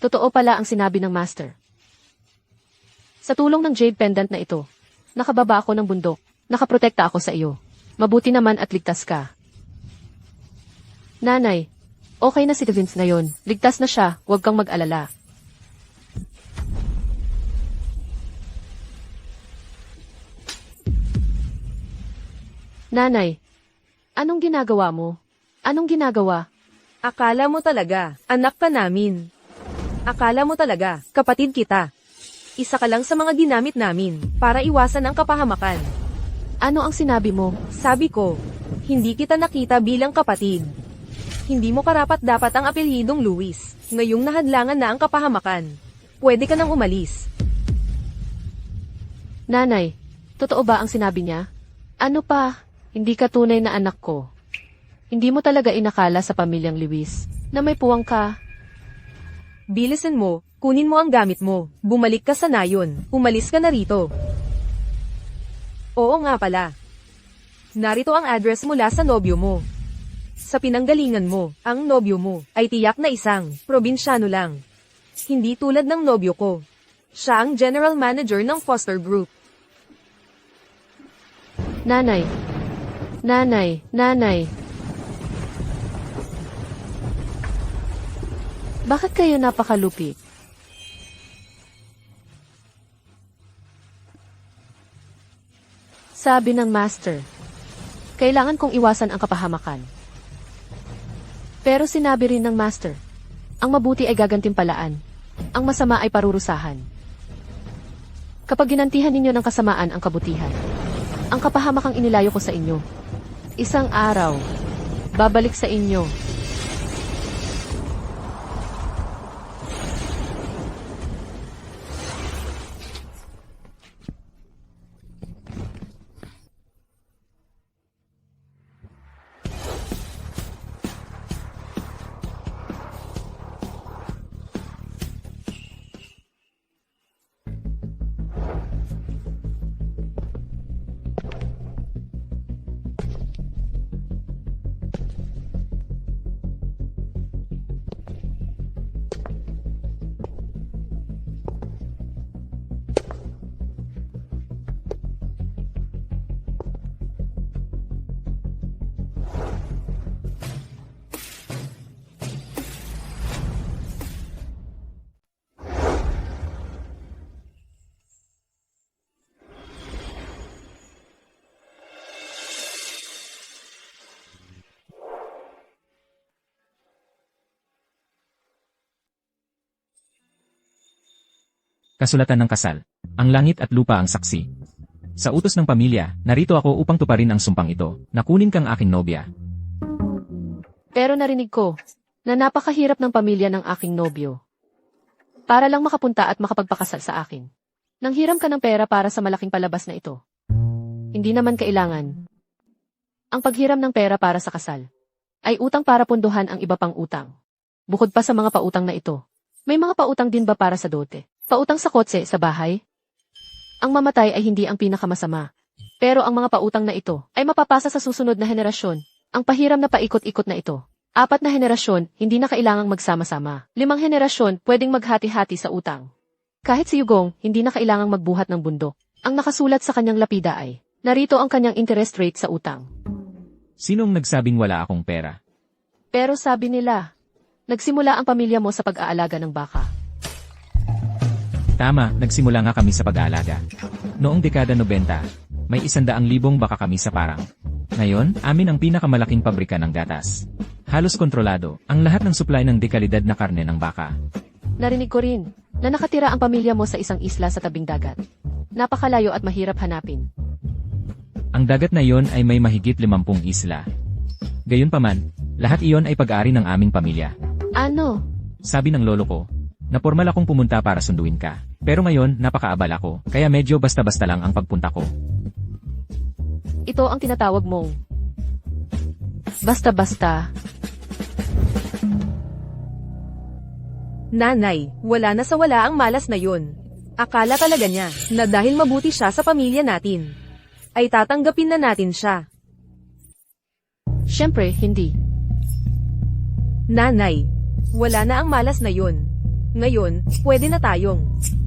Totoo pala ang sinabi ng Master. Sa tulong ng Jade Pendant na ito, nakababa ako ng bundok, nakaprotekta ako sa iyo. Mabuti naman at ligtas ka. Nanay, okay na si Vince ngayon. Ligtas na siya, huwag kang mag-alala. Nanay, anong ginagawa mo? Anong ginagawa? Akala mo talaga, anak ka namin. Akala mo talaga, kapatid kita. Isa ka lang sa mga ginamit namin, para iwasan ang kapahamakan. Ano ang sinabi mo? Sabi ko, hindi kita nakita bilang kapatid. Hindi mo karapat-dapat ang apelyidong Luis. Ngayong nahadlangan na ang kapahamakan. Pwede ka nang umalis. Nanay, totoo ba ang sinabi niya? Ano pa? Hindi ka tunay na anak ko. Hindi mo talaga inakala sa pamilyang Luis na may puwang ka. Bilisan mo, kunin mo ang gamit mo. Bumalik ka sa nayon. Umalis ka na rito. Oo nga pala. Narito ang address mula sa nobyo mo. Sa pinanggalingan mo, ang nobyo mo ay tiyak na isang probinsyano lang. Hindi tulad ng nobyo ko. Siya ang general manager ng Foster Group. Nanay. Nanay, nanay. Bakit kayo napakalupi? Sabi ng Master, kailangan kong iwasan ang kapahamakan. Pero sinabi rin ng Master, ang mabuti ay gagantimpalaan, ang masama ay parurusahan. Kapag ginantihan ninyo ng kasamaan ang kabutihan, ang kapahamakang inilayo ko sa inyo, isang araw, babalik sa inyo. Kasulatan ng kasal. Ang langit at lupa ang saksi. Sa utos ng pamilya, narito ako upang tuparin ang sumpang ito, na kunin kang aking nobya. Pero narinig ko na napakahirap ng pamilya ng aking nobyo. Para lang makapunta at makapagpakasal sa akin. Nanghiram ka ng pera para sa malaking palabas na ito. Hindi naman kailangan. Ang paghiram ng pera para sa kasal ay utang para punduhan ang iba pang utang. Bukod pa sa mga pautang na ito, may mga pautang din ba para sa dote? Pautang sa kotse, sa bahay? Ang mamatay ay hindi ang pinakamasama. Pero ang mga pautang na ito ay mapapasa sa susunod na henerasyon. Ang pahiram na paikot-ikot na ito. 4 na henerasyon, hindi na kailangang magsama-sama. 5 henerasyon, pwedeng maghati-hati sa utang. Kahit si Yugong, hindi na kailangang magbuhat ng bundok. Ang nakasulat sa kanyang lapida ay, narito ang kanyang interest rate sa utang. Sinong nagsabing wala akong pera? Pero sabi nila, nagsimula ang pamilya mo sa pag-aalaga ng baka. Tama, nagsimula nga kami sa pag-aalaga. Noong dekada 90, may 100,000 baka kami sa parang. Ngayon, amin ang pinakamalaking pabrika ng gatas. Halos kontrolado, ang lahat ng supply ng dekalidad na karne ng baka. Narinig ko rin, na nakatira ang pamilya mo sa isang isla sa tabing dagat. Napakalayo at mahirap hanapin. Ang dagat na iyon ay may mahigit 50 isla. Gayunpaman, lahat iyon ay pag-ari ng aming pamilya. Ano? Sabi ng lolo ko, na formal akong pumunta para sunduin ka. Pero ngayon, napakaabala ko, kaya medyo basta-basta lang ang pagpunta ko. Ito ang tinatawag mong basta-basta. Nanay, wala na sa wala ang malas na yun. Akala talaga niya, na dahil mabuti siya sa pamilya natin, ay tatanggapin na natin siya. Siyempre, hindi. Nanay, wala na ang malas na yun. Ngayon, pwede na tayong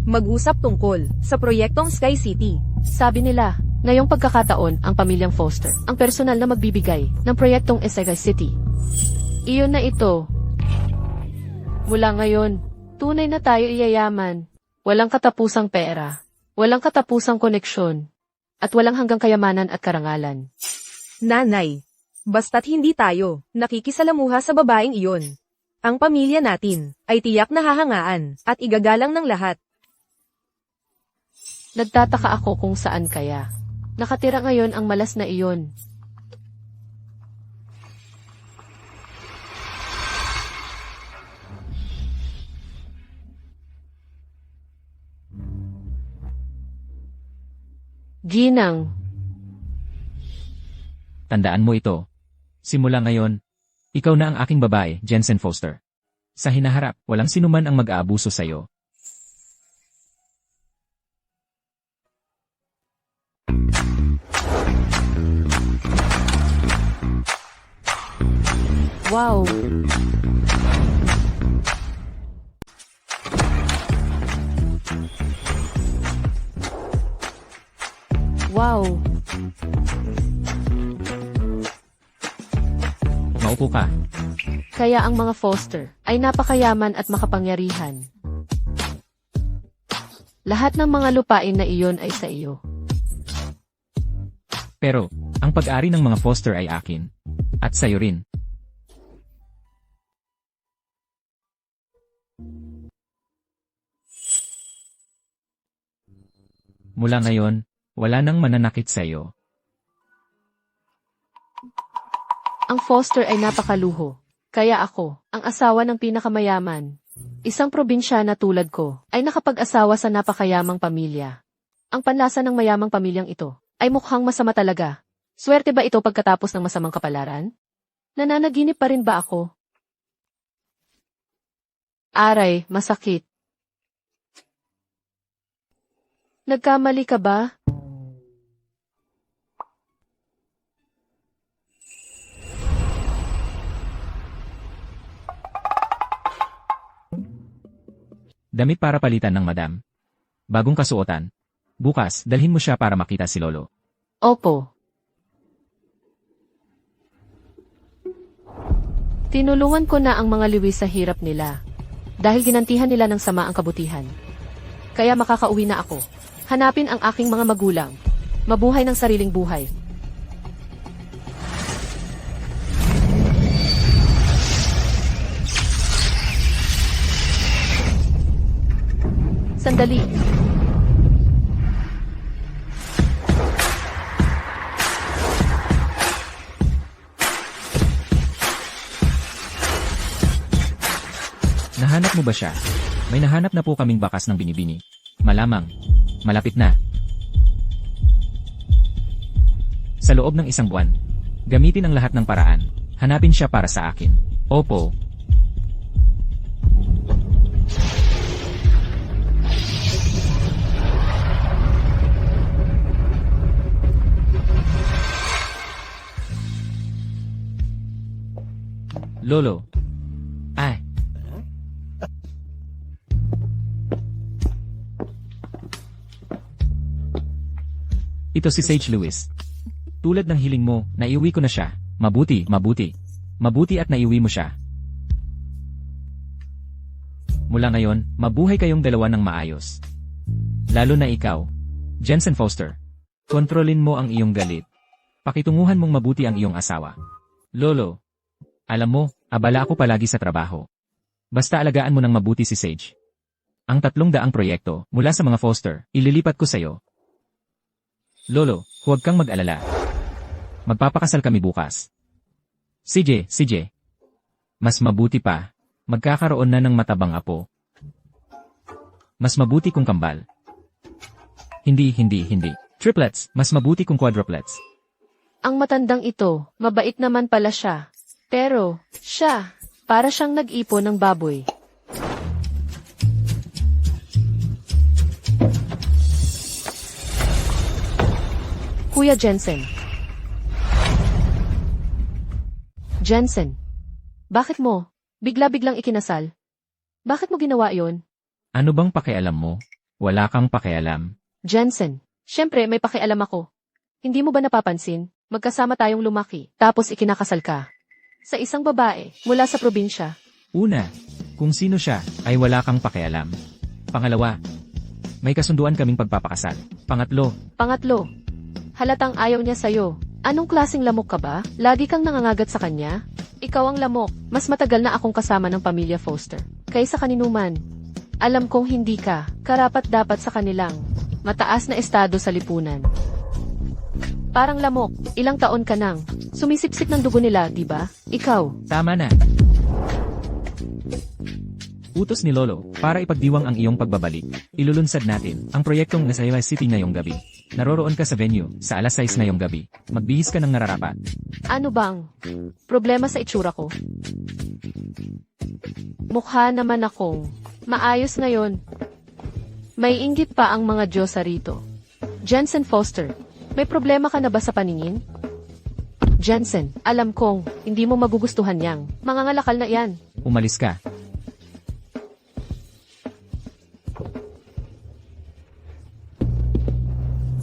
mag-usap tungkol sa proyektong Sky City. Sabi nila, ngayong pagkakataon ang pamilyang Foster ang personal na magbibigay ng proyektong Sky City. Iyon na ito. Mula ngayon, tunay na tayo iyayaman. Walang katapusang pera, walang katapusang koneksyon, at walang hanggang kayamanan at karangalan. Nanay, basta't hindi tayo nakikisalamuha sa babaeng iyon. Ang pamilya natin ay tiyak na hahangaan at igagalang ng lahat. Nagtataka ako kung saan kaya. Nakatira ngayon ang malas na iyon. Ginang, Tandaan mo ito. Simula ngayon, ikaw na ang aking babae, Jensen Foster. Sa hinaharap, walang sinuman ang mag-aabuso sa'yo. wow! Wow! Maupo ka. Kaya ang mga Foster ay napakayaman at makapangyarihan. Lahat ng mga lupain na iyon ay sa iyo. Pero, ang pag-ari ng mga Foster ay akin. At sa'yo rin. Mula ngayon, wala nang mananakit sa'yo. Ang Foster ay napakaluho. Kaya ako, ang asawa ng pinakamayaman. Isang probinsya na tulad ko, ay nakapag-asawa sa napakayamang pamilya. Ang panlasa ng mayamang pamilyang ito, ay mukhang masama talaga. Swerte ba ito pagkatapos ng masamang kapalaran? Nananaginip pa rin ba ako? Aray, masakit. Nagkamali ka ba? Damit para palitan ng madam. Bagong kasuotan. Bukas, dalhin mo siya para makita si Lolo. Opo. Tinulungan ko na ang mga liwi sa hirap nila. Dahil ginantihan nila ng sama ang kabutihan. Kaya makakauwi na ako. Hanapin ang aking mga magulang. Mabuhay ng sariling buhay. Sandali. Nahanap mo ba siya? May nahanap na po kaming bakas ng binibini. Malamang. Malapit na. Sa loob ng isang buwan. Gamitin ang lahat ng paraan. Hanapin siya para sa akin. Opo. Lolo. Ay. Ito si Sage Lewis. Tulad ng hiling mo, naiuwi ko na siya. Mabuti, mabuti. Mabuti at naiuwi mo siya. Mula ngayon, mabuhay kayong dalawa ng maayos. Lalo na ikaw, Jensen Foster. Kontrolin mo ang iyong galit. Pakitunguhan mong mabuti ang iyong asawa. Lolo. Alam mo, abala ako palagi sa trabaho. Basta alagaan mo ng mabuti si Sage. Ang 300 proyekto, mula sa mga Foster, ililipat ko sa'yo. Lolo, huwag kang mag-alala. Magpapakasal kami bukas. CJ. Mas mabuti pa, magkakaroon na ng matabang apo. Mas mabuti kung kambal. Hindi. Triplets, mas mabuti kung quadruplets. Ang matandang ito, mabait naman pala siya. Pero, siya, para siyang nag-ipon ng baboy. Kuya Jensen. Jensen. Bakit mo? Bigla-biglang ikinasal? Bakit mo ginawa yon? Ano bang pakialam mo? Wala kang pakialam. Jensen, syempre may pakialam ako. Hindi mo ba napapansin? Magkasama tayong lumaki, tapos ikinakasal ka. Sa isang babae, mula sa probinsya. Una, kung sino siya, ay wala kang pakialam. Pangalawa, may kasunduan kaming pagpapakasal. Pangatlo, halatang ayaw niya sa'yo. Anong klaseng lamok ka ba? Lagi kang nangangagat sa kanya? Ikaw ang lamok. Mas matagal na akong kasama ng pamilya Foster kaysa kaninuman. Alam kong hindi ka karapat-dapat sa kanilang mataas na estado sa lipunan. Parang lamok, ilang taon ka nang sumisipsip ng dugo nila, di ba? Ikaw. Tama na. Utos ni Lolo, para ipagdiwang ang iyong pagbabalik. Ilulunsad natin ang proyektong nasa US City ngayong gabi. Naroroon ka sa venue, sa alas 6 ngayong gabi. Magbihis ka ng nararapat. Ano bang problema sa itsura ko? Mukha naman akong maayos ngayon. May inggit pa ang mga Diyosa rito. Jensen Foster, may problema ka na ba sa paningin? Jensen, alam kong hindi mo magugustuhan yang mangangalakal na yan. Umalis ka.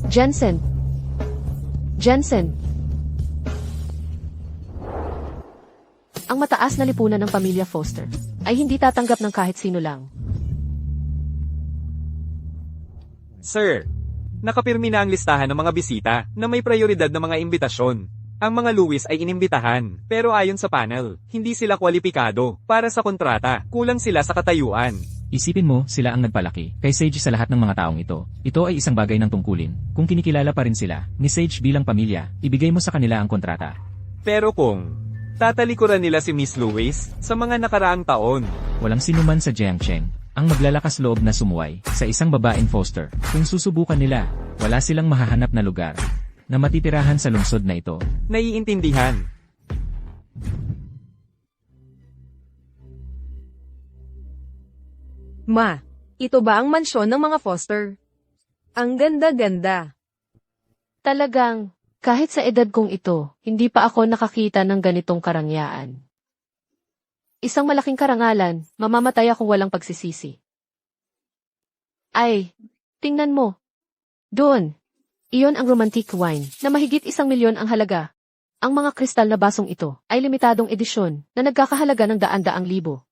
Jensen. Ang mataas na lipunan ng pamilya Foster ay hindi tatanggap ng kahit sino lang. Sir, nakapirmi na ang listahan ng mga bisita na may prioridad na mga imbitasyon. Ang mga Lewis ay inimbitahan, pero ayon sa panel, hindi sila kwalipikado para sa kontrata, kulang sila sa katayuan. Isipin mo, sila ang nagpalaki kay Sage sa lahat ng mga taong ito. Ito ay isang bagay ng tungkulin. Kung kinikilala pa rin sila ni Sage bilang pamilya, ibigay mo sa kanila ang kontrata. Pero kung tatalikuran nila si Miss Lewis sa mga nakaraang taon, Walang sinuman sa Jiangcheng ang maglalakas loob na sumuway sa isang babaeng Foster. Kung susubukan nila, wala silang mahahanap na lugar na matitirahan sa lungsod na ito. naiintindihan. Ma, ito ba ang mansyon ng mga Foster? Ang ganda-ganda. Talagang, kahit sa edad kong ito, hindi pa ako nakakita ng ganitong karangyaan. Isang malaking karangalan, mamamatay akong walang pagsisisi. Ay, tingnan mo. Doon. Iyon ang romantic wine na mahigit 1,000,000 ang halaga. Ang mga kristal na basong ito ay limitadong edisyon na nagkakahalaga ng daan-daang libo.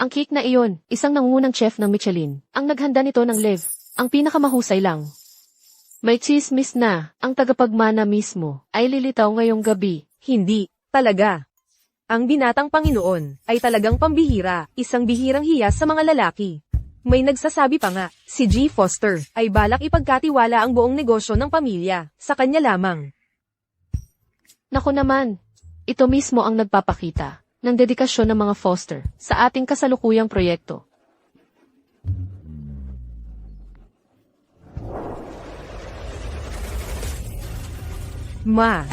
Ang cake na iyon, isang nangungunang chef ng Michelin, ang naghanda nito ng Lev, ang pinakamahusay lang. May chismis na, ang tagapagmana mismo, ay lilitaw ngayong gabi. Hindi, talaga. Ang binatang Panginoon ay talagang pambihira, isang bihirang hiyas sa mga lalaki. May nagsasabi pa nga, si G. Foster ay balak ipagkatiwala ang buong negosyo ng pamilya sa kanya lamang. Naku naman, ito mismo ang nagpapakita ng dedikasyon ng mga Foster sa ating kasalukuyang proyekto. Ma.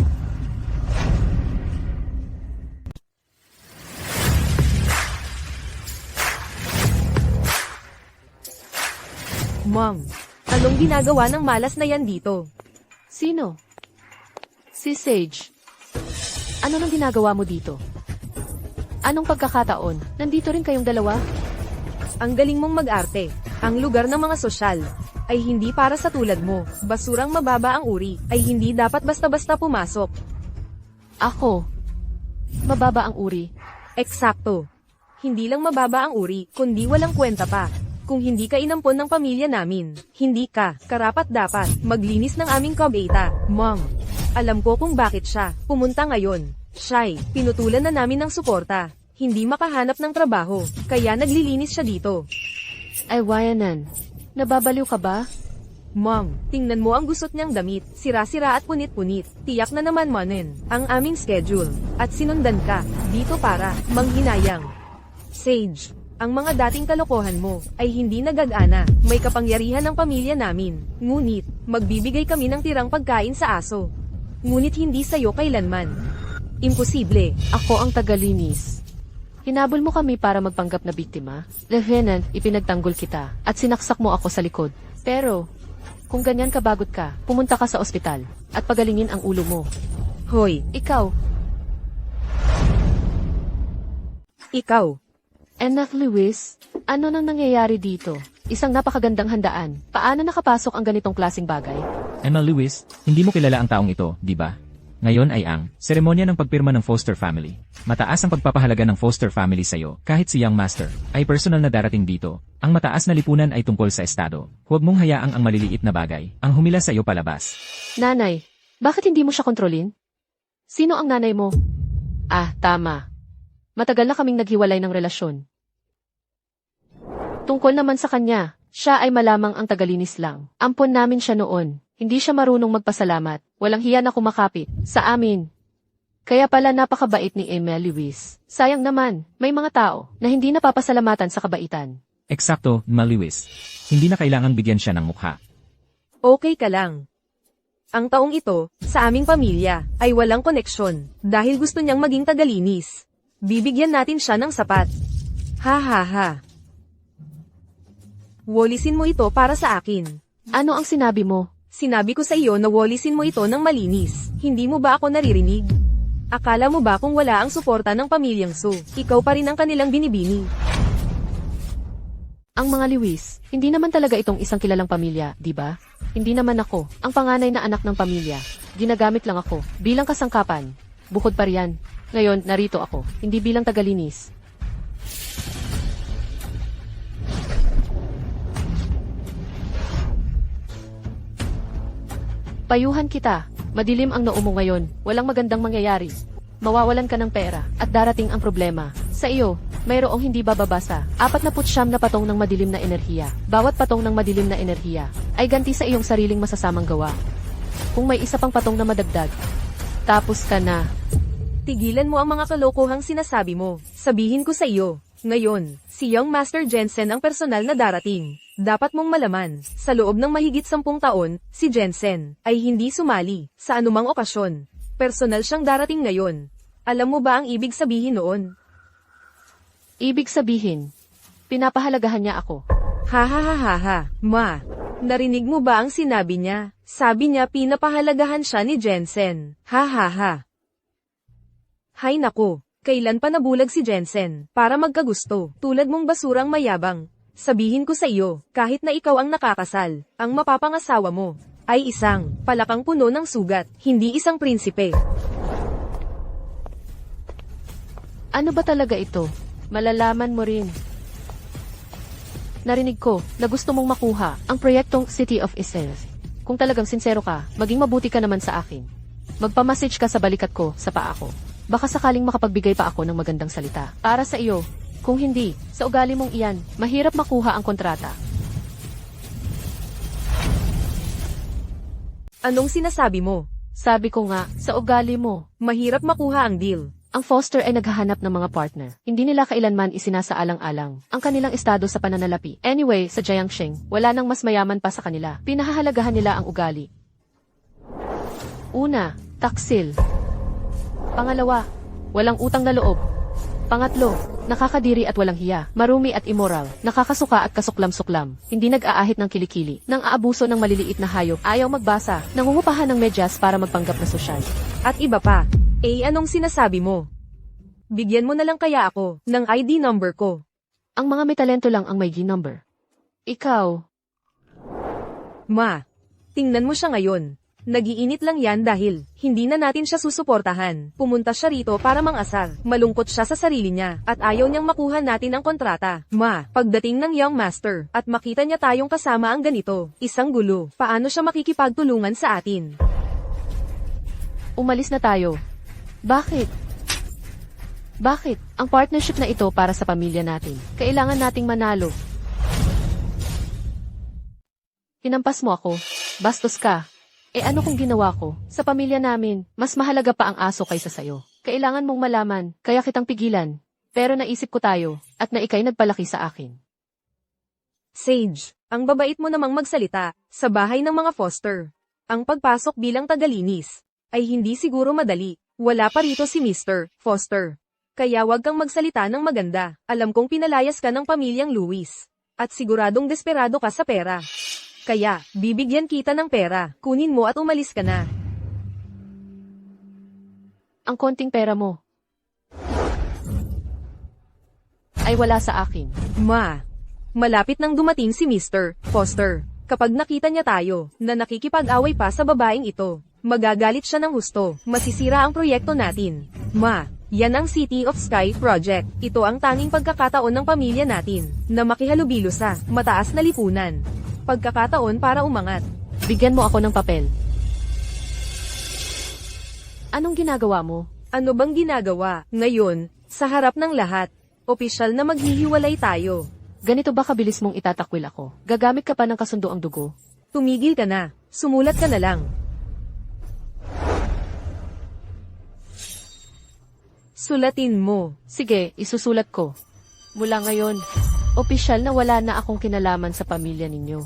Mom, anong ginagawa ng malas na yan dito? Sino? Si Sage. Ano nang ginagawa mo dito? Anong pagkakataon? Nandito rin kayong dalawa? Ang galing mong mag-arte. Ang lugar ng mga sosyal ay hindi para sa tulad mo. Basurang mababa ang uri ay hindi dapat basta-basta pumasok. Ako. Mababa ang uri. Eksakto. Hindi lang mababa ang uri, kundi walang kwenta pa. Kung hindi ka inampon ng pamilya namin, hindi ka, karapat-dapat, maglinis ng aming kabeta. Mom, alam ko kung bakit siya pumunta ngayon. Siya'y pinutulan na namin ng suporta. Hindi makahanap ng trabaho, kaya naglilinis siya dito. Ay wayanan. Nababaliw ka ba? Mom, tingnan mo ang gusot niyang damit, sira-sira at punit-punit. Tiyak na naman manen ang aming schedule. At sinundan ka, dito para manghinayang. Sage, ang mga dating kalokohan mo ay hindi nagagana. May kapangyarihan ng pamilya namin. Ngunit, magbibigay kami ng tirang pagkain sa aso. Ngunit hindi sa'yo kailanman. Imposible. Ako ang tagalinis. Hinabol mo kami para magpanggap na biktima. Lieutenant, ipinagtanggol kita at sinaksak mo ako sa likod. Pero, kung ganyan kabagot ka, pumunta ka sa ospital at pagalingin ang ulo mo. Hoy, Ikaw, ikaw. Anak Luis, ano nang nangyayari dito? Isang napakagandang handaan. Paano nakapasok ang ganitong klaseng bagay? Emma Lewis, hindi mo kilala ang taong ito, di ba? Ngayon ay ang seremonya ng pagpirma ng Foster family. Mataas ang pagpapahalaga ng Foster family sa'yo, kahit si Young Master ay personal na darating dito. Ang mataas na lipunan ay tungkol sa estado. Huwag mong hayaang ang maliliit na bagay ang humila sa iyo palabas. Nanay, bakit hindi mo siya kontrolin? Sino ang nanay mo? Ah, tama. Matagal na kaming naghiwalay ng relasyon. Tungkol naman sa kanya, siya ay malamang ang tagalinis lang. Ampon namin siya noon. Hindi siya marunong magpasalamat. Walang hiya na kumakapit sa amin. Kaya pala napakabait ni Emma Lewis. Sayang naman, may mga tao na hindi napapasalamatan sa kabaitan. Eksakto, Emma Lewis. Hindi na kailangan bigyan siya ng mukha. Okay ka lang. Ang taong ito, sa aming pamilya, ay walang koneksyon, dahil gusto niyang maging tagalinis. Bibigyan natin siya ng sapat. Ha ha ha. Walisin mo ito para sa akin. Ano ang sinabi mo? Sinabi ko sa iyo na walisin mo ito ng malinis. Hindi mo ba ako naririnig? Akala mo ba kung wala ang suporta ng pamilyang Su, ikaw pa rin ang kanilang binibini? Ang mga Lewis, hindi naman talaga itong isang kilalang pamilya, di ba? Hindi naman ako, ang panganay na anak ng pamilya. Ginagamit lang ako, bilang kasangkapan. Bukod pa riyan. Ngayon, narito ako, hindi bilang tagalinis. Payuhan kita. Madilim ang noo mo ngayon. Walang magandang mangyayari. Mawawalan ka ng pera. At darating ang problema. Sa iyo, mayroong hindi bababasa. 49 na patong ng madilim na enerhiya. Bawat patong ng madilim na enerhiya ay ganti sa iyong sariling masasamang gawa. Kung may isa pang patong na madagdag, tapos ka na. Tigilan mo ang mga kalokohang sinasabi mo. Sabihin ko sa iyo. Ngayon, si Young Master Jensen ang personal na darating. Dapat mong malaman, sa loob ng mahigit 10 taon, si Jensen ay hindi sumali sa anumang okasyon. Personal siyang darating ngayon. Alam mo ba ang ibig sabihin noon? Ibig sabihin, pinapahalagahan niya ako. Ha ha ha ha ha, ma. Narinig mo ba ang sinabi niya? Sabi niya pinapahalagahan siya ni Jensen. Ha ha ha. Hay nako. Kailan pa nabulag si Jensen, para magkagusto, tulad mong basurang mayabang. Sabihin ko sa iyo, kahit na ikaw ang nakakasal, ang mapapangasawa mo, ay isang palakang puno ng sugat, hindi isang prinsipe. Ano ba talaga ito? Malalaman mo rin. Narinig ko na gusto mong makuha ang proyektong City of Essence. Kung talagang sincero ka, maging mabuti ka naman sa akin. Magpamassage ka sa balikat ko, sa paa ko. Baka sakaling makapagbigay pa ako ng magandang salita. Para sa iyo. Kung hindi, sa ugali mong iyan, mahirap makuha ang kontrata. Anong sinasabi mo? Sabi ko nga, sa ugali mo. Mahirap makuha ang deal. Ang Foster ay naghahanap ng mga partner. Hindi nila kailanman isinasaalang-alang ang kanilang estado sa pananalapi. Anyway, sa Jiangxing, wala nang mas mayaman pa sa kanila. Pinahahalagahan nila ang ugali. Una, taksil. Pangalawa, walang utang na loob. Pangatlo, nakakadiri at walang hiya, marumi at immoral, nakakasuka at kasuklam-suklam, hindi nag-aahit ng kilikili, nang aabuso ng maliliit na hayop, ayaw magbasa, nangungupahan ng medyas para magpanggap na sosyal. At iba pa. Anong sinasabi mo? Bigyan mo na lang kaya ako ng ID number ko. Ang mga may talento lang ang may G-number. Ikaw, Ma, tingnan mo siya ngayon. Nagiinit lang yan dahil hindi na natin siya susuportahan. Pumunta siya rito para mangasar. Malungkot siya sa sarili niya at ayaw niyang makuha natin ang kontrata. Ma, pagdating ng Young Master at makita niya tayong kasama ang ganito, isang gulo. Paano siya makikipagtulungan sa atin? umalis na tayo. Bakit? Bakit? Ang partnership na ito para sa pamilya natin. Kailangan nating manalo. Hinampas mo ako. Bastos ka. Ano kung ginawa ko? Sa pamilya namin, mas mahalaga pa ang aso kaysa sayo. Kailangan mong malaman, kaya kitang pigilan. Pero naisip ko tayo, at na ika'y nagpalaki sa akin. Sage, ang babait mo namang magsalita sa bahay ng mga Foster. Ang pagpasok bilang tagalinis ay hindi siguro madali. Wala pa rito si Mr. Foster. Kaya wag kang magsalita ng maganda. Alam kong pinalayas ka ng pamilyang Lewis. At siguradong desperado ka sa pera. Kaya, bibigyan kita ng pera. Kunin mo at umalis ka na. Ang konting pera mo. ay wala sa akin. Malapit nang dumating si Mr. Foster. Kapag nakita niya tayo, na nakikipag-away pa sa babaeng ito, magagalit siya ng husto, masisira ang proyekto natin. Yan ang City of Sky Project. Ito ang tanging pagkakataon ng pamilya natin, na makihalubilo sa mataas na lipunan. Pagkakataon para umangat. Bigyan mo ako ng papel. Anong ginagawa mo? Ano bang ginagawa? Ngayon, sa harap ng lahat, opisyal na maghihiwalay tayo. Ganito ba kabilis mong itatakwil ako? Gagamit ka pa ng kasunduang dugo? Tumigil ka na. Sumulat ka na lang. Sulatin mo. Sige, isusulat ko. Mula ngayon, opisyal na wala na akong kinalaman sa pamilya ninyo.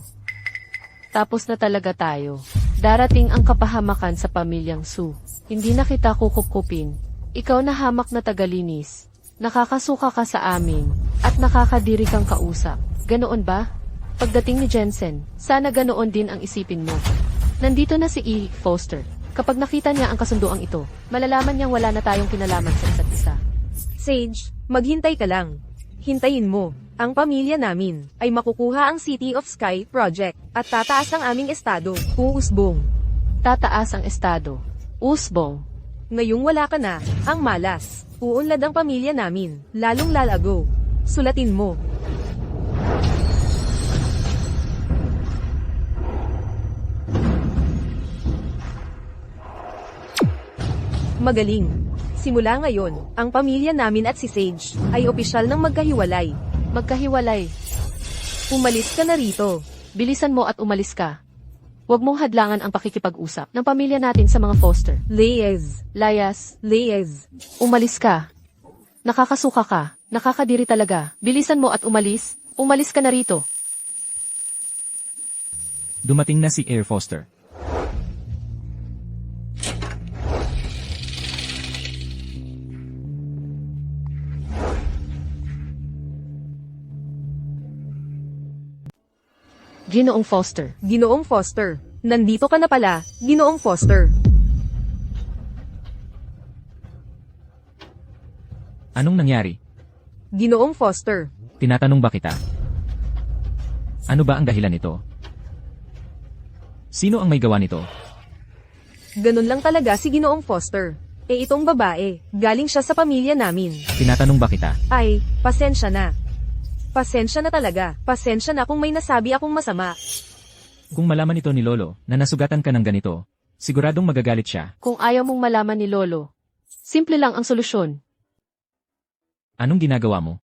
Tapos na talaga tayo. Darating ang kapahamakan sa pamilyang Su. Hindi na kita kukupkupin. Ikaw na hamak na tagalinis. Nakakasuka ka sa amin, at nakakadiri kang kausap. Ganoon ba? Pagdating ni Jensen, sana ganoon din ang isipin mo. Nandito na si E. Foster. Kapag nakita niya ang kasunduang ito, malalaman niyang wala na tayong kinalaman sa isa't isa. Sage, maghintay ka lang. Hintayin mo. Ang pamilya namin ay makukuha ang City of Sky Project at tataas ang aming estado, uusbong. Tataas ang estado. Usbong. Ngayong wala ka na, ang malas. Uunlad ang pamilya namin, lalong lalago. Sulatin mo. Magaling. Simula ngayon, ang pamilya namin at si Sage ay opisyal ng magkahiwalay. Magkahiwalay. Umalis ka na rito. Bilisan mo at umalis ka. Huwag mong hadlangan ang pakikipag-usap ng pamilya natin sa mga Foster. Layas. Umalis ka. Nakakasuka ka. Nakakadiri talaga. Bilisan mo at umalis. Umalis ka na rito. Dumating na si Air Foster. Ginoong Foster. Ginoong Foster. Nandito ka na pala, Ginoong Foster. Anong nangyari? Ginoong Foster. Tinatanong ba kita? Ano ba ang dahilan nito? Sino ang may gawa nito? Ganun lang talaga si Ginoong Foster. Itong babae, galing siya sa pamilya namin. Tinatanong ba kita? Ay, pasensya na. Pasensya na talaga. Pasensya na kung may nasabi akong masama. Kung malaman ito ni Lolo na nasugatan ka ng ganito, siguradong magagalit siya. Kung ayaw mong malaman ni Lolo, simple lang ang solusyon. Anong ginagawa mo?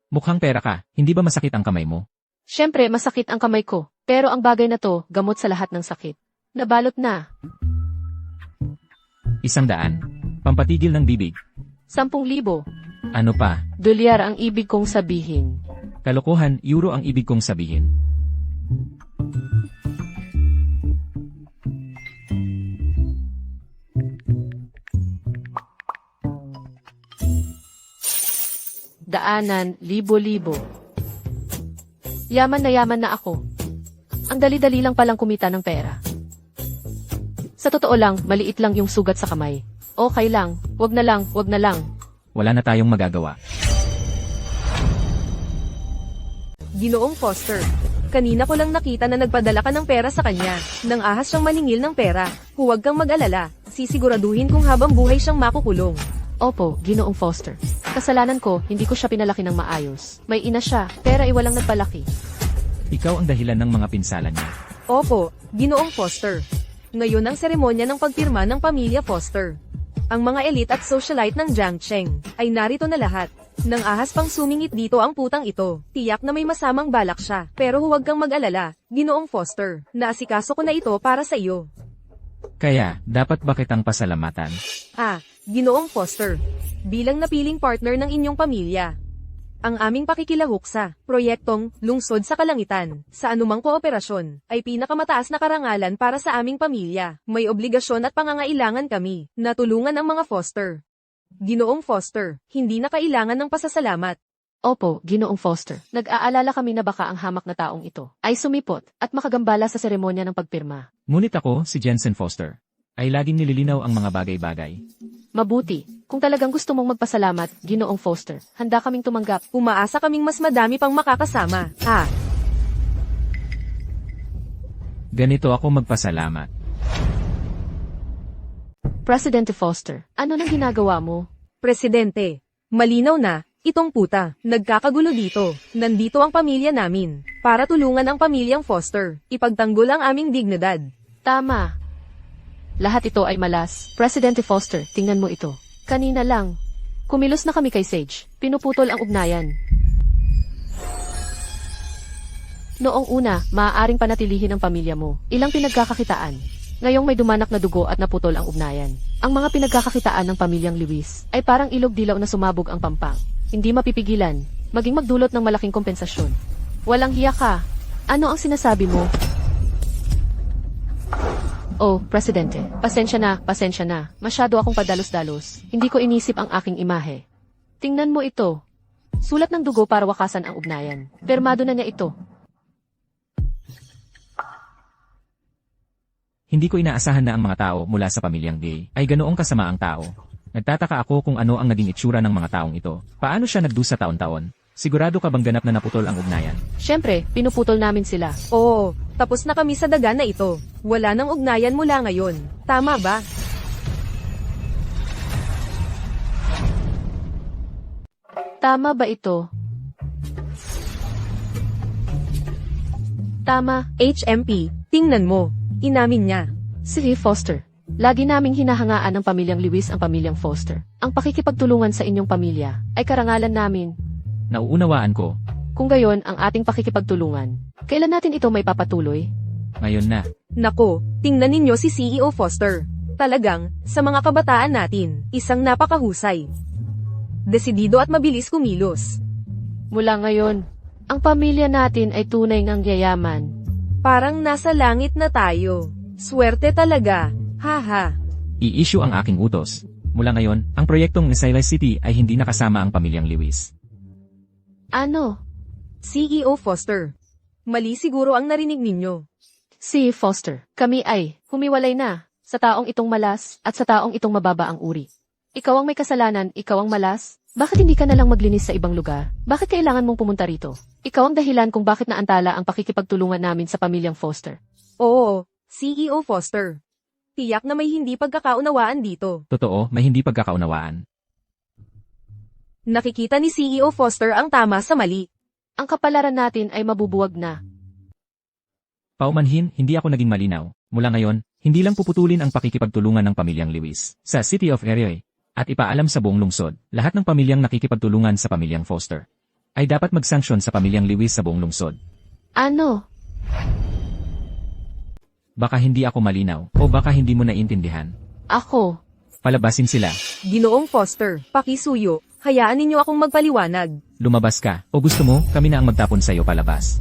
Mukhang pera ka, hindi ba masakit ang kamay mo? Siyempre, masakit ang kamay ko. Pero ang bagay na to, gamot sa lahat ng sakit. Nabalot na. 100. Pampatigil ng bibig. 10,000. Ano pa? Dolyar ang ibig kong sabihin. Kalokohan, euro ang ibig kong sabihin. Daanan, libo-libo. Yaman na ako. Ang dali-dali lang palang kumita ng pera. Sa totoo lang, maliit lang yung sugat sa kamay. Okay lang, wag na lang. Wala na tayong magagawa. Ginoong Foster. Kanina ko lang nakita na nagpadala ka ng pera sa kanya. Nang ahas siyang maningil ng pera. Huwag kang mag-alala. Sisiguraduhin kung habang buhay siyang makukulong. Opo, Ginoong Foster. Kasalanan ko, hindi ko siya pinalaki ng maayos. May ina siya, pero iwalang nagpalaki. Ikaw ang dahilan ng mga pinsala niya. Opo, Ginoong Foster. Ngayon ang seremonya ng pagpirma ng pamilya Foster. Ang mga elite at socialite ng Jiangcheng ay narito na lahat. Nang ahas pang sumingit dito ang putang ito, tiyak na may masamang balak siya. Pero huwag kang mag-alala, Ginoong Foster. Naasikaso ko na ito para sa iyo. Kaya, dapat ba kitang pasalamatan? Ginoong Foster. Bilang napiling partner ng inyong pamilya. Ang aming pakikilahok sa proyektong Lungsod sa Kalangitan sa anumang kooperasyon ay pinakamataas na karangalan para sa aming pamilya. May obligasyon at pangangailangan kami na tulungan ang mga Foster. Ginoong Foster, hindi na kailangan ng pasasalamat. Opo, Ginoong Foster. Nag-aalala kami na baka ang hamak na taong ito ay sumipot at makagambala sa seremonya ng pagpirma. Ngunit ako, si Jensen Foster, ay laging nililinaw ang mga bagay-bagay. Mabuti. Kung talagang gusto mong magpasalamat, Ginoong Foster, handa kaming tumanggap. Umaasa kaming mas madami pang makakasama. Ha? Ganito ako magpasalamat. Presidente Foster, ano nang ginagawa mo? Presidente, malinaw na, itong puta, nagkakagulo dito. Nandito ang pamilya namin, para tulungan ang pamilyang Foster, ipagtanggol ang aming dignidad. Tama. Lahat ito ay malas. Presidente Foster, tingnan mo ito. Kanina lang. Kumilos na kami kay Sage. Pinuputol ang ugnayan. Noong una, maaaring panatilihin ang pamilya mo. Ilang pinagkakakitaan. Ngayong may dumanak na dugo at naputol ang ugnayan. Ang mga pinagkakakitaan ng pamilyang Lewis ay parang ilog dilaw na sumabog ang pampang. Hindi mapipigilan, maging magdulot ng malaking kompensasyon. Walang hiya ka. Ano ang sinasabi mo? Oh, Presidente, pasensya na. Masyado akong padalos-dalos. Hindi ko inisip ang aking imahe. Tingnan mo ito. Sulat ng dugo para wakasan ang ugnayan. Permado na niya ito. Hindi ko inaasahan na ang mga tao mula sa pamilyang Day ay ganoong kasama ang tao. Nagtataka ako kung ano ang naging itsura ng mga taong ito. Paano siya nagdusa taon-taon? Sigurado ka bang ganap na naputol ang ugnayan? Siyempre, pinuputol namin sila. Oo, tapos na kami sa daga na ito. Wala nang ugnayan mula ngayon. Tama ba? Tama ba ito? Tama. HMP, tingnan mo. Inamin niya. Sige, Foster. Lagi naming hinahangaan ng pamilyang Lewis ang pamilyang Foster. Ang pakikipagtulungan sa inyong pamilya ay karangalan namin. Nauunawaan ko. Kung gayon ang ating pakikipagtulungan, kailan natin ito may papatuloy? Ngayon na. Nako, tingnan ninyo si CEO Foster. Talagang, sa mga kabataan natin, isang napakahusay. Desidido at mabilis kumilos. Mula ngayon, ang pamilya natin ay tunay ngang yayaman. Parang nasa langit na tayo. Swerte talaga. Haha. I-issue ang aking utos. Mula ngayon, ang proyektong Nisayla City ay hindi nakasama ang pamilyang Lewis. Ano? CEO Foster. Mali siguro ang narinig ninyo. Si Foster, kami ay humiwalay na sa taong itong malas at sa taong itong mababa ang uri. Ikaw ang may kasalanan, ikaw ang malas. Bakit hindi ka nalang maglinis sa ibang lugar? Bakit kailangan mong pumunta rito? Ikaw ang dahilan kung bakit naantala ang pakikipagtulungan namin sa pamilyang Foster. Oo, CEO Foster. Tiyak na may hindi pagkakaunawaan dito. Totoo, may hindi pagkakaunawaan. Nakikita ni CEO Foster ang tama sa mali. Ang kapalaran natin ay mabubuwag na. Paumanhin, hindi ako naging malinaw. Mula ngayon, hindi lang puputulin ang pakikipagtulungan ng pamilyang Lewis sa City of Erie at ipaalam sa buong lungsod, lahat ng pamilyang nakikipagtulungan sa pamilyang Foster ay dapat mag-sanction sa pamilyang Lewis sa buong lungsod. Ano? Baka hindi ako malinaw o baka hindi mo naiintindihan. Ako. Palabasin sila. Ginoong Foster, pakisuyo, hayaan ninyo akong magpaliwanag. Lumabas ka o gusto mo kami na ang magtapon sa iyo palabas.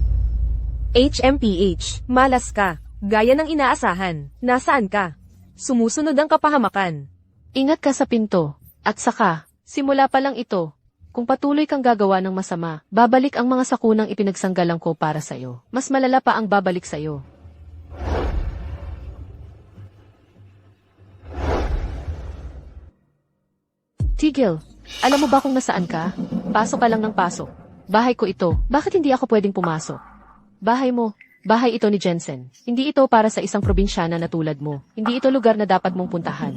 HMPH, malas ka. Gaya ng inaasahan. Nasaan ka? Sumusunod ang kapahamakan. Ingat ka sa pinto. At saka, simula pa lang ito. Kung patuloy kang gagawa ng masama, babalik ang mga sakunang ipinagsanggalang ko para sa'yo. Mas malala pa ang babalik sa'yo. Tigil, alam mo ba kung nasaan ka? Pasok ka lang ng pasok. Bahay ko ito. Bakit hindi ako pwedeng pumasok? Bahay mo. Bahay ito ni Jensen. Hindi ito para sa isang probinsyana na tulad mo. Hindi ito lugar na dapat mong puntahan.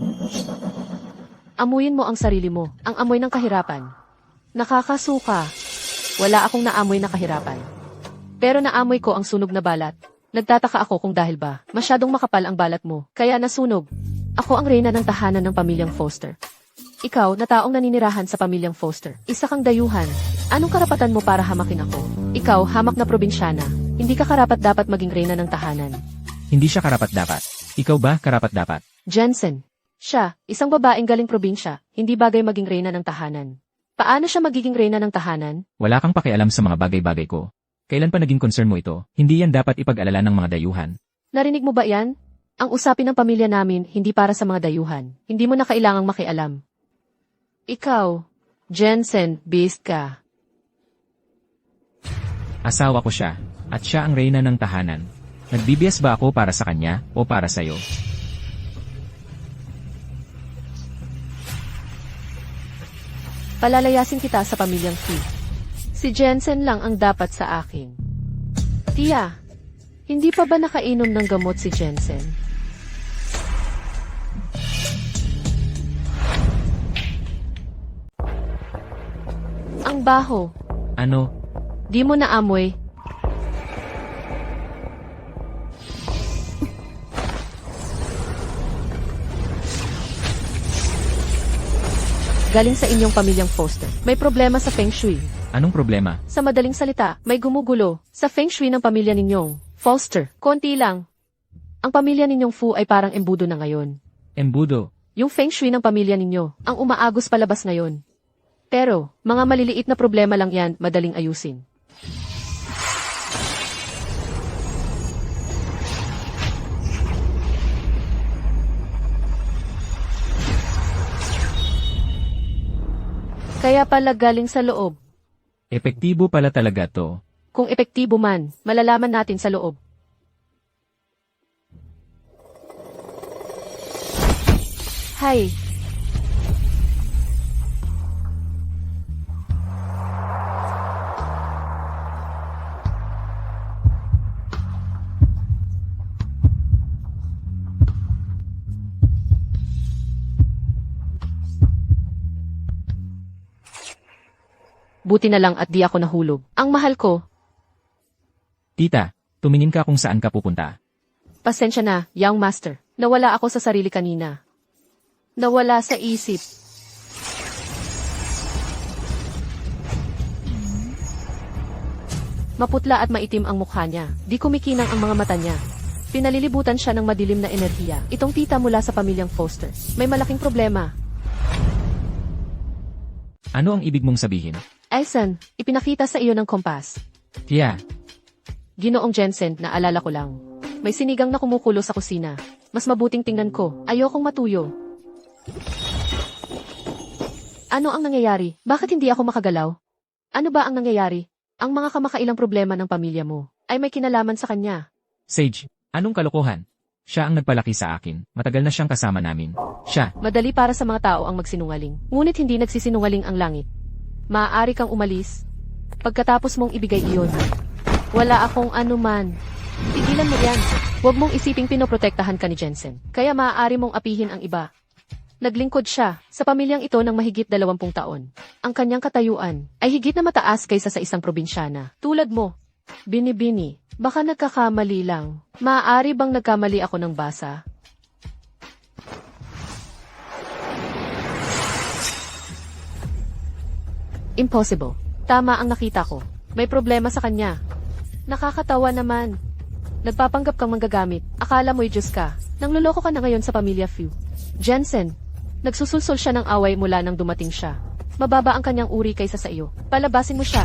Amuyin mo ang sarili mo, ang amoy ng kahirapan. Nakakasuka. Wala akong naamoy na kahirapan. Pero naamoy ko ang sunog na balat. Nagtataka ako kung dahil ba, masyadong makapal ang balat mo, kaya nasunog. Ako ang reyna ng tahanan ng pamilyang Foster. Ikaw na taong naninirahan sa pamilyang Foster. Isa kang dayuhan. Anong karapatan mo para hamakin ako? Ikaw, hamak na probinsyana. Hindi ka karapat-dapat maging reyna ng tahanan. Hindi siya karapat-dapat. Ikaw ba karapat-dapat? Jensen. Siya, isang babaeng galing probinsya, hindi bagay maging reyna ng tahanan. Paano siya magiging reyna ng tahanan? Wala kang pakialam sa mga bagay-bagay ko. Kailan pa naging concern mo ito? Hindi yan dapat ipag-alala ng mga dayuhan. Narinig mo ba yan? Ang usapin ng pamilya namin, hindi para sa mga dayuhan. Hindi mo na kailangang makialam. Ikaw, Jensen, beast ka. Asawa ko siya, at siya ang reyna ng tahanan. Nagbibiyas ba ako para sa kanya, o para sa'yo? Palalayasin kita sa pamilyang Fu. Si Jensen lang ang dapat sa akin. Tia, hindi pa ba nakainom ng gamot si Jensen? Ang baho. Ano? Di mo naamoy. Galing sa inyong pamilyang Foster. May problema sa Feng Shui. Anong problema? Sa madaling salita, may gumugulo sa Feng Shui ng pamilya ninyong Foster. Konti lang. Ang pamilya ninyong Fu ay parang embudo na ngayon. Embudo. Yung Feng Shui ng pamilya ninyo, ang umaagos palabas ngayon. Pero, mga maliliit na problema lang yan, madaling ayusin. Kaya pala galing sa loob. Epektibo pala talaga to. Kung epektibo man, malalaman natin sa loob. Hay! Buti na lang at di ako nahulog. Ang mahal ko, Tita, tumingin ka kung saan ka pupunta. pasensya na, young master. Nawala ako sa sarili kanina. Nawala sa isip. Maputla at maitim ang mukha niya. Di kumikinang ang mga mata niya. Pinalilibutan siya ng madilim na enerhiya. Itong tita mula sa pamilyang Foster. May malaking problema. Ano ang ibig mong sabihin? Aisan, ipinakita sa iyo ng kompas. Tia, Ginoong Jensen, naalala ko lang. May sinigang na kumukulo sa kusina. Mas mabuting tingnan ko. Ayokong matuyo. Ano ang nangyayari? Bakit hindi ako makagalaw? Ano ba ang nangyayari? Ang mga kamakailang problema ng pamilya mo ay may kinalaman sa kanya. Sage, anong kalokohan? Siya ang nagpalaki sa akin. Matagal na siyang kasama namin. Siya, Madali para sa mga tao ang magsinungaling. Ngunit hindi nagsisinungaling ang langit. Maaari kang umalis. Pagkatapos mong ibigay iyon. Wala akong anuman. Tigilan mo yan. Huwag mong isiping pinoprotektahan ka ni Jensen. Kaya maaari mong apihin ang iba. Naglingkod siya sa pamilyang ito ng mahigit 20 taon. Ang kanyang katayuan ay higit na mataas kaysa sa isang probinsyana. Tulad mo, Binibini, baka nagkakamali lang. Maaari bang nagkamali ako ng basa? Impossible. Tama ang nakita ko. May problema sa kanya. Nakakatawa naman. Nagpapanggap kang manggagamit. Akala mo'y Diyos ka. Nangloloko ka na ngayon sa pamilya Fu. Jensen, nagsusulsol siya ng away mula nang dumating siya. Mababa ang kanyang uri kaysa sa iyo. Palabasin mo siya.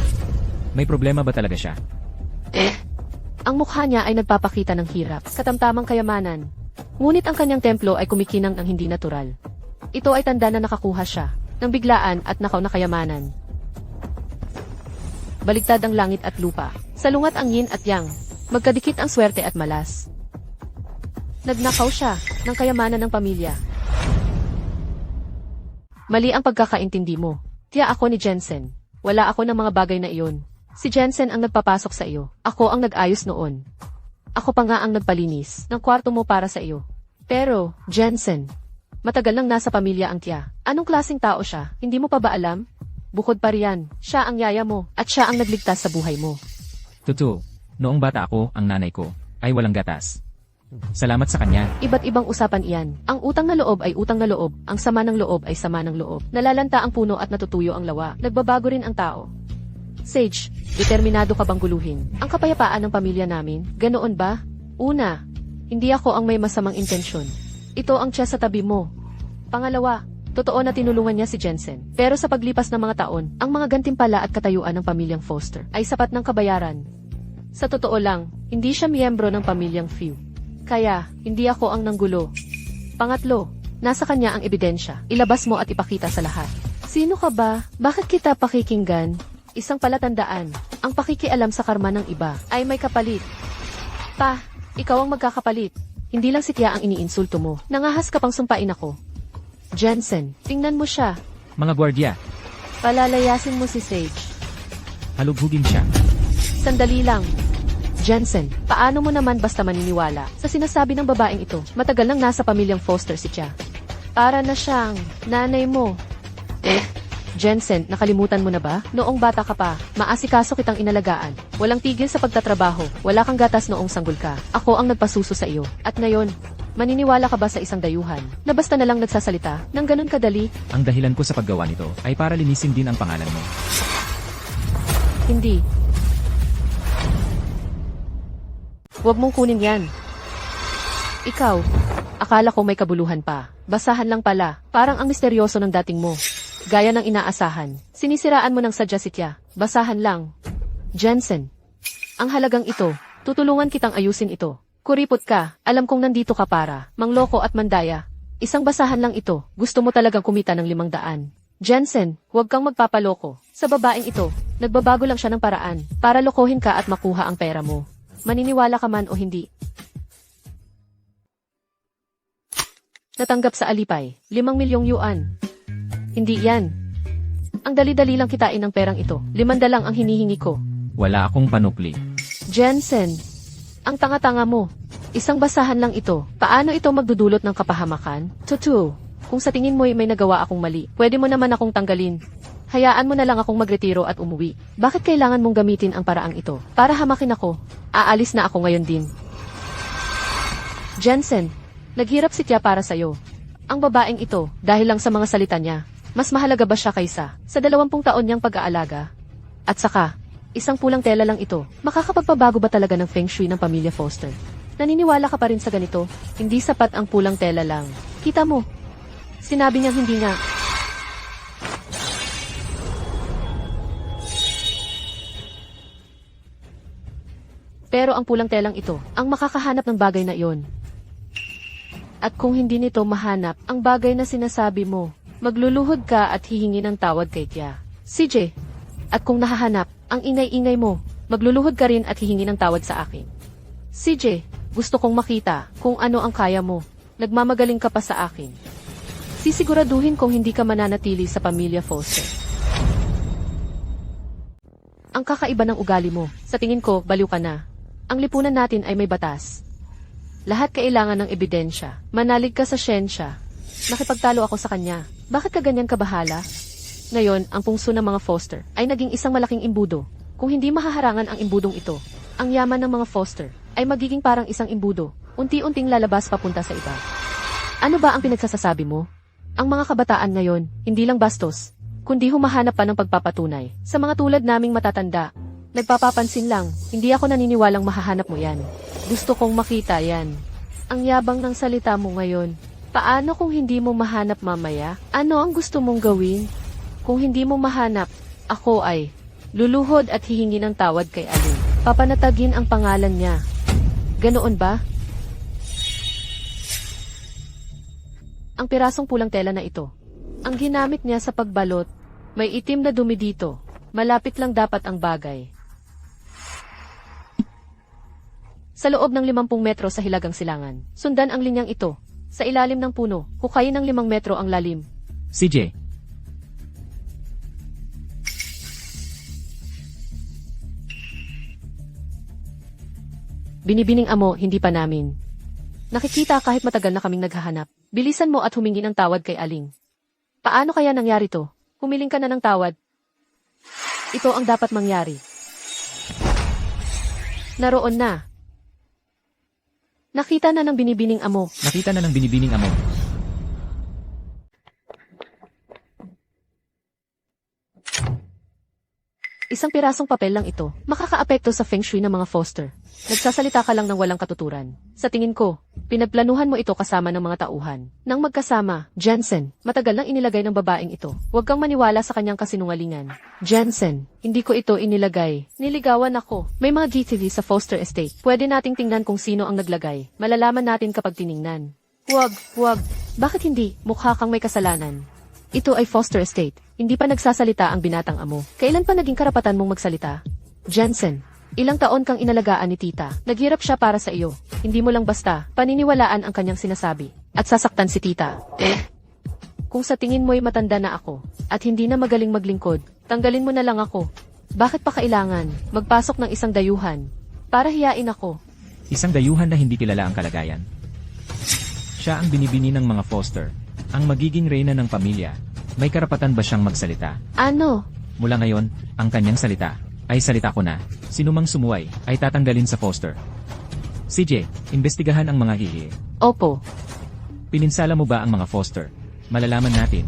may problema ba talaga siya? Ang mukha niya ay nagpapakita ng hirap, katamtamang kayamanan. Ngunit ang kanyang templo ay kumikinang ng hindi natural. Ito ay tanda na nakakuha siya ng biglaan at nakaw na kayamanan. Baligtad ang langit at lupa. Salungat ang yin at yang. Magkadikit ang swerte at malas. Nagnakaw siya ng kayamanan ng pamilya. Mali ang pagkakaintindi mo. Tiya ako ni Jensen. Wala ako ng mga bagay na iyon. Si Jensen ang nagpapasok sa iyo. Ako ang nag-ayos noon. Ako pa nga ang nagpalinis ng kwarto mo para sa iyo. Pero, Jensen, matagal nang nasa pamilya ang tiya. Anong klaseng tao siya? Hindi mo pa ba alam? Bukod pa riyan, siya ang yaya mo at siya ang nagligtas sa buhay mo. Totoo, noong bata ako, ang nanay ko ay walang gatas. Salamat sa kanya. Iba't ibang usapan iyan. Ang utang na loob ay utang na loob. Ang sama ng loob ay sama ng loob. Nalalanta ang puno at natutuyo ang lawa. Nagbabago rin ang tao. Sage, determinado ka bang guluhin ang kapayapaan ng pamilya namin? Ganoon ba? Una, hindi ako ang may masamang intensyon. Ito ang tiya sa tabi mo. Pangalawa, totoo na tinulungan niya si Jensen. Pero sa paglipas ng mga taon, ang mga gantimpala at katayuan ng pamilyang Foster ay sapat ng kabayaran. Sa totoo lang, hindi siya miyembro ng pamilyang Fu. Kaya, hindi ako ang nanggulo. Pangatlo, nasa kanya ang ebidensya. Ilabas mo at ipakita sa lahat. Sino ka ba? Bakit kita pakikinggan? Isang palatandaan, ang pakikialam sa karma ng iba ay may kapalit. Pa, ikaw ang magkakapalit. Hindi lang si Tia ang iniinsulto mo. Nangahas ka pang sumpain ako. Jensen, tingnan mo siya. Mga gwardya, Palalayasin mo si Sage. Halughugin siya. Sandali lang. Jensen, paano mo naman basta maniniwala sa sinasabi ng babaeng ito? Matagal nang nasa pamilyang Foster si Tia. Para na siyang nanay mo. Jensen, nakalimutan mo na ba? Noong bata ka pa, maasikaso kitang inalagaan. Walang tigil sa pagtatrabaho, wala kang gatas noong sanggol ka. Ako ang nagpasuso sa iyo. At ngayon, maniniwala ka ba sa isang dayuhan na basta na lang nagsasalita ng ganun kadali? Ang dahilan ko sa paggawa nito ay para linisin din ang pangalan mo. Hindi. Huwag mong kunin yan. Ikaw, akala ko may kabuluhan pa. Basahan lang pala, parang ang misteryoso ng dating mo. Gaya ng inaasahan, sinisiraan mo ng sadya si Tia. Basahan lang. Jensen, ang halagang ito, tutulungan kitang ayusin ito. Kuripot ka, alam kong nandito ka para mangloko at mandaya. Isang basahan lang ito, gusto mo talagang kumita ng 500. Jensen, huwag kang magpapaloko. Sa babaeng ito, nagbabago lang siya ng paraan para lokohin ka at makuha ang pera mo. Maniniwala ka man o hindi. Natanggap sa alipay, 5 milyong yuan. Hindi yan. Ang dali-dali lang kitain ng perang ito. 500 lang ang hinihingi ko. Wala akong panukli. Jensen, ang tanga-tanga mo. Isang basahan lang ito. Paano ito magdudulot ng kapahamakan? Tutu, kung sa tingin mo'y may nagawa akong mali, pwede mo naman akong tanggalin. Hayaan mo na lang akong magretiro at umuwi. Bakit kailangan mong gamitin ang paraang ito? Para hamakin ako. Aalis na ako ngayon din. Jensen, naghirap si Tia para sa'yo. Ang babaeng ito, dahil lang sa mga salita niya, mas mahalaga ba siya kaysa sa 20 taon niyang pag-aalaga? At saka, isang pulang tela lang ito, makakapagpabago ba talaga ng feng shui ng pamilya Foster? Naniniwala ka pa rin sa ganito? Hindi sapat ang pulang tela lang. Kita mo, sinabi niyang hindi nga. Pero ang pulang telang ito, ang makakahanap ng bagay na iyon. At kung hindi nito mahanap ang bagay na sinasabi mo, magluluhod ka at hihingi ng tawad kay Tia. CJ, at kung nahahanap ang ingay-ingay mo, magluluhod ka rin at hihingi ng tawad sa akin. CJ, gusto kong makita kung ano ang kaya mo. Nagmamagaling ka pa sa akin. Sisiguraduhin kong hindi ka mananatili sa pamilya Foster. Ang kakaiba ng ugali mo, sa tingin ko, baliw ka na. Ang lipunan natin ay may batas. Lahat kailangan ng ebidensya. Manalig ka sa siyensya. Nakipagtalo ako sa kanya. Bakit ka ganyan kabahala? Ngayon, ang pungso ng mga Foster ay naging isang malaking imbudo. Kung hindi mahaharangan ang imbudong ito, ang yaman ng mga Foster ay magiging parang isang imbudo, unti-unting lalabas papunta sa iba. Ano ba ang pinagsasasabi mo? Ang mga kabataan ngayon, hindi lang bastos, kundi humahanap pa ng pagpapatunay. Sa mga tulad naming matatanda, nagpapapansin lang, hindi ako naniniwalang mahahanap mo yan. Gusto kong makita yan. Ang yabang ng salita mo ngayon. Paano kung hindi mo mahanap mamaya? Ano ang gusto mong gawin? Kung hindi mo mahanap, ako ay luluhod at hihingi ng tawad kay Alin. Papanatagin ang pangalan niya. Ganoon ba? Ang pirasong pulang tela na ito, ang ginamit niya sa pagbalot, may itim na dumi dito. Malapit lang dapat ang bagay. Sa loob ng 50 metro sa hilagang silangan, sundan ang linyang ito. Sa ilalim ng puno, hukayin ng 5 metro ang lalim. CJ, Binibining amo, hindi pa namin. Nakikita kahit matagal na kaming naghahanap. Bilisan mo at humingi ng tawad kay Aling. Paano kaya nangyari to? Humiling ka na ng tawad. Ito ang dapat mangyari. Naroon na. Nakita na ng binibining amo. nakita na ng binibining amo. Isang pirasong papel lang ito. Makakaapekto sa feng shui ng mga Foster. Nagsasalita ka lang ng walang katuturan. Sa tingin ko, pinagplanuhan mo ito kasama ng mga tauhan. Nang magkasama, Jensen, matagal nang inilagay ng babaeng ito. Huwag kang maniwala sa kanyang kasinungalingan. Jensen, hindi ko ito inilagay. Niligawan ako. May mga GTV sa Foster Estate. Pwede nating tingnan kung sino ang naglagay. Malalaman natin kapag tiningnan. Huwag. Bakit hindi? Mukha kang may kasalanan. Ito ay Foster Estate. Hindi pa nagsasalita ang binatang amo. Kailan pa naging karapatan mong magsalita? Jensen, ilang taon kang inalagaan ni tita. Naghirap siya para sa iyo. Hindi mo lang basta paniniwalaan ang kanyang sinasabi. At sasaktan si tita. Kung sa tingin mo'y matanda na ako, at hindi na magaling maglingkod, tanggalin mo na lang ako. Bakit pa kailangan magpasok ng isang dayuhan? Para hiyain ako. Isang dayuhan na hindi kilala ang kalagayan. Siya ang binibini ng mga Foster, ang magiging reyna ng pamilya. May karapatan ba siyang magsalita? Ano? Mula ngayon, ang kanyang salita ay salita ko na. Sinumang sumuway ay tatanggalin sa Foster. CJ, imbestigahan ang mga hihi. Opo. Pininsala mo ba ang mga Foster? Malalaman natin.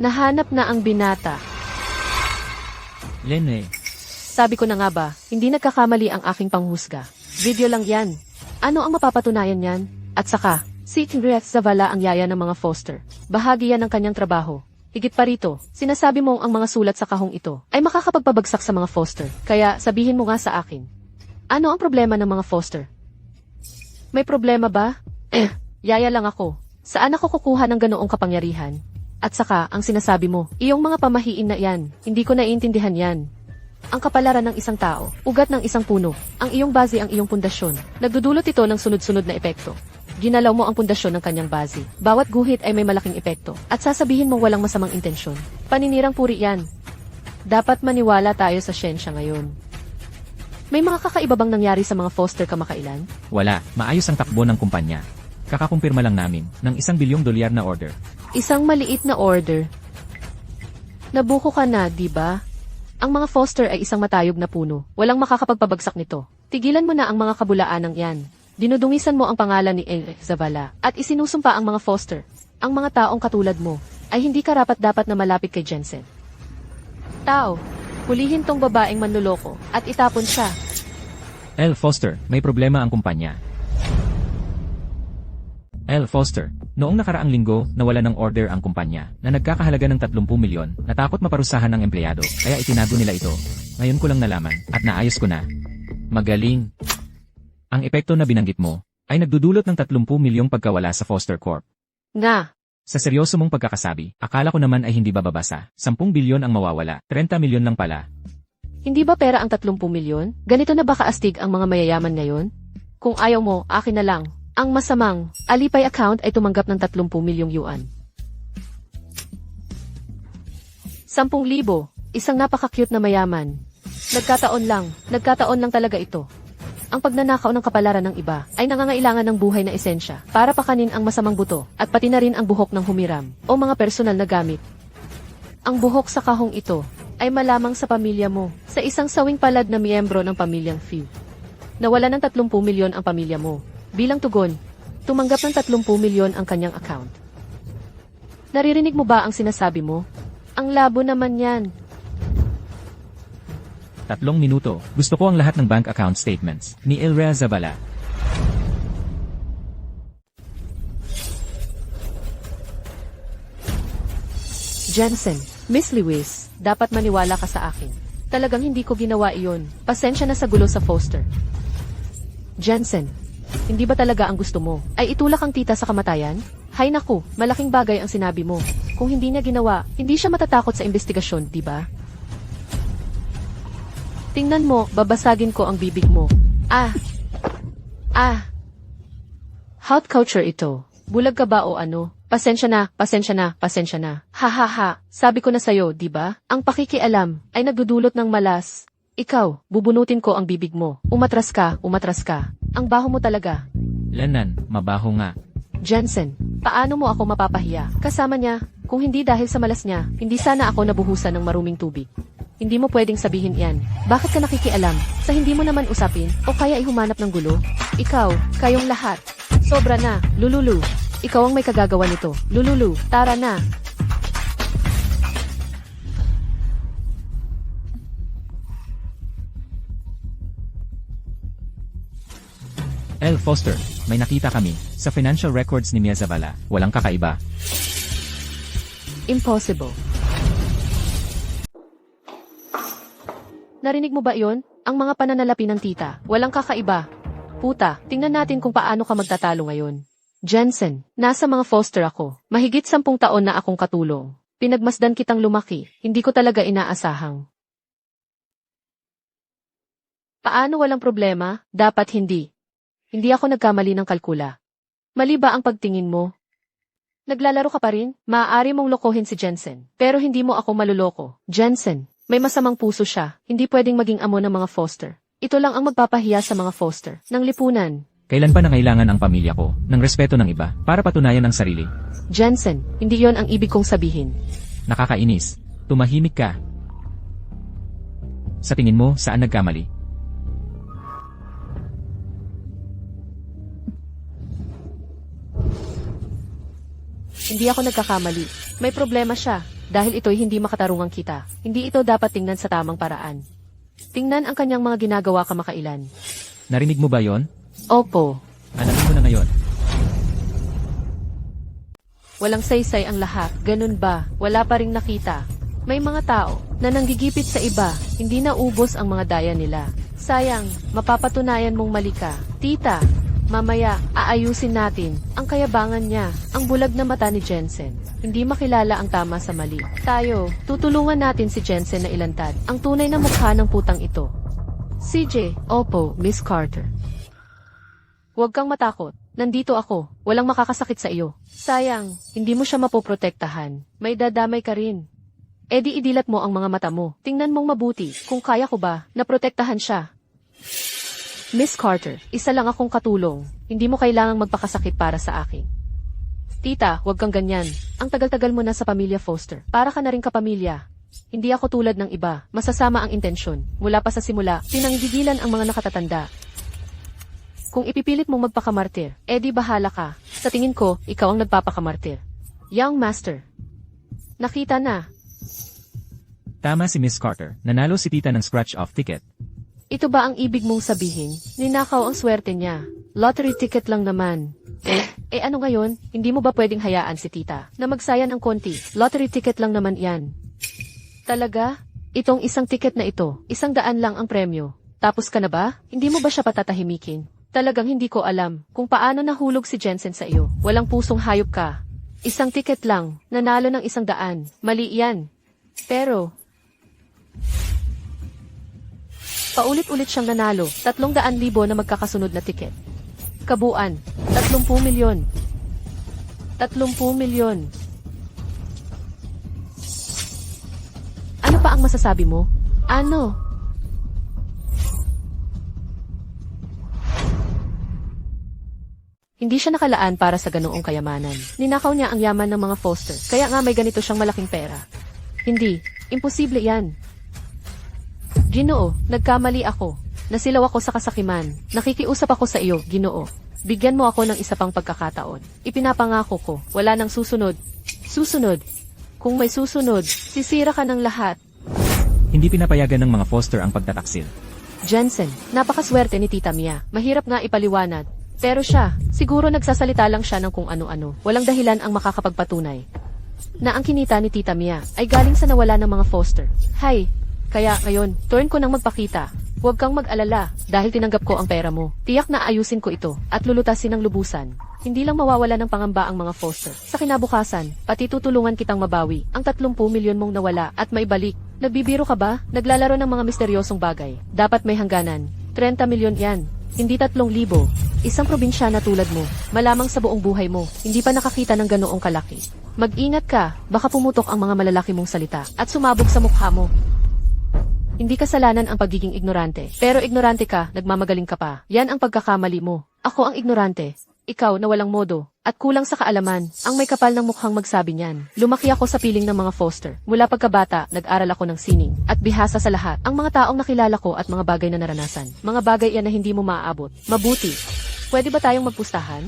Nahanap na ang binata. Lene, Sabi ko na nga ba, hindi nagkakamali ang aking panghusga. Video lang yan. Ano ang mapapatunayan yan? At saka, si Ingrid Zavala ang yaya ng mga Foster. Bahagi yan ng kanyang trabaho. Higit pa rito, sinasabi mong ang mga sulat sa kahong ito ay makakapagpabagsak sa mga Foster. Kaya sabihin mo nga sa akin. Ano ang problema ng mga Foster? May problema ba? Yaya lang ako. Saan ako kukuha ng ganoong kapangyarihan? At saka, ang sinasabi mo, iyong mga pamahiin na yan, hindi ko naiintindihan yan. Ang kapalaran ng isang tao, ugat ng isang puno, ang iyong base ang iyong pundasyon. Nagdudulot ito ng sunod-sunod na epekto. Ginalaw mo ang pundasyon ng kanyang base. Bawat guhit ay may malaking epekto. At sasabihin mong walang masamang intensyon. Paninirang puri yan. Dapat maniwala tayo sa siyensya ngayon. May mga kakaiba bang nangyari sa mga Foster kamakailan? wala, maayos ang takbo ng kumpanya. Kakakumpirma lang namin ng $1 bilyong na order. Isang maliit na order. Nabuko ka na, di ba? Ang mga Foster ay isang matayog na puno. Walang makakapagpabagsak nito. Tigilan mo na ang mga kabulaanang yan. Dinudungisan mo ang pangalan ni Ingrid Zavala at isinusumpa ang mga Foster. Ang mga taong katulad mo ay hindi karapat-dapat na malapit kay Jensen. Tao, hulihin tong babaeng manluloko at itapon siya. L. Foster, may problema ang kumpanya. L. Foster, noong nakaraang linggo, nawala ng order ang kumpanya na nagkakahalaga ng 30 milyon, natakot maparusahan ng empleyado, kaya itinago nila ito. Ngayon ko lang nalaman, at naayos ko na. Magaling. Ang epekto na binanggit mo, ay nagdudulot ng 30 milyong pagkawala sa Foster Corp. Nga, Sa seryoso mong pagkakasabi, akala ko naman ay hindi bababasa. 10 bilyon ang mawawala, 30 milyon lang pala. hindi ba pera ang 30 milyon? Ganito na ba kaastig ang mga mayayaman ngayon? Kung ayaw mo, akin na lang. Ang masamang, Alipay account ay tumanggap ng 30 milyong yuan. 10,000, isang napaka-cute na mayaman. Nagkataon lang talaga ito. Ang pagnanakaw ng kapalaran ng iba ay nangangailangan ng buhay na esensya para pakanin ang masamang buto at pati na rin ang buhok ng humiram o mga personal na gamit. Ang buhok sa kahong ito ay malamang sa pamilya mo, sa isang sawing palad na miyembro ng pamilyang Few. Nawala ng 30 milyon ang pamilya mo. Bilang tugon, tumanggap ng 30 milyon ang kanyang account. Naririnig mo ba ang sinasabi mo? Ang labo naman yan. 3 minuto, gusto ko ang lahat ng bank account statements ni Ilrea Zavala. Jensen, Miss Lewis, dapat maniwala ka sa akin. Talagang hindi ko ginawa iyon. Pasensya na sa gulo sa Foster. Jensen, hindi ba talaga ang gusto mo ay itulak ang tita sa kamatayan? Hay naku, malaking bagay ang sinabi mo. Kung hindi niya ginawa, hindi siya matatakot sa investigasyon, di ba? Tingnan mo, babasagin ko ang bibig mo. Hot culture ito. Bulag ka ba o ano? Pasensya na. Ha ha ha, sabi ko na sa'yo, di ba? Ang pakikialam ay nagdudulot ng malas. Ikaw, bubunutin ko ang bibig mo. Umatras ka. Ang baho mo talaga. Lanan, mabaho nga. Jensen, paano mo ako mapapahiya? Kasama niya, kung hindi dahil sa malas niya, hindi sana ako nabuhusan ng maruming tubig. Hindi mo pwedeng sabihin yan. Bakit ka nakikialam? Sa hindi mo naman usapin, o kaya ihumanap ng gulo? Ikaw, kayong lahat. Sobra na, Lululu. Ikaw ang may kagagawa nito. Lululu, tara na. L. Foster, may nakita kami sa financial records ni Mia Zavala. Walang kakaiba. Impossible. Narinig mo ba yon? Ang mga pananalapi ng tita. Walang kakaiba. Puta, tingnan natin kung paano ka magtatalo ngayon. Jensen, nasa mga Foster ako. Mahigit 10 taon na akong katulong. Pinagmasdan kitang lumaki. Hindi ko talaga inaasahang. Paano walang problema? Dapat hindi. Hindi ako nagkamali ng kalkula. Mali ba ang pagtingin mo? Naglalaro ka pa rin? Maaari mong lokohin si Jensen. Pero hindi mo ako maluloko. Jensen, may masamang puso siya. Hindi pwedeng maging amo ng mga Foster. Ito lang ang magpapahiya sa mga Foster. Ng lipunan. Kailan pa nangailangan ang pamilya ko ng respeto ng iba para patunayan ang sarili? Jensen, hindi yon ang ibig kong sabihin. Nakakainis. Tumahimik ka. Sa tingin mo, saan nagkamali? Hindi ako nagkakamali. May problema siya. Dahil ito'y hindi makatarungang kita. Hindi ito dapat tingnan sa tamang paraan. Tingnan ang kanyang mga ginagawa kamakailan. Narinig mo ba yon? Opo. Alamin mo na ngayon. Walang saysay ang lahat. Ganun ba? Wala pa ring nakita. May mga tao na nanggigipit sa iba. Hindi na ubos ang mga daya nila. Sayang, mapapatunayan mong mali ka. Tita, mamaya, aayusin natin ang kayabangan niya, ang bulag na mata ni Jensen. Hindi makilala ang tama sa mali. Tayo, tutulungan natin si Jensen na ilantad ang tunay na mukha ng putang ito. CJ, opo, Miss Carter. Huwag kang matakot. Nandito ako. Walang makakasakit sa iyo. Sayang, hindi mo siya mapoprotektahan. May dadamay ka rin. E di idilat mo ang mga mata mo. Tingnan mong mabuti kung kaya ko ba na protektahan siya. Miss Carter, isa lang akong katulong. Hindi mo kailangang magpakasakit para sa akin. Tita, huwag kang ganyan. Ang tagal-tagal mo na sa pamilya Foster. Para ka na rin kapamilya. Hindi ako tulad ng iba. Masasama ang intensyon. Mula pa sa simula, pinanggigilan ang mga nakatatanda. Kung ipipilit mong magpakamartir, edi bahala ka. Sa tingin ko, ikaw ang nagpapakamartir. Young Master. Nakita na. Tama si Miss Carter. Nanalo si tita ng scratch-off ticket. Ito ba ang ibig mong sabihin? Ninakaw ang swerte niya. Lottery ticket lang naman. Ano ngayon? Hindi mo ba pwedeng hayaan si tita na magsayan ang konti? Lottery ticket lang naman yan. Talaga? Itong isang ticket na ito, 100 lang ang premyo. Tapos ka na ba? Hindi mo ba siya patatahimikin? Talagang hindi ko alam kung paano nahulog si Jensen sa iyo. Walang pusong hayop ka. 1 ticket lang, nanalo ng 100. Mali yan. Pero paulit-ulit siyang nanalo, 300,000 na magkakasunod na tiket. Kabuuan, 30 milyon. 30 milyon. Ano pa ang masasabi mo? Ano? Hindi siya nakalaan para sa ganoong kayamanan. Ninakaw niya ang yaman ng mga Foster, kaya nga may ganito siyang malaking pera. Hindi, imposible yan. Ginoo, nagkamali ako. Nasilaw ako sa kasakiman. Nakikiusap ako sa iyo, Ginoo. Bigyan mo ako ng isa pang pagkakataon. Ipinapangako ko, wala nang susunod. Susunod. Kung may susunod, sisira ka ng lahat. Hindi pinapayagan ng mga Foster ang pagtataksil. Jensen, napakaswerte ni Tita Mia. Mahirap nga ipaliwanag. Pero siya, siguro nagsasalita lang siya ng kung ano-ano. Walang dahilan ang makakapagpatunay na ang kinita ni Tita Mia ay galing sa nawala ng mga Foster. Hay! Kaya ngayon, turn ko nang magpakita. Huwag kang mag-alala, dahil tinanggap ko ang pera mo. Tiyak na ayusin ko ito, at lulutasin ng lubusan. Hindi lang mawawala ng pangamba ang mga Foster. Sa kinabukasan, pati tutulungan kitang mabawi ang 30 milyon mong nawala at maibalik. Nagbibiro ka ba? Naglalaro ng mga misteryosong bagay. Dapat may hangganan. 30 milyon yan. Hindi 3,000. Isang probinsya na tulad mo, malamang sa buong buhay mo, hindi pa nakakita ng ganoong kalaki. Mag-ingat ka, baka pumutok ang mga malalaki mong salita at sumabog sa mukha mo. Hindi kasalanan ang pagiging ignorante, pero ignorante ka, nagmamagaling ka pa. Yan ang pagkakamali mo. Ako ang ignorante. Ikaw na walang modo, at kulang sa kaalaman, ang may kapal ng mukhang magsabi niyan. Lumaki ako sa piling ng mga Foster. Mula pagkabata, nag-aral ako ng sining, at bihasa sa lahat. Ang mga taong nakilala ko at mga bagay na naranasan. Mga bagay yan na hindi mo maaabot. Mabuti. Pwede ba tayong magpustahan?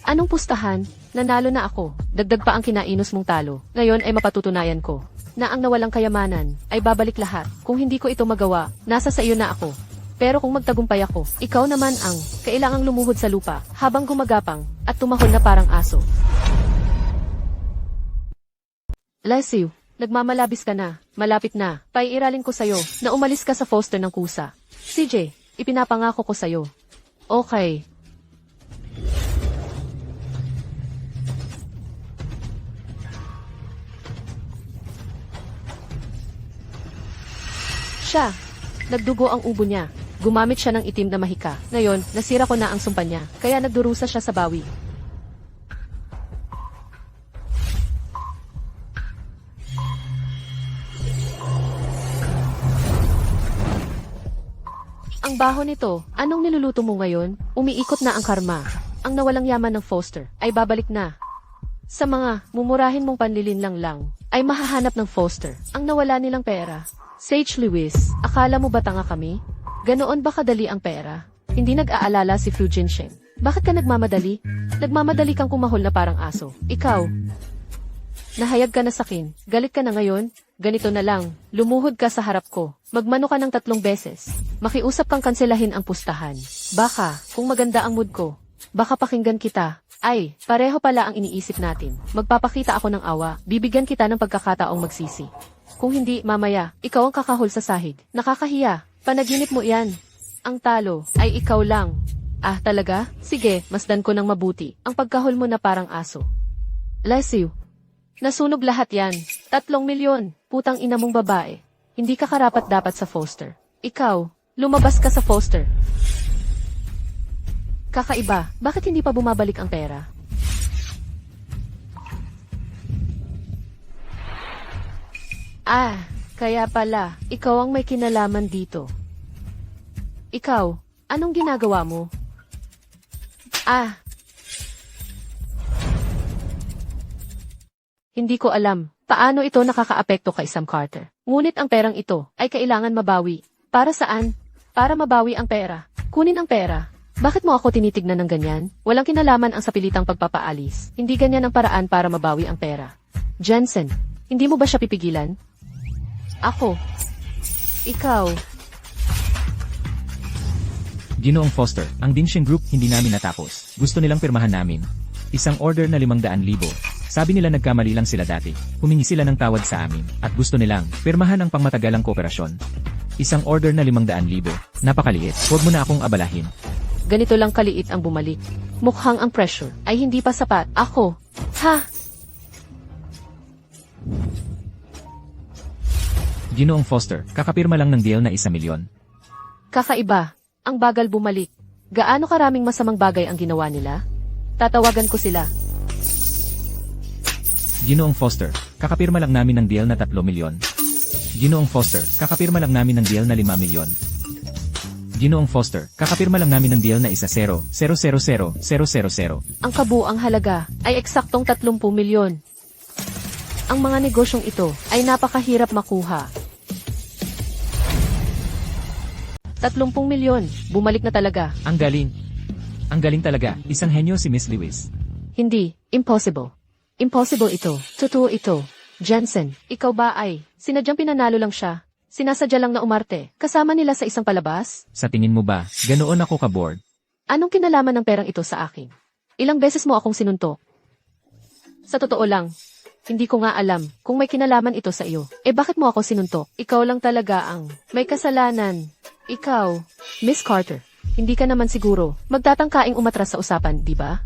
Anong pustahan? Nanalo na ako. Dagdag pa ang kinainos mong talo. Ngayon ay mapatutunayan ko na ang nawalang kayamanan ay babalik lahat. Kung hindi ko ito magawa, nasa sa iyo na ako. Pero kung magtagumpay ako, ikaw naman ang kailangang lumuhod sa lupa habang gumagapang at tumahol na parang aso. Leslie, nagmamalabis ka na. Malapit na. Paiiralin ko sa'yo na umalis ka sa Foster ng kusa. CJ, ipinapangako ko sa'yo. Okay. Siya. Nagdugo ang ubo niya. Gumamit siya ng itim na mahika. Ngayon, nasira ko na ang sumpa niya. Kaya nagdurusa siya sa bawi. baho nito. Anong niluluto mo ngayon? Umiikot na ang karma. Ang nawalang yaman ng Foster ay babalik na. Sa mga mumurahin mong panlilinlang lang, ay mahahanap ng Foster ang nawala nilang pera. Sage Lewis, akala mo ba tanga kami? Ganoon ba kadali ang pera? Hindi nag-aalala si Fu Jinsheng. Bakit ka nagmamadali? Nagmamadali kang kumahol na parang aso. Ikaw, nahayag ka na sakin. Galit ka na ngayon? Ganito na lang, lumuhod ka sa harap ko. Magmano ka ng 3 beses. Makiusap kang kanselahin ang pustahan. Baka, kung maganda ang mood ko, baka pakinggan kita. Ay, pareho pala ang iniisip natin. Magpapakita ako ng awa. Bibigyan kita ng pagkakataong magsisi. Kung hindi, mamaya, ikaw ang kakahol sa sahig. Nakakahiya. Panaginip mo yan. Ang talo ay ikaw lang. Ah, talaga? Sige, masdan ko ng mabuti. Ang pagkahol mo na parang aso. Bless you. Nasunog lahat yan. 3 milyon. Putang ina mong babae. Hindi ka karapat dapat sa Foster. Ikaw, lumabas ka sa Foster. Kakaiba, bakit hindi pa bumabalik ang pera? Ah, kaya pala, ikaw ang may kinalaman dito. Ikaw, anong ginagawa mo? Ah. Hindi ko alam paano ito nakakaapekto kay Sam Carter. Ngunit ang perang ito ay kailangan mabawi. Para saan? Para mabawi ang pera. Kunin ang pera. Bakit mo ako tinitignan ng ganyan? Walang kinalaman ang sapilitang pagpapaalis. Hindi ganyan ang paraan para mabawi ang pera. Jensen, hindi mo ba siya pipigilan? Ako. Ikaw. Ginoong Foster, ang Dinsheng Group hindi namin natapos. Gusto nilang pirmahan namin. Isang order na 500,000. Sabi nila nagkamali lang sila dati. Humingi sila ng tawad sa amin. At gusto nilang pirmahan ang pangmatagalang kooperasyon. Isang order na 500,000. Napakaliit. Huwag mo na akong abalahin. Ganito lang kaliit ang bumalik. Mukhang ang pressure ay hindi pa sapat. Ako. Ha? Ginoong Foster, kakapirma lang ng deal na 1 milyon. Kakaiba. Ang bagal bumalik. Gaano karaming masamang bagay ang ginawa nila? Tatawagan ko sila. Ginoong Foster, kakapirma lang namin ng deal na 3 milyon. Ginoong Foster, kakapirma lang namin ng deal na 5 milyon. Ginoong Foster, kakapirma lang namin ng deal na 10,000,000. Ang kabuang halaga ay eksaktong 30 milyon. Ang mga negosyong ito ay napakahirap makuha. 30 milyon. Bumalik na talaga. Ang galing. Ang galing talaga. Isang henyo si Miss Lewis. Hindi. Impossible. Impossible ito. Totoo ito. Jensen, ikaw ba ay sinadyang pinanalo lang siya? Sinasadya lang na umarte. Kasama nila sa isang palabas? Sa tingin mo ba, ganoon ako ka-bored? Anong kinalaman ng perang ito sa akin? Ilang beses mo akong sinuntok? Sa totoo lang, hindi ko nga alam kung may kinalaman ito sa iyo. Eh bakit mo ako sinuntok? Ikaw lang talaga ang may kasalanan. Ikaw, Miss Carter, hindi ka naman siguro magtatangkaing umatras sa usapan, di ba?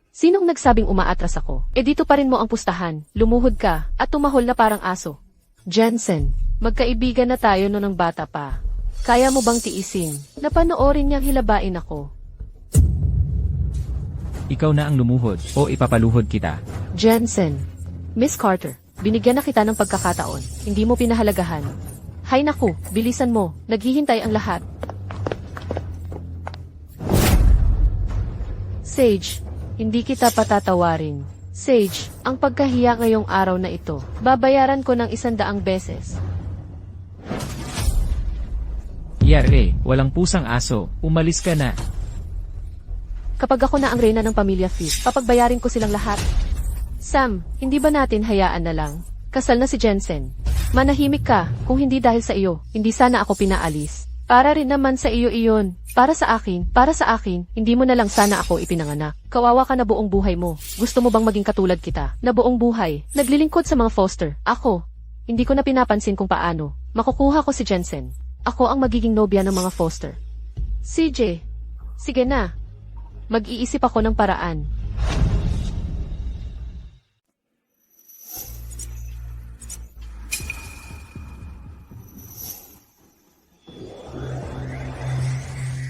Sinong nagsabing umaatras ako? Eh dito pa rin mo ang pustahan, lumuhod ka, at tumahol na parang aso. Jensen, magkaibigan na tayo noong bata pa. Kaya mo bang tiisin na panoorin niyang hilabain ako? Ikaw na ang lumuhod o ipapaluhod kita. Jensen, Miss Carter, binigyan na kita ng pagkakataon. Hindi mo pinahalagahan. Hay naku, bilisan mo. Naghihintay ang lahat. Sage, hindi kita patatawarin. Sage, ang pagkahiya ngayong araw na ito, babayaran ko ng 100 beses. Yare, walang pusang aso. Umalis ka na. Kapag ako na ang reyna ng pamilya Fitz, papagbayarin ko silang lahat. Sam, hindi ba natin hayaan na lang? Kasal na si Jensen. Manahimik ka, kung hindi dahil sa iyo, hindi sana ako pinaalis. Para rin naman sa iyo iyon. Para sa akin, hindi mo na lang sana ako ipinanganak. Kawawa ka na buong buhay mo. Gusto mo bang maging katulad kita? Na buong buhay, naglilingkod sa mga Foster. Ako, hindi ko na pinapansin kung paano. Makukuha ko si Jensen. Ako ang magiging nobya ng mga Foster. CJ, sige na. Mag-iisip ako ng paraan.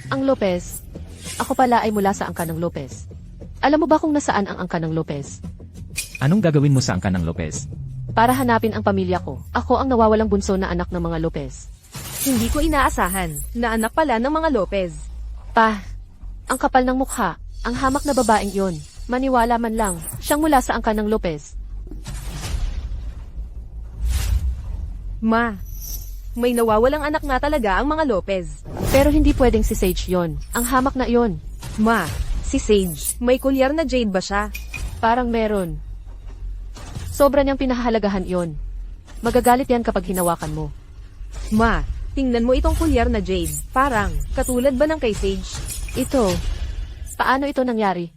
Ang Lopez. Ako pala ay mula sa angka ng Lopez. Alam mo ba kung nasaan ang angka ng Lopez? Anong gagawin mo sa angka ng Lopez? Para hanapin ang pamilya ko. Ako ang nawawalang bunso na anak ng mga Lopez. Hindi ko inaasahan na anak pala ng mga Lopez. Pa, ang kapal ng mukha, ang hamak na babaeng yon. Maniwala man lang, siyang mula sa angkan ng Lopez. Ma, may nawawalang anak nga talaga ang mga Lopez. Pero hindi pwedeng si Sage yon. Ang hamak na yon. Ma, si Sage, may kulyar na jade ba siya? Parang meron. Sobra niyang pinahahalagahan yon. Magagalit yan kapag hinawakan mo. Ma, tingnan mo itong kulyar na jade. Parang, katulad ba ng kay Sage? Ito. Paano ito nangyari?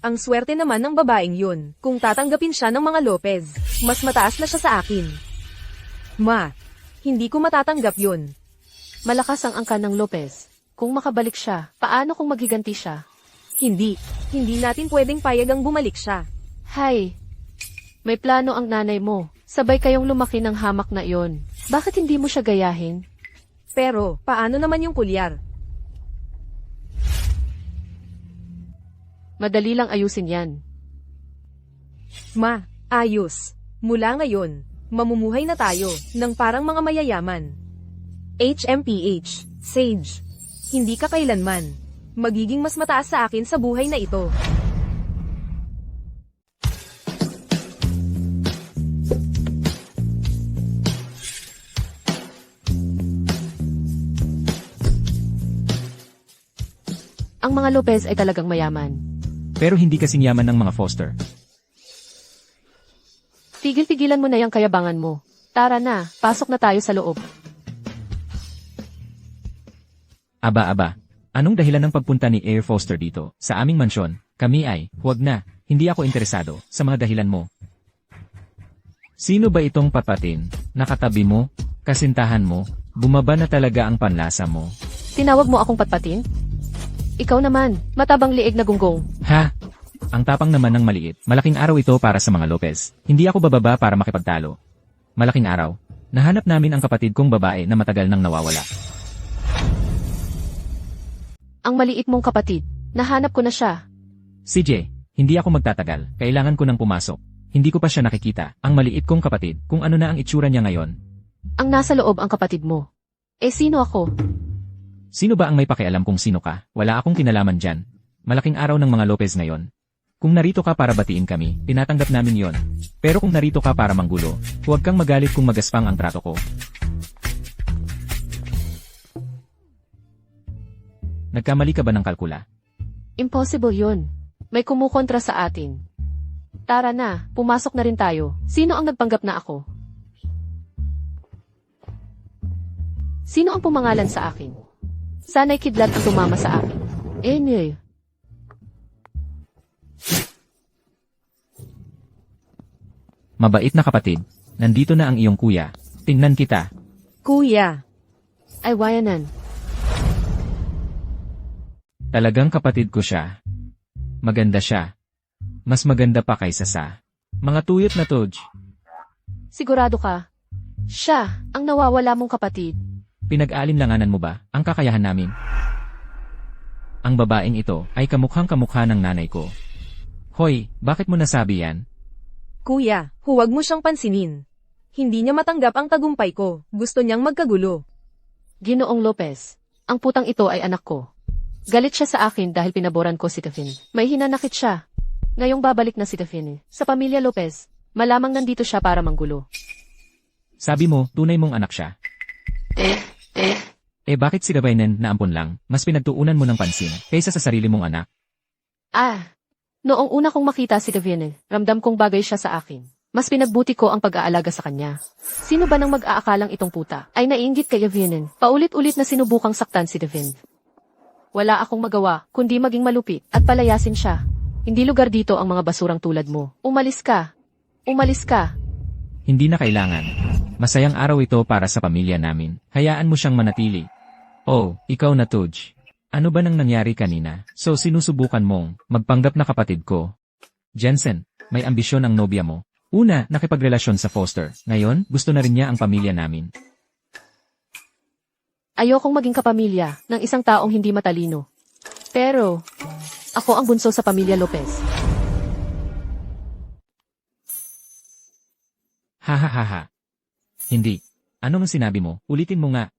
Ang swerte naman ng babaeng yun, kung tatanggapin siya ng mga Lopez. Mas mataas na siya sa akin. Ma, hindi ko matatanggap yun. Malakas ang angkan ng Lopez. Kung makabalik siya, paano kung maghiganti siya? Hindi. Hindi natin pwedeng payagang bumalik siya. Hay, may plano ang nanay mo. Sabay kayong lumaki ng hamak na iyon. Bakit hindi mo siya gayahin? Pero, paano naman yung kulyar? Madali lang ayusin yan. Ma, ayos. Mula ngayon, mamumuhay na tayo ng parang mga mayayaman. HMPH, Sage. Hindi ka kailanman magiging mas mataas sa akin sa buhay na ito. Ang mga Lopez ay talagang mayaman. Pero hindi kasing yaman ng mga Foster. Tigil-tigilan mo na yung kayabangan mo. Tara na, pasok na tayo sa loob. Aba. Anong dahilan ng pagpunta ni Air Foster dito, sa aming mansyon? Kami ay, huwag na, hindi ako interesado, sa mga dahilan mo. Sino ba itong papatin? Nakatabi mo? Kasintahan mo? Bumaba na talaga ang panlasa mo. Tinawag mo akong patpatin? Ikaw naman, matabang liig na gunggong. Ha? Ang tapang naman ng maliit. Malaking araw ito para sa mga Lopez. Hindi ako bababa para makipagtalo. Malaking araw. Nahanap namin ang kapatid kong babae na matagal nang nawawala. Ang maliit mong kapatid, nahanap ko na siya. CJ, hindi ako magtatagal. Kailangan ko nang pumasok. Hindi ko pa siya nakikita. Ang maliit kong kapatid, kung ano na ang itsura niya ngayon. Ang nasa loob ang kapatid mo. Eh sino ako? Sino ba ang may pakialam kung sino ka? Wala akong kinalaman dyan. Malaking araw ng mga Lopez ngayon. Kung narito ka para batiin kami, tinatanggap namin yon. Pero kung narito ka para manggulo, huwag kang magalit kung magaspang ang trato ko. Nagkamali ka ba ng kalkula? Impossible yun. May kumukontra sa atin. Tara na, pumasok na rin tayo. Sino ang nagpanggap na ako? Sino ang pumangalan sa akin? Sana'y kidlat ang tumama sa akin. Anyway. Mabait na kapatid, nandito na ang iyong kuya. Tingnan kita. Kuya, Ay wayanan. Talagang kapatid ko siya. Maganda siya. Mas maganda pa kaysa sa mga tuyot na Toj. Sigurado ka? Siya, ang nawawala mong kapatid. Pinag-alinlanganan mo ba ang kakayahan namin? Ang babaeng ito ay kamukhang-kamukha ng nanay ko. Hoy, bakit mo nasabi yan? kuya, huwag mo siyang pansinin. Hindi niya matanggap ang tagumpay ko. Gusto niyang magkagulo. Ginoong Lopez, ang putang ito ay anak ko. Galit siya sa akin dahil pinaboran ko si Tefin. May hinanakit siya. Ngayong babalik na si Tefin. Sa pamilya Lopez, malamang nandito siya para manggulo. Sabi mo, tunay mong anak siya. Bakit si Gabaynen na ampon lang, mas pinagtuunan mo ng pansin, kaysa sa sarili mong anak? Noong una kong makita si Tefin, ramdam kong bagay siya sa akin. Mas pinagbuti ko ang pag-aalaga sa kanya. Sino ba nang mag-aakalang itong puta ay naiinggit kay Tefin? Paulit-ulit na sinubukang saktan si Tefin. Wala akong magawa, kundi maging malupit at palayasin siya. Hindi lugar dito ang mga basurang tulad mo. Umalis ka. Umalis ka. Hindi na kailangan. Masayang araw ito para sa pamilya namin. Hayaan mo siyang manatili. Oh, ikaw na Toj. Ano ba nang nangyari kanina? So sinusubukan mong magpanggap na kapatid ko. Jensen, may ambisyon ang nobya mo. Una, nakipagrelasyon sa Foster. Ngayon, gusto na rin niya ang pamilya namin. Ayokong maging kapamilya ng isang taong hindi matalino. Pero, ako ang bunso sa pamilya Lopez. Hahaha. Hindi. Ano ang sinabi mo? Ulitin mo nga.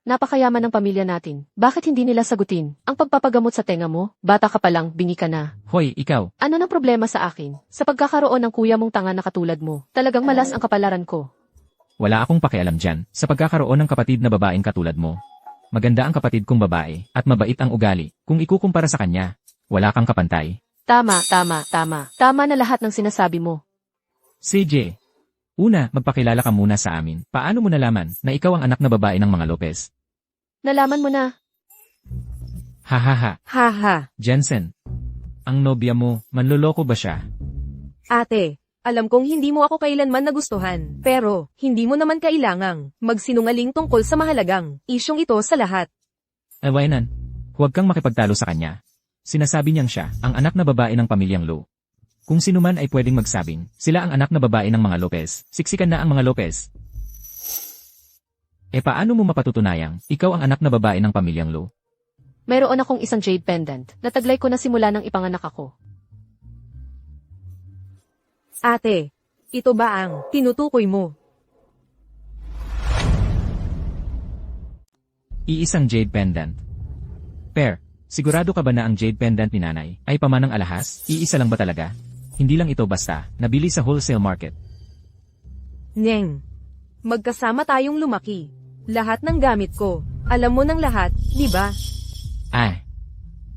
Napakayaman ng pamilya natin. Bakit hindi nila sagutin? Ang pagpapagamot sa tenga mo, bata ka pa lang, bingi ka na. Hoy, ikaw, Ano nang problema sa akin? Sa pagkakaroon ng kuya mong tanga na katulad mo, talagang malas ang kapalaran ko. wala akong pakialam dyan sa pagkakaroon ng kapatid na babaeng katulad mo. Maganda ang kapatid kong babae at mabait ang ugali. Kung ikukumpara sa kanya, wala kang kapantay. Tama. Tama na lahat ng sinasabi mo. CJ, una, magpakilala ka muna sa amin. Paano mo nalaman na ikaw ang anak na babae ng mga Lopez? Nalaman mo na. Hahaha, Haha. Jensen. Ang nobya mo, manloloko ba siya? Ate, alam kong hindi mo ako kailanman nagustuhan, pero hindi mo naman kailangang magsinungaling tungkol sa mahalagang isyong ito sa lahat. Wainan, huwag kang makipagtalo sa kanya. Sinasabi niyang siya, ang anak na babae ng pamilyang Lo. Kung sino man ay pwedeng magsabing, sila ang anak na babae ng mga Lopez, siksikan na ang mga Lopez. Paano mo mapatutunayang, ikaw ang anak na babae ng pamilyang Lo? Mayroon akong isang jade pendant. Nataglay ko na simula nang ipanganak ako. Ate, ito ba ang tinutukoy mo? Iisang jade pendant. Per, sigurado ka ba na ang jade pendant ni nanay ay pamanang alahas? Iisa lang ba talaga? Hindi lang ito basta, nabili sa wholesale market. Neng, magkasama tayong lumaki. Lahat ng gamit ko. Alam mo ng lahat, di ba?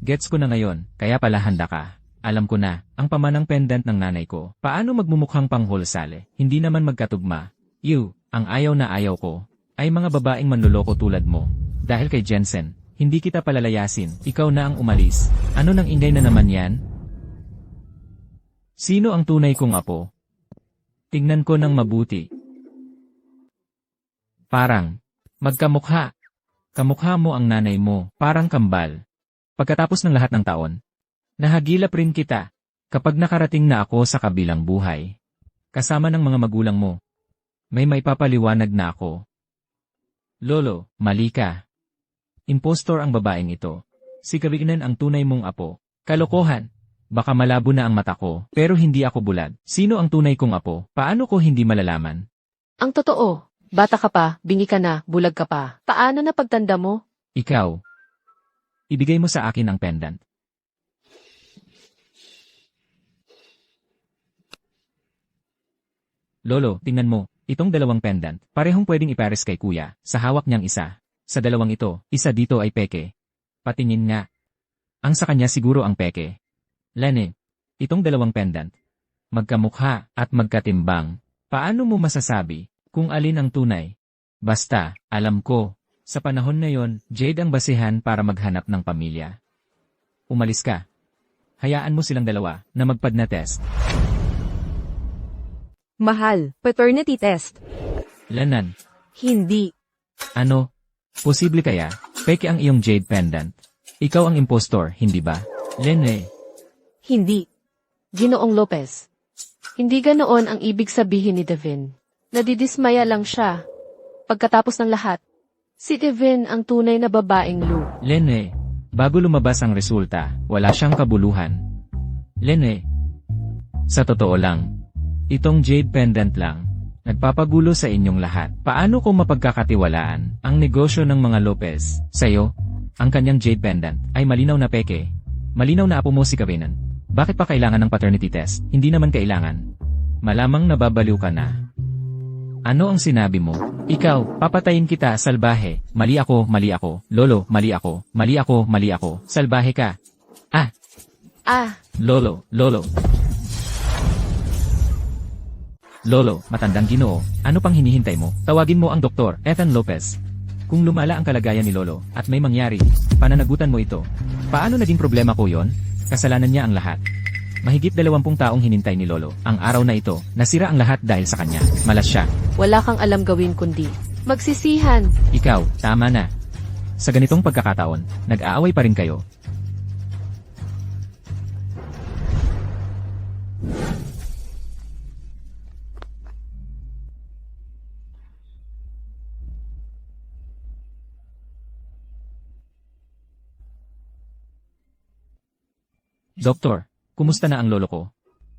Gets ko na ngayon, kaya pala handa ka. Alam ko na, ang pamanang pendant ng nanay ko. Paano magmumukhang pang wholesale? Hindi naman magkatugma. Ang ayaw na ayaw ko, ay mga babaeng manloloko tulad mo. Dahil kay Jensen, hindi kita palalayasin, ikaw na ang umalis. Ano nang ingay na naman yan? Sino ang tunay kong apo? Tingnan ko ng mabuti. Parang, magkamukha. Kamukha mo ang nanay mo, parang kambal. Pagkatapos ng lahat ng taon, nahagilap rin kita kapag nakarating na ako sa kabilang buhay. Kasama ng mga magulang mo. May maipapaliwanag na ako. Lolo, mali ka. Impostor ang babaeng ito. Si Karinan ang tunay mong apo. Kalokohan. Baka malabo na ang mata ko, pero hindi ako bulag. Sino ang tunay kong apo? Paano ko hindi malalaman? Ang totoo, bata ka pa, bingi ka na, bulag ka pa. Paano na pagtanda mo? Ikaw. Ibigay mo sa akin ang pendant. Lolo, tingnan mo, itong dalawang pendant, parehong pwedeng ipares kay kuya, sa hawak niyang isa. Sa dalawang ito, isa dito ay peke. Patingin nga. Ang sa kanya siguro ang peke. Lene, itong dalawang pendant, magkamukha at magkatimbang. Paano mo masasabi kung alin ang tunay? Basta, alam ko, sa panahon na yon, jade ang basihan para maghanap ng pamilya. Umalis ka. Hayaan mo silang dalawa na magpad na test. Mahal, paternity test. Lanan, Hindi. ano? Posible kaya? Peke ang iyong jade pendant. Ikaw ang impostor, hindi ba? Lene, Hindi. Ginoong Lopez. Hindi ganoon ang ibig sabihin ni Devin. Nadidismaya lang siya. Pagkatapos ng lahat, si Devin ang tunay na babaeng Lu. Lene, bago lumabas ang resulta, wala siyang kabuluhan. Lene, sa totoo lang, itong jade pendant lang, nagpapagulo sa inyong lahat. Paano ko mapagkakatiwalaan ang negosyo ng mga Lopez? Sa'yo, ang kanyang jade pendant ay malinaw na peke. Malinaw na apo mo si Kavinan. Bakit pa kailangan ng paternity test? Hindi naman kailangan. Malamang nababaliw ka na. Ano ang sinabi mo? Ikaw, papatayin kita, salbahe. Mali ako, mali ako. Lolo, mali ako. Mali ako, mali ako. Salbahe ka. Lolo, lolo. Lolo, matandang Ginoo, ano pang hinihintay mo? Tawagin mo ang Dr. Ethan Lopez. Kung lumala ang kalagayan ni Lolo at may mangyari, pananagutan mo ito. Paano naging problema ko yon? Kasalanan niya ang lahat. Mahigit 20 taong hinintay ni Lolo. Ang araw na ito, nasira ang lahat dahil sa kanya. Malas siya. Wala kang alam gawin kundi magsisihan. Ikaw, tama na. Sa ganitong pagkakataon, nag-aaway pa rin kayo. Doktor, kumusta na ang lolo ko?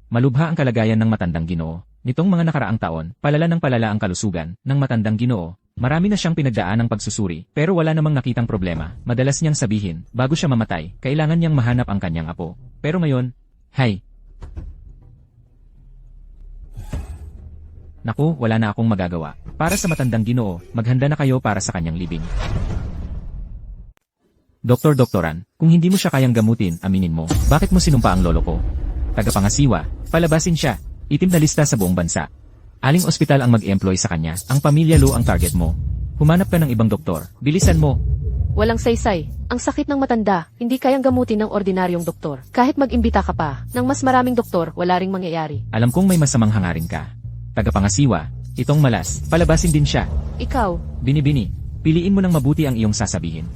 Malubha ang kalagayan ng matandang Ginoo. Nitong mga nakaraang taon, palala ng palala ang kalusugan ng matandang Ginoo. Marami na siyang pinagdaan ng pagsusuri, pero wala namang nakitang problema. Madalas niyang sabihin, bago siya mamatay, kailangan niyang mahanap ang kanyang apo. Pero ngayon, Naku, wala na akong magagawa. Para sa matandang Ginoo, maghanda na kayo para sa kanyang libing. Doktoran, kung hindi mo siya kayang gamutin, aminin mo, bakit mo sinumpa ang lolo ko? Tagapangasiwa, palabasin siya, itim na lista sa buong bansa. Aling ospital ang mag-employ sa kanya, ang pamilya Lu ang target mo. Humanap ka ng ibang doktor, bilisan mo. Walang saysay. Ang sakit ng matanda, hindi kayang gamutin ng ordinaryong doktor. Kahit mag-imbita ka pa, ng mas maraming doktor, wala ring mangyayari. Alam kong may masamang hangarin ka. Tagapangasiwa, itong malas, palabasin din siya. Ikaw, Binibini, piliin mo ng mabuti ang iyong sasabihin.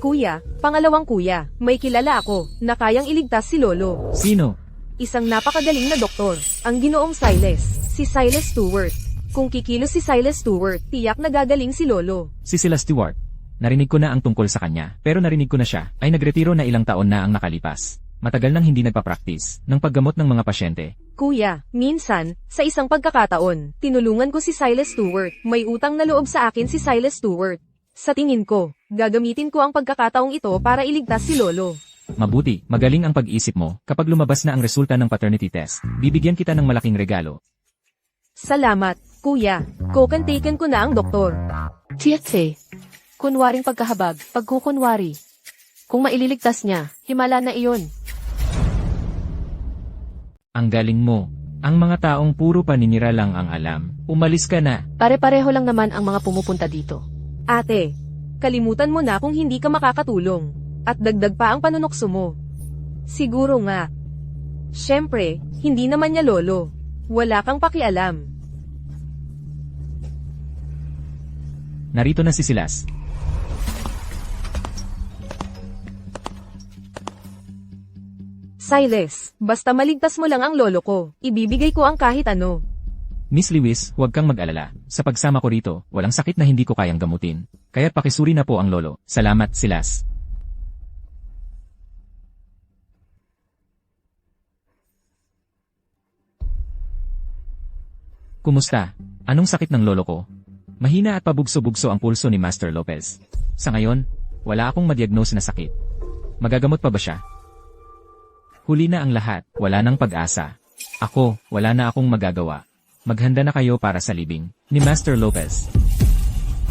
Kuya, pangalawang kuya, may kilala ako na kayang iligtas si Lolo. Sino? Isang napakagaling na doktor, ang Ginoong Silas, si Silas Stewart. Kung kikilos si Silas Stewart, tiyak na gagaling si Lolo. Si Sila Stewart. Narinig ko na ang tungkol sa kanya, pero narinig ko na siya, ay nagretiro na ilang taon na ang nakalipas. Matagal nang hindi nagpa-practice ng paggamot ng mga pasyente. Kuya, minsan, sa isang pagkakataon, tinulungan ko si Silas Stewart. May utang na loob sa akin si Silas Stewart. Sa tingin ko, gagamitin ko ang pagkakataong ito para iligtas si Lolo. Mabuti, magaling ang pag-isip mo. Kapag lumabas na ang resulta ng paternity test, bibigyan kita ng malaking regalo. Salamat, kuya. Kokantaken ko na ang doktor. Tietse. Kunwaring pagkahabag, pagkukunwari. Kung maililigtas niya, himala na iyon. Ang galing mo. Ang mga taong puro paninira lang ang alam. Umalis ka na. Pare-pareho lang naman ang mga pumupunta dito. Ate, kalimutan mo na kung hindi ka makakatulong. At dagdag pa ang panunokso mo. Siguro nga. Siyempre, hindi naman niya lolo. Wala kang pakialam. Narito na si Silas. Silas, basta maligtas mo lang ang lolo ko, ibibigay ko ang kahit ano. Miss Lewis, huwag kang mag-alala. Sa pagsama ko rito, walang sakit na hindi ko kayang gamutin. Kaya't pakisuri na po ang lolo. Salamat, Silas. Kumusta? Anong sakit ng lolo ko? Mahina at pabugso-bugso ang pulso ni Master Lopez. Sa ngayon, wala akong madiagnose na sakit. Magagamot pa ba siya? Huli na ang lahat, wala nang pag-asa. Ako, wala na akong magagawa. Maghanda na kayo para sa libing ni Master Lopez.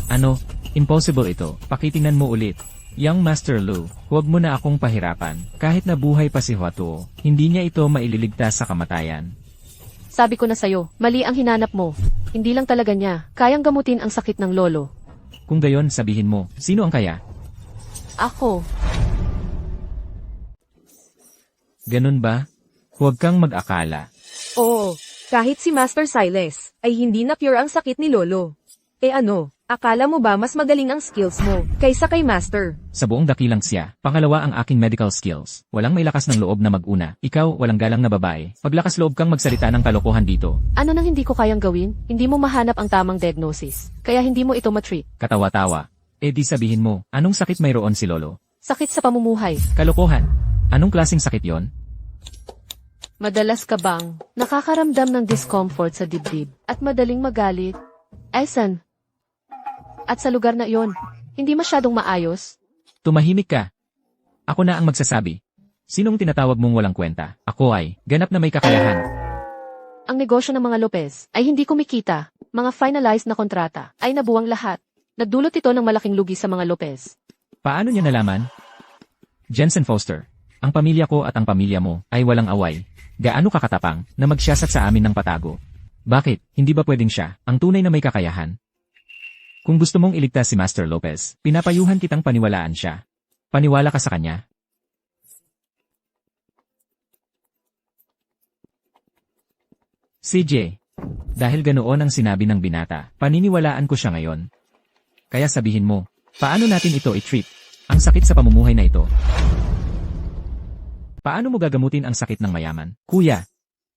Ano? Impossible ito. Pakitingnan mo ulit. Young Master Lu, huwag mo na akong pahirapan. Kahit na buhay pa si Huatuo, hindi niya ito maililigtas sa kamatayan. Sabi ko na sa'yo, mali ang hinanap mo. Hindi lang talaga niya, kayang gamutin ang sakit ng lolo. Kung gayon, sabihin mo, sino ang kaya? Ako, Ganun ba? Huwag kang mag-akala. Oo, kahit si Master Silas, ay hindi na pure ang sakit ni lolo. Ano, akala mo ba mas magaling ang skills mo, kaysa kay Master? Sa buong dakilang siya, pangalawa ang aking medical skills. Walang may lakas ng loob na mag-una. Ikaw, walang galang na babae. Paglakas loob kang magsalita ng kalokohan dito. ano nang hindi ko kayang gawin? Hindi mo mahanap ang tamang diagnosis. Kaya hindi mo ito matreat. Katawa-tawa. Di sabihin mo, anong sakit mayroon si Lolo? Sakit sa pamumuhay. Kalokohan. Anong klaseng sakit yon? Madalas ka bang nakakaramdam ng discomfort sa dibdib at madaling magalit? Esan. At sa lugar na iyon, hindi masyadong maayos? Tumahimik ka. Ako na ang magsasabi. Sinong tinatawag mong walang kwenta? Ako ay, ganap na may kakayahan. Ang negosyo ng mga Lopez ay hindi kumikita. Mga finalized na kontrata ay nabuwang lahat. Nagdulot ito ng malaking lugi sa mga Lopez. Paano niya nalaman? Jensen Foster, ang pamilya ko at ang pamilya mo ay walang away. Gaano kakatapang na magsiyasat sa amin ng patago? Bakit, hindi ba pwedeng siya, ang tunay na may kakayahan? Kung gusto mong iligtas si Master Lopez, pinapayuhan kitang paniwalaan siya. Paniwala ka sa kanya. CJ, dahil ganoon ang sinabi ng binata, paniniwalaan ko siya ngayon. Kaya sabihin mo, paano natin ito i-treat? Ang sakit sa pamumuhay na ito. Paano mo gagamutin ang sakit ng mayaman? Kuya,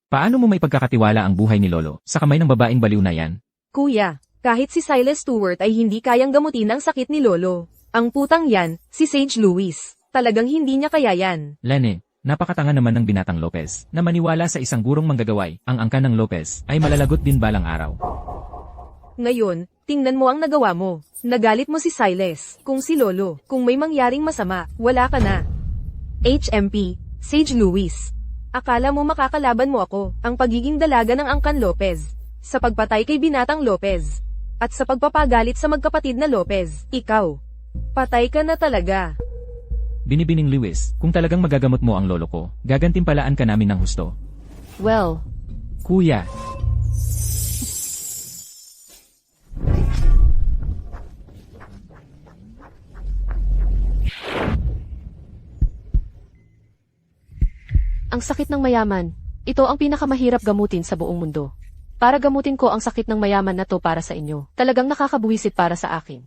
paano mo may pagkakatiwala ang buhay ni Lolo sa kamay ng babaeng baliw na yan? Kuya, kahit si Silas Stewart ay hindi kayang gamutin ang sakit ni lolo. Ang putang yan, si Sage Lewis. Talagang hindi niya kaya yan. Lene, napakatanga naman ng binatang Lopez na maniwala sa isang gurong manggagaway. Ang angkan ng Lopez ay malalagot din balang araw. Ngayon, tingnan mo ang nagawa mo. Nagalit mo si Silas, kung si Lolo, kung may mangyaring masama, wala ka na. HMP, Sage Lewis. Akala mo makakalaban mo ako, ang pagiging dalaga ng Angkan Lopez. Sa pagpatay kay Binatang Lopez. At sa pagpapagalit sa magkapatid na Lopez, ikaw. Patay ka na talaga. Binibining Lewis, kung talagang magagamot mo ang lolo ko, gagantimpalaan ka namin ng husto. Well, Kuya, ang sakit ng mayaman, ito ang pinakamahirap gamutin sa buong mundo. Para gamutin ko ang sakit ng mayaman na to para sa inyo, talagang nakakabuwisit para sa akin.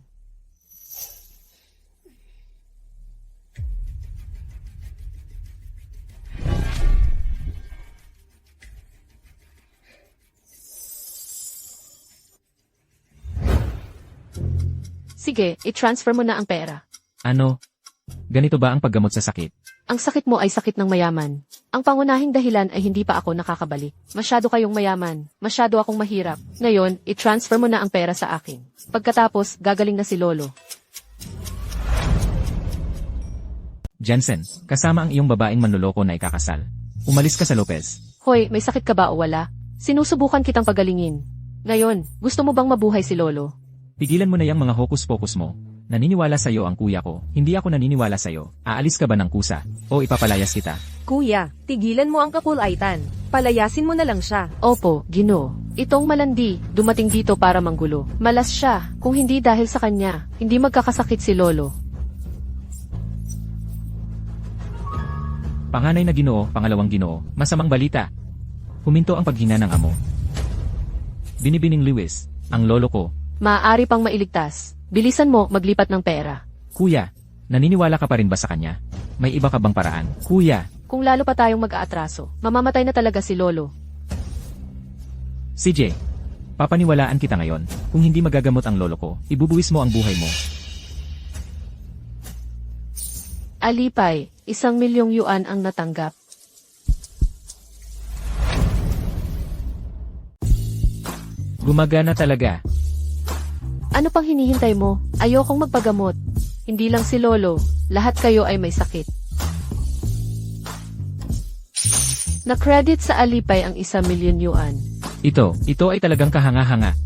Sige, i-transfer mo na ang pera. ano? Ganito ba ang paggamot sa sakit? Ang sakit mo ay sakit ng mayaman. Ang pangunahing dahilan ay hindi pa ako nakakabalik. Masyado kayong mayaman. Masyado akong mahirap. Ngayon, i-transfer mo na ang pera sa akin. Pagkatapos, gagaling na si Lolo. Jensen, kasama ang iyong babaeng manloloko na ikakasal. Umalis ka sa Lopez. Hoy, may sakit ka ba o wala? Sinusubukan kitang pagalingin. Ngayon, gusto mo bang mabuhay si Lolo? Pigilan mo na yung mga hokus-pokus mo. Naniniwala sa'yo ang kuya ko. Hindi ako naniniwala sa'yo. Aalis ka ba ng kusa? O ipapalayas kita? Kuya, tigilan mo ang kakulaitan. Palayasin mo na lang siya. Opo, Ginoo. Itong malandi, dumating dito para manggulo. Malas siya. Kung hindi dahil sa kanya, hindi magkakasakit si Lolo. Panganay na Ginoo, pangalawang Ginoo. Masamang balita. Huminto ang paghina ng amo. Binibining Lewis, ang lolo ko. Maaari pang mailigtas. Bilisan mo, maglipat ng pera. Kuya, naniniwala ka pa rin ba sa kanya? May iba ka bang paraan? Kuya, Kung lalo pa tayong mag-aatraso, mamamatay na talaga si Lolo. CJ, papaniwalaan kita ngayon. Kung hindi magagamot ang lolo ko, ibubuwis mo ang buhay mo. Alipay, 1,000,000 yuan ang natanggap. Gumagana talaga. Ano pang hinihintay mo? Ayokong magpagamot. Hindi lang si Lolo, lahat kayo ay may sakit. Na-credit sa Alipay ang 1,000,000 yuan. Ito ay talagang kahanga-hanga.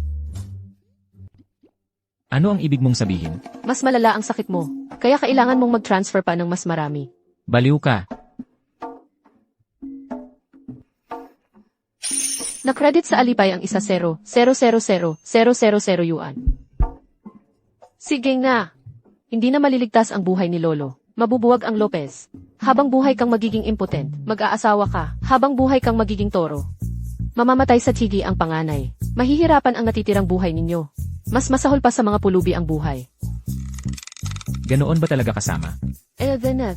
Ano ang ibig mong sabihin? Mas malala ang sakit mo, kaya kailangan mong mag-transfer pa ng mas marami. Baliw ka. Na-credit sa Alipay ang 1,000,000,000 yuan. Sige nga. Hindi na maliligtas ang buhay ni Lolo. Mabubuwag ang Lopez. Habang buhay kang magiging impotent, mag-aasawa ka. Habang buhay kang magiging toro. Mamamatay sa tigi ang panganay. Mahihirapan ang natitirang buhay ninyo. Mas masahol pa sa mga pulubi ang buhay. Ganoon ba talaga kasama? Elvenet.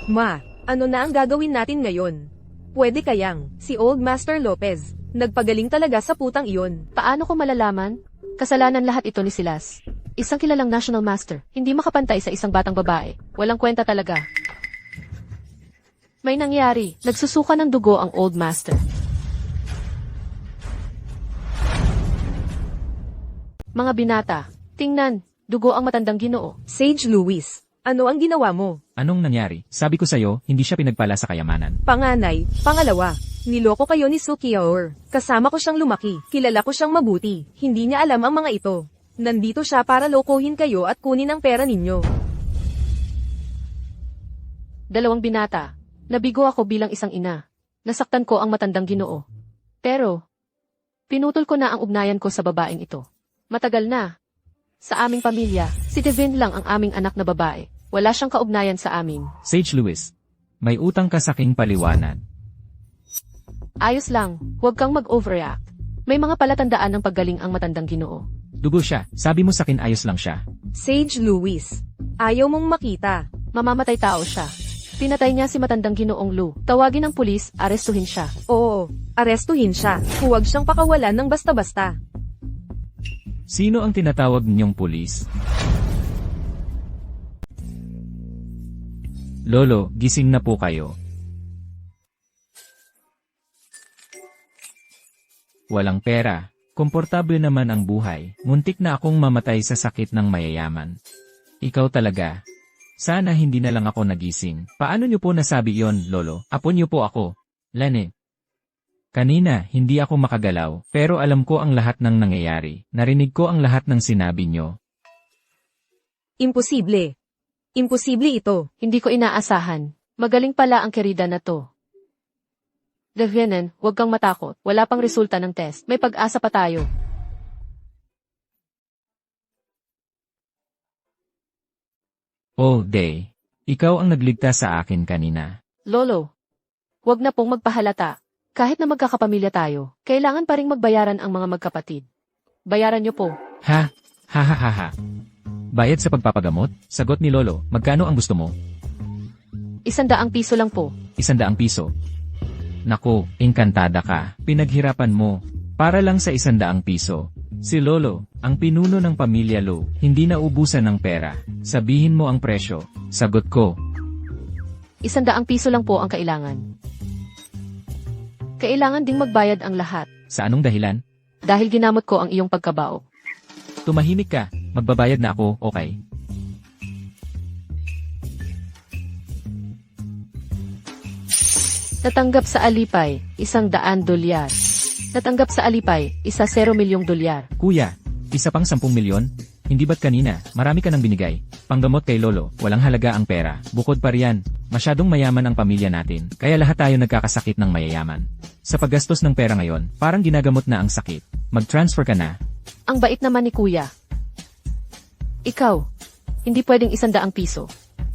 Ma, ano na ang gagawin natin ngayon? Pwede kayang, si Old Master Lopez, nagpagaling talaga sa putang iyon. Paano ko malalaman? Kasalanan lahat ito ni Silas. Isang kilalang national master, hindi makapantay sa isang batang babae. Walang kwenta talaga. May nangyari, nagsusuka ng dugo ang Old Master. Mga binata, tingnan, dugo ang matandang Ginoo. Sage Lewis, ano ang ginawa mo? Anong nangyari? Sabi ko sa'yo, hindi siya pinagpala sa kayamanan. Panganay, pangalawa, niloko kayo ni Sukiyaor. Kasama ko siyang lumaki, kilala ko siyang mabuti, hindi niya alam ang mga ito. Nandito siya para lokohin kayo at kunin ang pera ninyo. Dalawang binata, nabigo ako bilang isang ina. Nasaktan ko ang matandang Ginoo. Pero, pinutol ko na ang ugnayan ko sa babaeng ito. Matagal na. Sa aming pamilya, si Devin lang ang aming anak na babae. Wala siyang kaugnayan sa amin. Sage Lewis, may utang ka sa aking paliwanag. Ayos lang, huwag kang mag-overreact. May mga palatandaan ng paggaling ang matandang Ginoo. Dugo siya, sabi mo sakin ayos lang siya. Sage Lewis, ayaw mong makita. Mamamatay tao siya. Pinatay niya si matandang Ginoong Lu. Tawagin ng pulis, arestuhin siya. Oo, arestuhin siya. Huwag siyang pakawalan ng basta-basta. Sino ang tinatawag ninyong pulis? Lolo, gising na po kayo. Walang pera. Komportable naman ang buhay, muntik na akong mamatay sa sakit ng mayayaman. Ikaw talaga. Sana hindi na lang ako nagising. Paano niyo po nasabi yon, Lolo? Apo niyo po ako. Lane. Kanina, hindi ako makagalaw, pero alam ko ang lahat ng nangyayari. Narinig ko ang lahat ng sinabi niyo. Imposible. Imposible ito. Hindi ko inaasahan. Magaling pala ang kerida na to. Devenen, huwag kang matakot. Wala pang resulta ng test. May pag-asa pa tayo. Oh, Day. Ikaw ang nagligtas sa akin kanina. Lolo, huwag na pong magpahalata. Kahit na magkakapamilya tayo, kailangan pa ring magbayaran ang mga magkapatid. Bayaran niyo po. Ha? Ha ha ha ha. Bayad sa pagpapagamot? Sagot ni Lolo, magkano ang gusto mo? 100 piso lang po. 100 piso. Naku, engkantada ka. Pinaghirapan mo. Para lang sa 100 piso. Si Lolo, ang pinuno ng pamilya Lo, hindi naubusan ng pera. Sabihin mo ang presyo. Sagot ko. 100 piso lang po ang kailangan. Kailangan ding magbayad ang lahat. Sa anong dahilan? Dahil ginamot ko ang iyong pagkabao. Tumahimik ka. Magbabayad na ako, okay? Natanggap sa alipay, 100 dolyar. Natanggap sa alipay, 0 milyong dolyar. Kuya, isa pang 10 milyon? Hindi ba't kanina, marami ka nang binigay? Panggamot kay Lolo, walang halaga ang pera. Bukod pa riyan, masyadong mayaman ang pamilya natin, kaya lahat tayo nagkakasakit ng mayayaman. Sa paggastos ng pera ngayon, parang ginagamot na ang sakit. Mag-transfer ka na. Ang bait naman ni Kuya. Ikaw, hindi pwedeng 100 piso.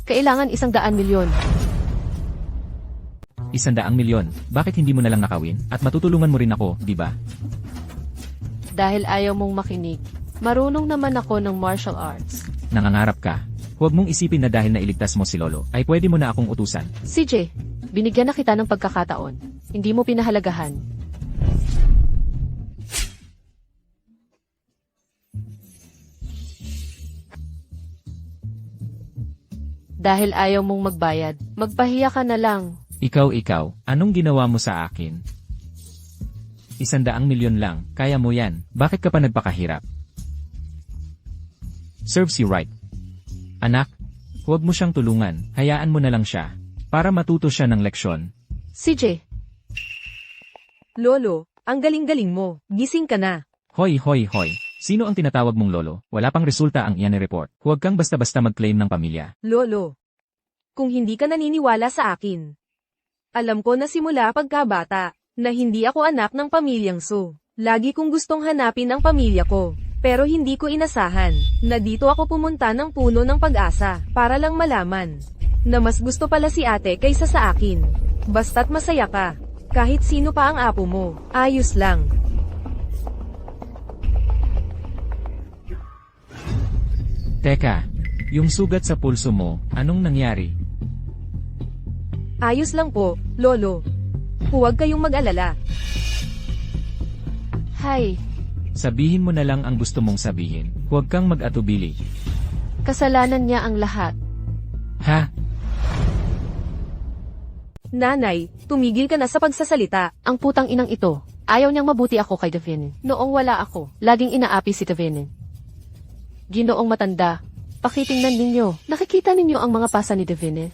Kailangan 100 milyon. 100 milyon, bakit hindi mo na lang nakawin? At matutulungan mo rin ako, di ba? Dahil ayaw mong makinig. Marunong naman ako ng martial arts. Nangangarap ka. Huwag mong isipin na dahil nailigtas mo si Lolo, ay pwede mo na akong utusan. CJ, binigyan na kita ng pagkakataon. Hindi mo pinahalagahan. Dahil ayaw mong magbayad, magpahiya ka na lang. Ikaw, anong ginawa mo sa akin? 100 milyon lang, kaya mo yan. Bakit ka pa nagpakahirap? Serves you right. Anak, huwag mo siyang tulungan, hayaan mo na lang siya. Para matuto siya ng leksyon. CJ, Lolo, ang galing-galing mo. Gising ka na. Hoy. Sino ang tinatawag mong Lolo? Wala pang resulta ang iyan report. Huwag kang basta-basta mag-claim ng pamilya. Lolo, kung hindi ka naniniwala sa akin, alam ko na simula pagkabata, na hindi ako anak ng pamilyang So. Lagi kong gustong hanapin ang pamilya ko. Pero hindi ko inasahan, na dito ako pumunta ng puno ng pag-asa, para lang malaman, na mas gusto pala si ate kaysa sa akin. Basta't masaya ka. Kahit sino pa ang apo mo, ayos lang. Teka, yung sugat sa pulso mo, anong nangyari? Ayos lang po, Lolo. Huwag kayong mag-alala. hi. Sabihin mo na lang ang gusto mong sabihin. Huwag kang mag-atubili. Kasalanan niya ang lahat. Ha? Nanay, tumigil ka na sa pagsasalita. Ang putang inang ito, ayaw niyang mabuti ako kay Devinen. Noong wala ako, laging inaapi si Devinen. Ginoong matanda, pakitingnan ninyo. Nakikita ninyo ang mga pasa ni Devinen?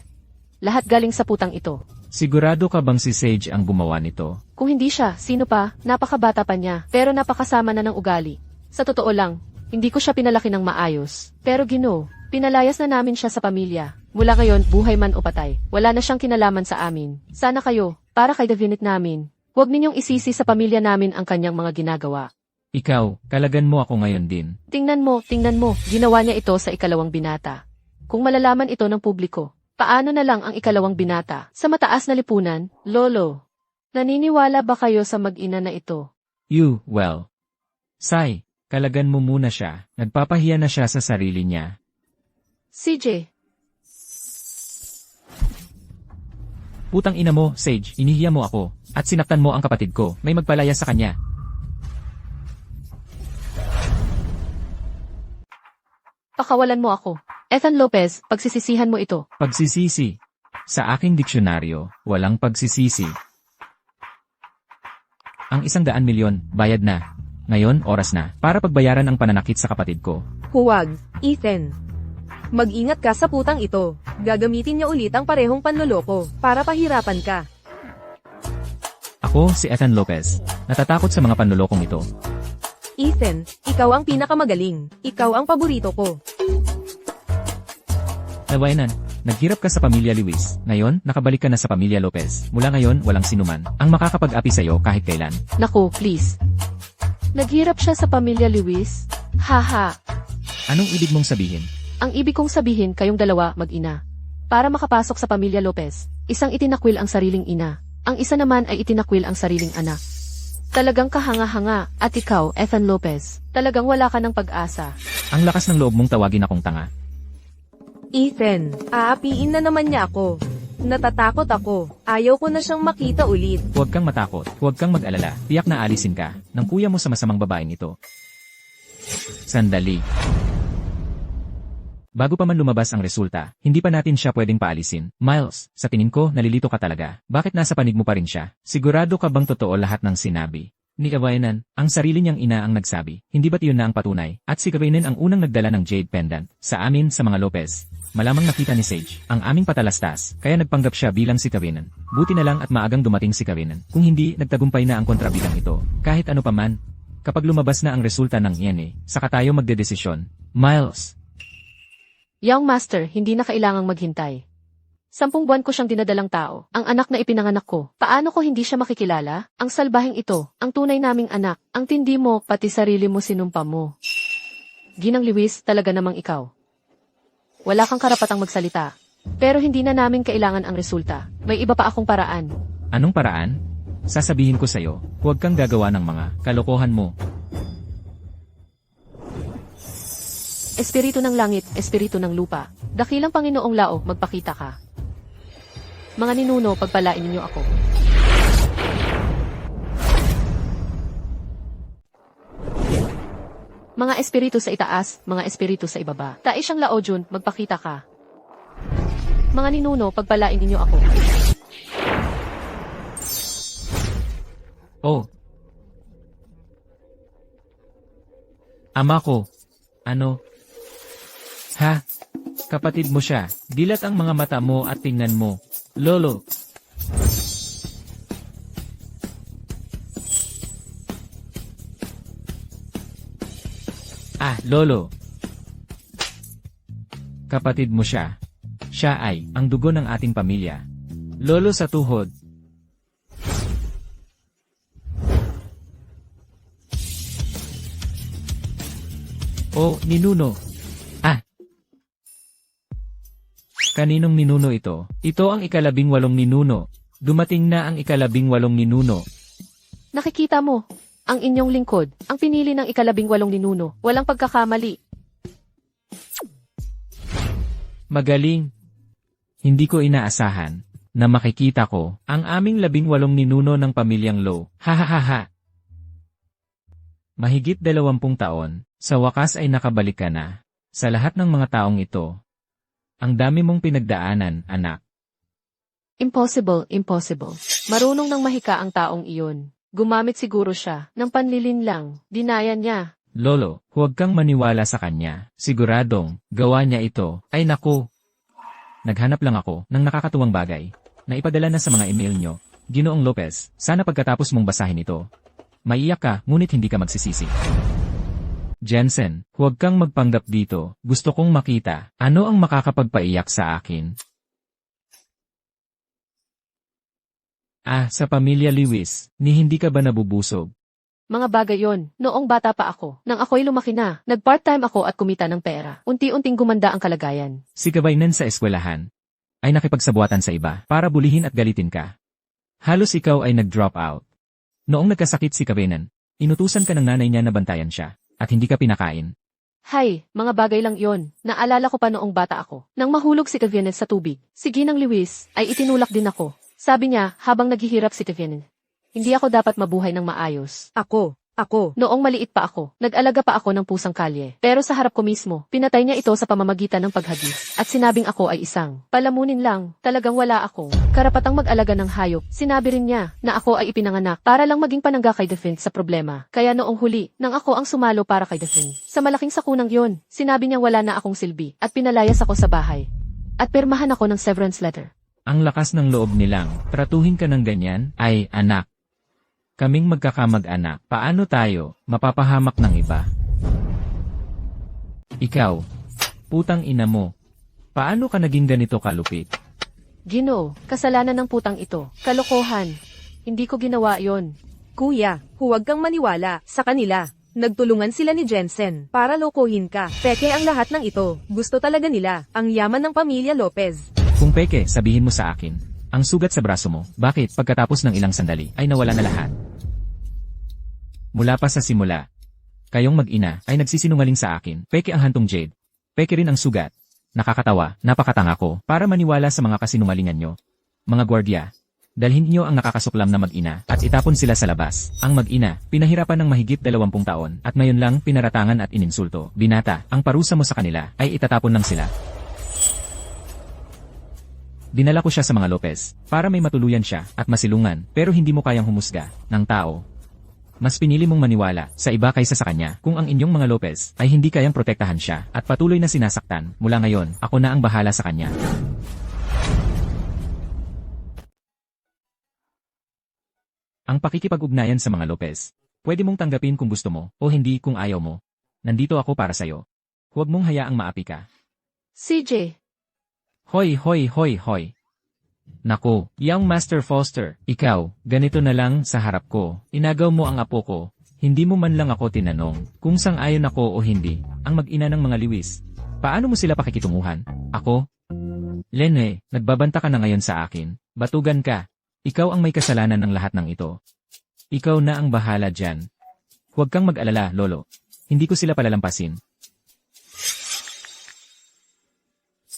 Lahat galing sa putang ito. Sigurado ka bang si Sage ang gumawa nito? Kung hindi siya, sino pa? Napakabata pa niya, pero napakasama na ng ugali. Sa totoo lang, hindi ko siya pinalaki ng maayos. Pero Ginoo, pinalayas na namin siya sa pamilya. Mula ngayon, buhay man o patay, wala na siyang kinalaman sa amin. Sana kayo, para kay Davinit namin, huwag ninyong isisi sa pamilya namin ang kanyang mga ginagawa. Ikaw, kalagan mo ako ngayon din. Tingnan mo, ginawa niya ito sa ikalawang binata. Kung malalaman ito ng publiko, paano na lang ang ikalawang binata? Sa mataas na lipunan, Lolo, naniniwala ba kayo sa mag-ina na ito? Well. Sai, kalagan mo muna siya. Nagpapahiya na siya sa sarili niya. CJ, Putang ina mo, Sage, inihiya mo ako. At sinaktan mo ang kapatid ko. May magpalaya sa kanya. pakawalan mo ako. Ethan Lopez, pagsisisihan mo ito. Pagsisisi. Sa aking diksyonaryo, walang pagsisisi. Ang 100 milyon, bayad na. Ngayon, oras na, para pagbayaran ang pananakit sa kapatid ko. Huwag, Ethan. Mag-ingat ka sa putang ito. Gagamitin niya ulit ang parehong panloloko para pahirapan ka. Ako, si Ethan Lopez. Natatakot sa mga panlolokong ito. Ethan, ikaw ang pinakamagaling. Ikaw ang paborito ko. Nawayanan, naghirap ka sa pamilya Luis. Ngayon, nakabalik ka na sa pamilya Lopez. Mula ngayon, walang sinuman ang makakapag-api sa'yo kahit kailan. Naku, please. Naghirap siya sa pamilya Luis? Haha. Anong ibig mong sabihin? Ang ibig kong sabihin kayong dalawa mag-ina. Para makapasok sa pamilya Lopez, isang itinakwil ang sariling ina. Ang isa naman ay itinakwil ang sariling anak. Talagang kahanga-hanga, at ikaw, Ethan Lopez, talagang wala ka ng pag-asa. Ang lakas ng loob mong tawagin akong tanga. Ethan, aapiin na naman niya ako. Natatakot ako. Ayaw ko na siyang makita ulit. Huwag kang matakot, huwag kang mag-alala. Tiyak na alisin ka ng kuya mo sa masamang babaeng ito. Sandali. Bago pa man lumabas ang resulta, hindi pa natin siya pwedeng paalisin. Miles, sa tingin ko, nalilito ka talaga. Bakit nasa panig mo pa rin siya? Sigurado ka bang totoo lahat ng sinabi ni Kawayanan? Ang sarili niyang ina ang nagsabi. Hindi ba't yun na ang patunay? At si Kawayanan ang unang nagdala ng jade pendant sa amin sa mga Lopez. Malamang nakita ni Sage ang aming patalastas, kaya nagpanggap siya bilang si Kawayanan. Buti na lang at maagang dumating si Kawayanan. Kung hindi, nagtagumpay na ang kontrabidang ito. Kahit ano pa man, kapag lumabas na ang resulta ng iyan saka tayo magdedesisyon. Miles. Young Master, hindi na kailangang maghintay. 10 buwan ko siyang dinadalang tao, ang anak na ipinanganak ko. Paano ko hindi siya makikilala? Ang salbahing ito, ang tunay naming anak, ang tindi mo, pati sarili mo sinumpa mo. Ginang Luis, talaga namang ikaw. Wala kang karapatang magsalita. Pero hindi na namin kailangan ang resulta. May iba pa akong paraan. Anong paraan? Sasabihin ko sa'yo, huwag kang gagawa ng mga kalokohan mo. Espiritu ng langit, espiritu ng lupa. Dakilang Panginoong Lao, magpakita ka. Mga ninuno, pagpalain ninyo ako. Mga espiritu sa itaas, mga espiritu sa ibaba. Taishang Laojun, magpakita ka. Mga ninuno, pagpalain ninyo ako. Oh. Ama ko. Ano? Ha? Kapatid mo siya. Dilat ang mga mata mo at tingnan mo. Lolo. Ah, Lolo. Kapatid mo siya. Siya ay ang dugo ng ating pamilya. Lolo sa tuhod. Oh, ninuno. Ah. Kaninong ninuno ito? Ito ang 18 ninuno. Dumating na ang 18 ninuno. Nakikita mo, ang inyong lingkod, ang pinili ng 18 ninuno. Walang pagkakamali. Magaling. Hindi ko inaasahan na makikita ko ang aming 18 ninuno ng pamilyang Low. Hahaha. Mahigit 20 taon, sa wakas ay nakabalik ka na. Sa lahat ng mga taong ito. Ang dami mong pinagdaanan, anak. Impossible, impossible. Marunong nang mahika ang taong iyon. Gumamit siguro siya ng panlilin lang. Dinaya niya. Lolo, huwag kang maniwala sa kanya. Siguradong, gawa niya ito. Ay naku! Naghanap lang ako ng nakakatuwang bagay na ipadala na sa mga email nyo. Ginoong Lopez, sana pagkatapos mong basahin ito. Maiyak ka, ngunit hindi ka magsisisi. Jensen, huwag kang magpanggap dito. Gusto kong makita. Ano ang makakapagpaiyak sa akin? Ah, sa pamilya Lewis, ni hindi ka ba nabubusog? Mga bagay yon. Noong bata pa ako, nang ako'y lumaki na, nag-part-time ako at kumita ng pera. Unti-unting gumanda ang kalagayan. Si Kabaynan sa eskwelahan ay nakipagsabuatan sa iba para bulihin at galitin ka. Halos ikaw ay nag-drop out. Noong nagkasakit si Kabaynan, inutusan ka ng nanay niya na bantayan siya at hindi ka pinakain. Hay, mga bagay lang yon. Naalala ko pa noong bata ako. Nang mahulog si Kavianet sa tubig, si Ginang Lewis ay itinulak din ako. Sabi niya, habang naghihirap si Kavianet, hindi ako dapat mabuhay ng maayos. Ako, Ako. Noong maliit pa ako, nag-alaga pa ako ng pusang kalye. Pero sa harap ko mismo, pinatay niya ito sa pamamagitan ng paghagis. At sinabing ako ay isang palamunin lang, talagang wala ako karapatang mag-alaga ng hayop. Sinabi rin niya na ako ay ipinanganak para lang maging panangga kay Defin sa problema. Kaya noong huli, nang ako ang sumalo para kay Defin, sa malaking sakunang yon, sinabi niya wala na akong silbi at pinalayas ako sa bahay. At pirmahan ako ng severance letter. Ang lakas ng loob nilang, tratuhin ka ng ganyan, ay anak. Kaming magkakamag-anak, paano tayo, mapapahamak ng iba? Ikaw, putang ina mo, paano ka naging ganito kalupit? Ginoo, kasalanan ng putang ito. Kalokohan. Hindi ko ginawa yon. Kuya, huwag kang maniwala sa kanila. Nagtulungan sila ni Jensen para lokohin ka. Peke ang lahat ng ito. Gusto talaga nila ang yaman ng pamilya Lopez. Kung peke, sabihin mo sa akin, ang sugat sa braso mo, bakit pagkatapos ng ilang sandali ay nawala na lahat? Mula pa sa simula, kayong mag-ina ay nagsisinungaling sa akin, peke ang hantong Jade, peke rin ang sugat. Nakakatawa, napakatanga ko, para maniwala sa mga kasinungalingan nyo. Mga gwardya, dalhin nyo ang nakakasuklam na mag-ina at itapon sila sa labas. Ang mag-ina, pinahirapan ng mahigit 20 taon at ngayon lang pinaratangan at ininsulto. Binata, ang parusa mo sa kanila ay itatapon lang sila. Dinala ko siya sa mga Lopez, para may matuluyan siya at masilungan, pero hindi mo kayang humusga ng tao. Mas pinili mong maniwala sa iba kaysa sa kanya kung ang inyong mga Lopez ay hindi kayang protektahan siya at patuloy na sinasaktan. Mula ngayon, ako na ang bahala sa kanya. Ang pakikipag-ugnayan sa mga Lopez, pwede mong tanggapin kung gusto mo o hindi kung ayaw mo. Nandito ako para sa'yo. Huwag mong hayaang maapi ka. CJ, Hoy, hoy, hoy, hoy. Naku, young Master Foster, ikaw, ganito na lang sa harap ko. Inagaw mo ang apo ko. Hindi mo man lang ako tinanong kung sang-ayon ako o hindi. Ang mag-ina ng mga liwis. Paano mo sila pakikitunguhan? Ako? Lene, nagbabanta ka na ngayon sa akin. Batugan ka. Ikaw ang may kasalanan ng lahat ng ito. Ikaw na ang bahala dyan. Huwag kang mag-alala, Lolo. Hindi ko sila palalampasin.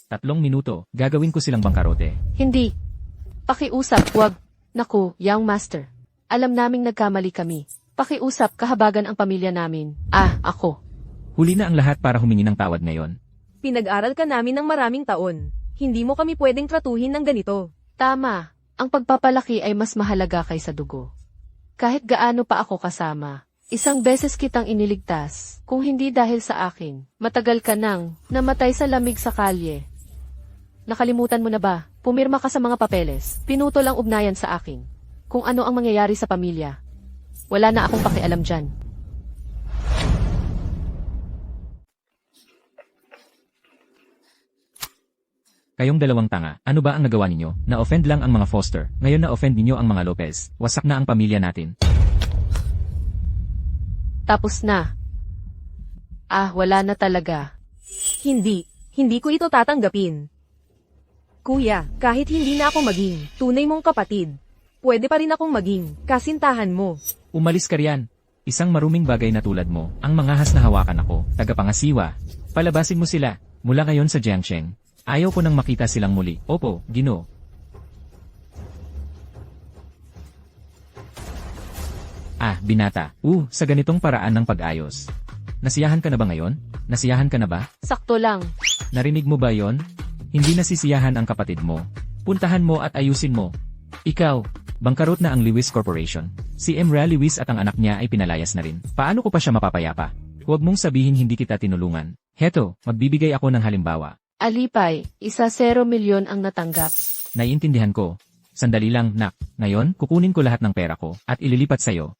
3 minuto, gagawin ko silang bangkarote. hindi. Pakiusap, wag. Naku, young master. Alam naming nagkamali kami. Pakiusap, kahabagan ang pamilya namin. Ako. Huli na ang lahat para humingi ng tawad ngayon. Pinag-aral ka namin ng maraming taon. Hindi mo kami pwedeng tratuhin ng ganito. Tama. Ang pagpapalaki ay mas mahalaga kaysa dugo. Kahit gaano pa ako kasama. Isang beses kitang iniligtas, kung hindi dahil sa akin. Matagal ka nang namatay sa lamig sa kalye. Nakalimutan mo na ba? Pumirma ka sa mga papeles. Pinutol ang ugnayan sa akin. Kung ano ang mangyayari sa pamilya. Wala na akong pakialam dyan. Kayong dalawang tanga, ano ba ang nagawa ninyo? Na-offend lang ang mga Foster, ngayon na-offend ninyo ang mga Lopez. Wasak na ang pamilya natin. Tapos na. Wala na talaga. Hindi ko ito tatanggapin. Kuya, kahit hindi na ako maging tunay mong kapatid, pwede pa rin akong maging kasintahan mo. Umalis ka riyan. Isang maruming bagay na tulad mo, ang mangahas na hawakan ako, tagapangasiwa. Palabasin mo sila, mula ngayon sa Jiangsheng. Ayaw ko nang makita silang muli. Opo, Ginoo. Binata. Sa ganitong paraan ng pag-ayos. Nasiyahan ka na ba ngayon? Nasiyahan ka na ba? Sakto lang. Narinig mo ba yon? Hindi nasisiyahan ang kapatid mo. Puntahan mo at ayusin mo. Ikaw, bangkarot na ang Lewis Corporation. Si Emra Lewis at ang anak niya ay pinalayas na rin. Paano ko pa siya mapapayapa? Huwag mong sabihin hindi kita tinulungan. Heto, magbibigay ako ng halimbawa. Alipay, 0 milyon ang natanggap. Naiintindihan ko. Sandali lang, nak. Ngayon, kukunin ko lahat ng pera ko at ililipat sa'yo.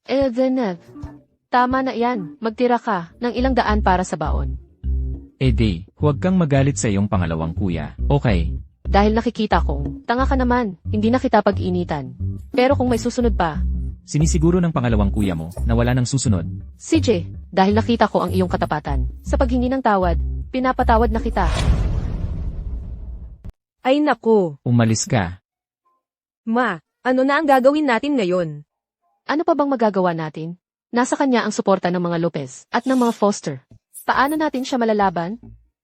Eldeneth. Tama na yan. Magtira ka ng 100 para sa baon. Huwag kang magalit sa iyong pangalawang kuya. Okay. Dahil nakikita kong, tanga ka naman, hindi na kita pag-initan. Pero kung may susunod pa, Sinisiguro ng pangalawang kuya mo na wala nang susunod. CJ, dahil nakita ko ang iyong katapatan, sa paghingi ng tawad, pinapatawad na kita. Ay naku, Umalis ka. ma, ano na ang gagawin natin ngayon? Ano pa bang magagawa natin? Nasa kanya ang suporta ng mga Lopez at ng mga Foster. Paano natin siya malalaban?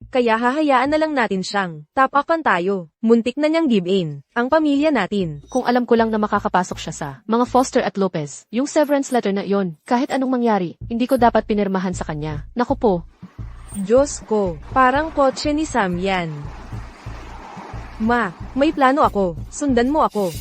Kaya hahayaan na lang natin siyang tapakan tayo. Muntik na niyang give in ang pamilya natin. Kung alam ko lang na makakapasok siya sa mga Foster at Lopez, yung severance letter na yon, kahit anong mangyari, hindi ko dapat pinirmahan sa kanya. Naku po, Diyos ko, parang kotse ni Sam yan. Ma, may plano ako. Sundan mo ako.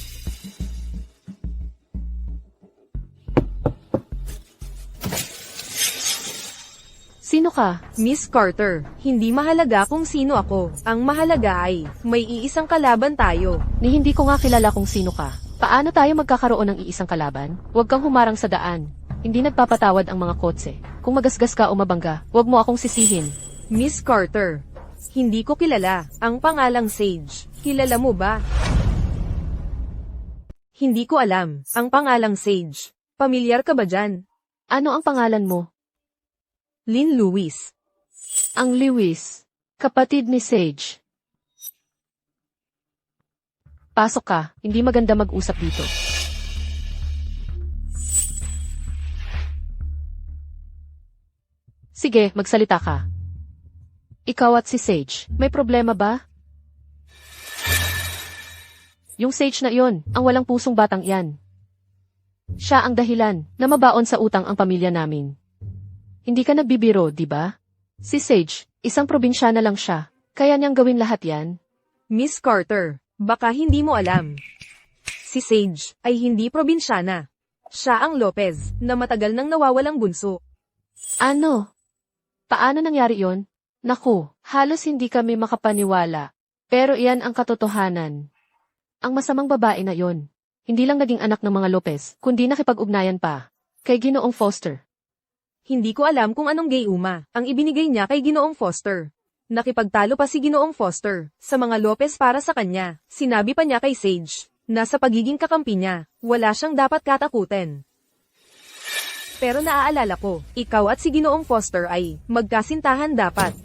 sino ka? Miss Carter, hindi mahalaga kung sino ako. Ang mahalaga ay, may iisang kalaban tayo. Ni hindi ko nga kilala kung sino ka. Paano tayo magkakaroon ng iisang kalaban? Huwag kang humarang sa daan. Hindi nagpapatawad ang mga kotse. Kung magasgas ka o mabangga, huwag mo akong sisihin. Miss Carter, hindi ko kilala. Ang pangalang Sage. Kilala mo ba? Hindi ko alam. Ang pangalang Sage. Pamilyar ka ba dyan? Ano ang pangalan mo? Lynn Lewis. Ang Lewis. Kapatid ni Sage. Pasok ka, hindi maganda mag-usap dito. Sige, magsalita ka. Ikaw at si Sage, may problema ba? Yung Sage na yon, ang walang pusong batang yan. Siya ang dahilan na mabaon sa utang ang pamilya namin. Hindi ka nagbibiro, di ba? Si Sage, isang probinsyana lang siya. Kaya niyang gawin lahat yan. Miss Carter, baka hindi mo alam. Si Sage ay hindi probinsyana. Siya ang Lopez na matagal nang nawawalang bunso. Ano? Paano nangyari yon? Naku, halos hindi kami makapaniwala. Pero iyan ang katotohanan. Ang masamang babae na yon. Hindi lang naging anak ng mga Lopez, kundi nakipag-ugnayan pa. Kay Ginoong Foster. Hindi ko alam kung anong gayuma ang ibinigay niya kay Ginoong Foster. Nakipagtalo pa si Ginoong Foster sa mga Lopez para sa kanya. Sinabi pa niya kay Sage na sa pagiging kakampi niya, wala siyang dapat katakutin. Pero naaalala ko, ikaw at si Ginoong Foster ay magkasintahan dapat.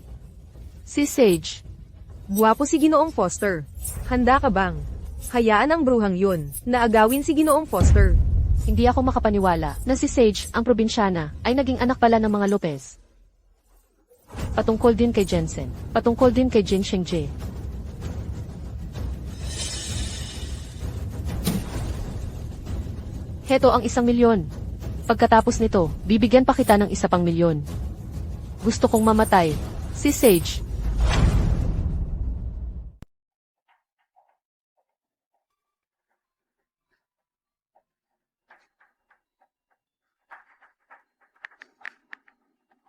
Si Sage. Guwapo si Ginoong Foster. Handa ka bang hayaan ang bruhang yun na agawin si Ginoong Foster? Hindi ako makapaniwala na si Sage, ang probinsyana, ay naging anak pala ng mga Lopez. Patungkol din kay Jensen. Patungkol din kay Jin Shengje. Heto ang 1,000,000. Pagkatapos nito, bibigyan pa kita ng 1 pang 1,000,000. Gusto kong mamatay. Si Sage.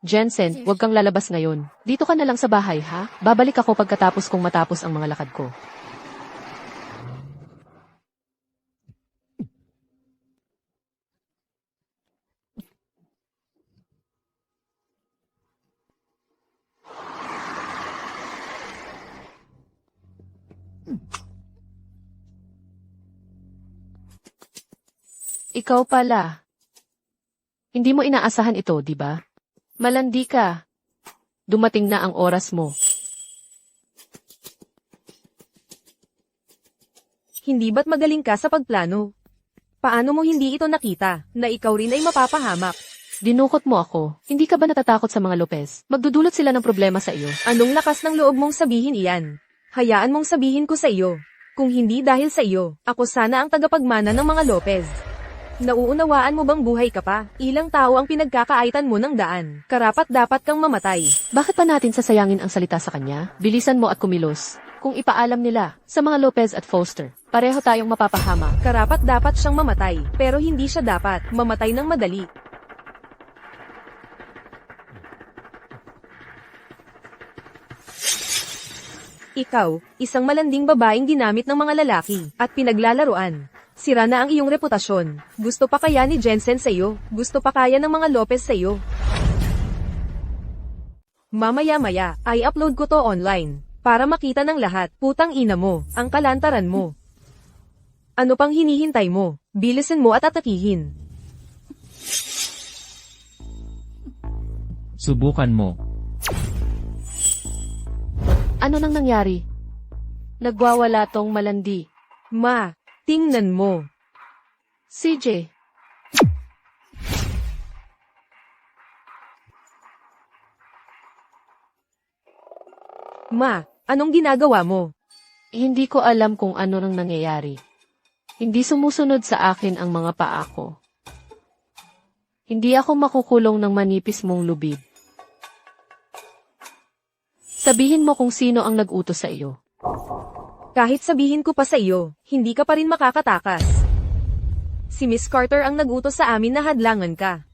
Jensen, huwag kang lalabas ngayon. Dito ka na lang sa bahay, ha? Babalik ako pagkatapos kong matapos ang mga lakad ko. Ikaw pala. Hindi mo inaasahan ito, di ba? Malandi ka. Dumating na ang oras mo. Hindi ba't magaling ka sa pagplano? Paano mo hindi ito nakita, na ikaw rin ay mapapahamak? Dinukot mo ako. Hindi ka ba natatakot sa mga Lopez? Magdudulot sila ng problema sa iyo. Anong lakas ng loob mong sabihin iyan? Hayaan mong sabihin ko sa iyo. Kung hindi dahil sa iyo, ako sana ang tagapagmana ng mga Lopez. Nauunawaan mo bang buhay ka pa? Ilang tao ang pinagkakaaitan mo ng daan. Karapat dapat kang mamatay. Bakit pa natin sasayangin ang salita sa kanya? Bilisan mo at kumilos. Kung ipaalam nila sa mga Lopez at Foster, pareho tayong mapapahama. Karapat dapat siyang mamatay, pero hindi siya dapat mamatay ng madali. Ikaw, isang malanding babaeng ginamit ng mga lalaki at pinaglalaruan. Sira na ang iyong reputasyon. Gusto pa kaya ni Jensen sa iyo? Gusto pa kaya ng mga Lopez sa iyo? Mamaya-maya, ay upload ko to online. Para makita ng lahat, putang ina mo, ang kalantaran mo. Ano pang hinihintay mo? Bilisin mo at atakihin. Subukan mo. Ano nang nangyari? Nagwawala tong malandi. Ma, tingnan mo. CJ. Ma, anong ginagawa mo? Hindi ko alam kung ano nang nangyayari. Hindi sumusunod sa akin ang mga paa ko. Hindi ako makukulong ng manipis mong lubid. Sabihin mo kung sino ang nag-utos sa iyo. Kahit sabihin ko pa sa iyo, hindi ka pa rin makakatakas. Si Miss Carter ang nag-utos sa amin na hadlangan ka.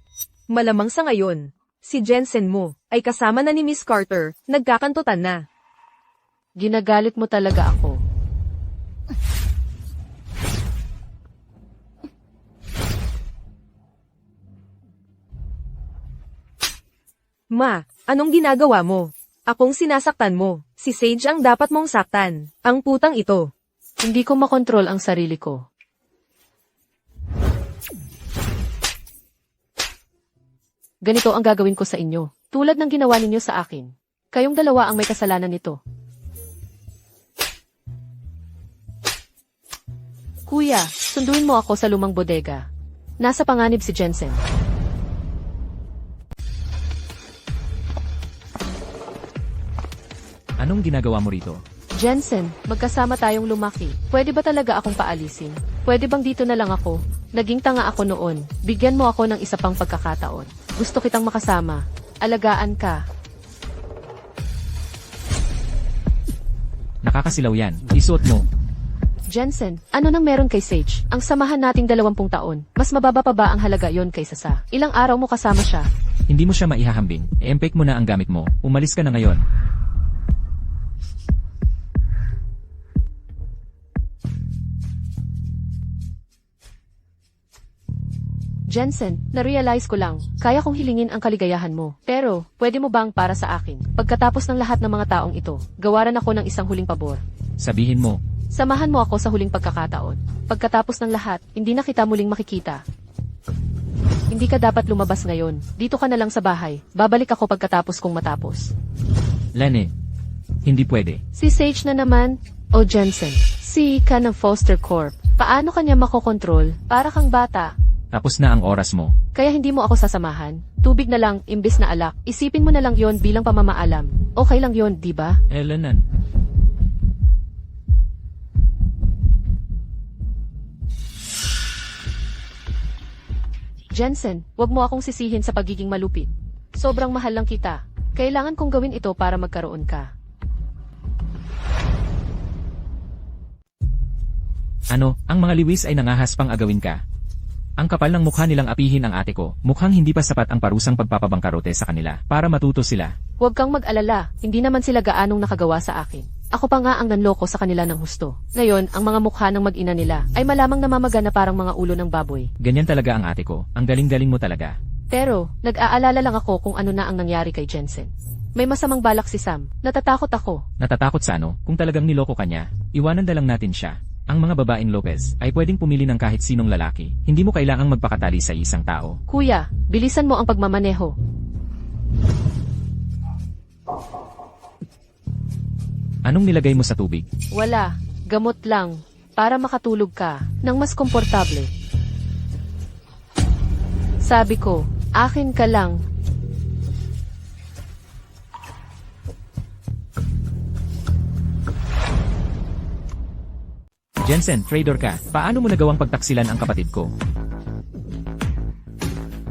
Malamang sa ngayon, si Jensen mo ay kasama na ni Miss Carter, nagkakantutan na. Ginagalit mo talaga ako. Ma, anong ginagawa mo? Akong sinasaktan mo. Si Sage ang dapat mong saktan. Ang putang ito. Hindi ko makontrol ang sarili ko. Ganito ang gagawin ko sa inyo. Tulad ng ginawa ninyo sa akin. Kayong dalawa ang may kasalanan nito. Kuya, sunduin mo ako sa lumang bodega. Nasa panganib si Jensen. Anong ginagawa mo rito? Jensen, magkasama tayong lumaki. Pwede ba talaga akong paalisin? Pwede bang dito na lang ako? Naging tanga ako noon. Bigyan mo ako ng isa pang pagkakataon. Gusto kitang makasama. Alagaan ka. Nakakasilaw yan. Isuot mo. Jensen, ano nang meron kay Sage? Ang samahan nating 20 taon. Mas mababa pa ba ang halaga yon kaysa sa ilang araw mo kasama siya? Hindi mo siya maihahambing. I-empake mo na ang gamit mo. Umalis ka na ngayon. Jensen, na-realize ko lang, kaya kong hilingin ang kaligayahan mo. Pero, pwede mo bang para sa akin? Pagkatapos ng lahat ng mga taong ito, gawaran ako ng isang huling pabor. Sabihin mo. Samahan mo ako sa huling pagkakataon. Pagkatapos ng lahat, hindi na kita muling makikita. Hindi ka dapat lumabas ngayon. Dito ka na lang sa bahay. Babalik ako pagkatapos kong matapos. Lene. Hindi pwede. Si Sage na naman, o Jensen. Si ka ng Foster Corp. Paano kanya makokontrol? Para kang bata. Tapos na ang oras mo. Kaya hindi mo ako sasamahan. Tubig na lang, imbis na alak. Isipin mo na lang yon bilang pamamaalam. Okay lang yon, di ba? Elenan. Jensen, wag mo akong sisihin sa pagiging malupit. Sobrang mahal lang kita. Kailangan kong gawin ito para magkaroon ka. Ano, ang mga liwis ay nangahaspang agawin ka. Ang kapal ng mukha nilang apihin ang ate ko. Mukhang hindi pa sapat ang parusang pagpapabangkarote sa kanila para matuto sila. Huwag kang mag-alala, hindi naman sila gaanong nakagawa sa akin. Ako pa nga ang nanloko sa kanila ng husto. Ngayon, ang mga mukha ng mag-ina nila ay malamang namamaga na parang mga ulo ng baboy. Ganyan talaga ang ate ko. Ang galing-galing mo talaga. Pero, nag-aalala lang ako kung ano na ang nangyari kay Jensen. May masamang balak si Sam. Natatakot ako. Natatakot sa ano? Kung talagang niloko ka niya, iwanan na lang natin siya. Ang mga babaeng Lopez ay pwedeng pumili ng kahit sinong lalaki. Hindi mo kailangang magpakatali sa isang tao. Kuya, bilisan mo ang pagmamaneho. Anong nilagay mo sa tubig? Wala, gamot lang. Para makatulog ka ng mas komportable. Sabi ko, akin ka lang. Jensen, traitor ka. Paano mo nagawang pagtaksilan ang kapatid ko?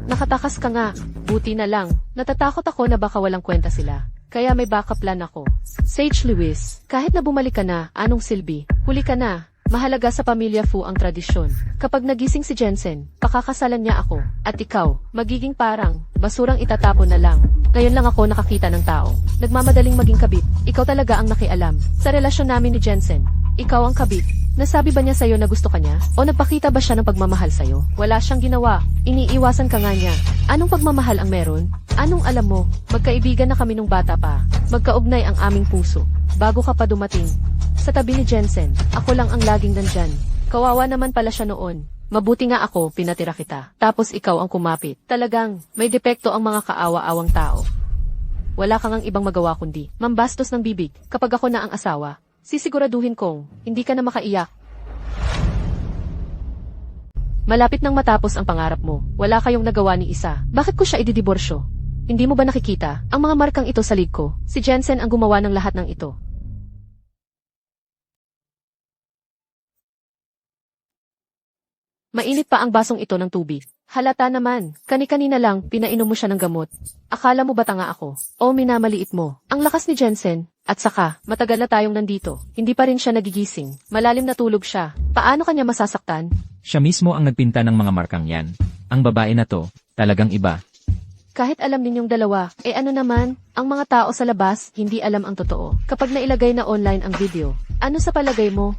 Nakatakas ka nga. Buti na lang. Natatakot ako na baka walang kwenta sila. Kaya may backup plan ako. Sage Lewis, kahit na bumalik ka na, anong silbi? Huli ka na. Mahalaga sa pamilya Fu ang tradisyon. Kapag nagising si Jensen, pakakasalan niya ako. At ikaw, magiging parang basurang itatapon na lang. Ngayon lang ako nakakita ng tao. Nagmamadaling maging kabit. Ikaw talaga ang nakialam. Sa relasyon namin ni Jensen, ikaw ang kabit. Nasabi ba niya sa'yo na gusto ka niya? O nagpakita ba siya ng pagmamahal sa'yo? Wala siyang ginawa. Iniiwasan ka nga niya. Anong pagmamahal ang meron? Anong alam mo? Magkaibigan na kami nung bata pa. Magkaugnay ang aming puso. Bago ka pa dumating. Sa tabi ni Jensen, ako lang ang laging nandyan. Kawawa naman pala siya noon. Mabuti nga ako, pinatira kita. Tapos ikaw ang kumapit. Talagang, may depekto ang mga kaawa-awang tao. Wala kang ang ibang magawa kundi mambastos ng bibig. Kapag ako na ang asawa, sisiguraduhin kong hindi ka na makaiyak. Malapit nang matapos ang pangarap mo. Wala kayong nagawa ni isa. Bakit ko siya ididiborsyo? Hindi mo ba nakikita ang mga markang ito sa lig ko? Si Jensen ang gumawa ng lahat ng ito. Mainit pa ang basong ito ng tubig. Halata naman, kani-kanina lang, pinainom mo siya ng gamot. Akala mo ba tanga ako? O minamaliit mo? Ang lakas ni Jensen. At saka, matagal na tayong nandito. Hindi pa rin siya nagigising. Malalim na tulog siya. Paano kanya masasaktan? Siya mismo ang nagpinta ng mga markang yan. Ang babae na to, talagang iba. Kahit alam ninyong dalawa, ano naman, ang mga tao sa labas, hindi alam ang totoo. Kapag nailagay na online ang video, ano sa palagay mo?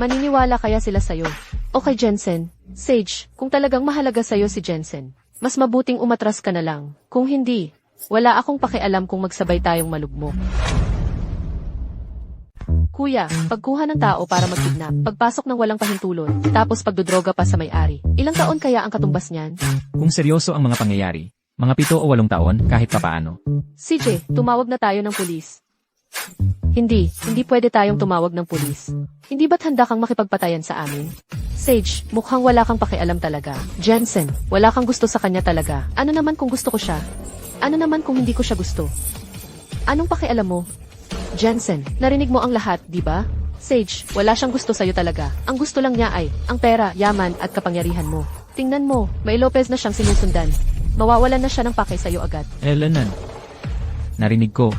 Maniniwala kaya sila sa'yo? O kay Jensen? Sage, kung talagang mahalaga sa'yo si Jensen, mas mabuting umatras ka na lang. Kung hindi, wala akong pakialam kung magsabay tayong malugmok. Kuya, pagkuha ng tao para magkidnap, pagpasok ng walang pahintulot, tapos pagdodroga pa sa may-ari. Ilang taon kaya ang katumbas niyan? Kung seryoso ang mga pangyayari, mga 7 o 8 taon kahit papaano. CJ, tumawag na tayo ng pulis. Hindi pwede tayong tumawag ng pulis. Hindi ba't handa kang makipagpatayan sa amin? Sage, mukhang wala kang pakialam talaga. Jensen, wala kang gusto sa kanya talaga. Ano naman kung gusto ko siya? Ano naman kung hindi ko siya gusto? Anong pakialam mo? Jensen, narinig mo ang lahat, di ba? Sage, wala siyang gusto sa'yo talaga. Ang gusto lang niya ay, ang pera, yaman, at kapangyarihan mo. Tingnan mo, may Lopez na siyang sinusundan. Mawawalan na siya ng pake sa'yo agad. Elanan. Narinig ko.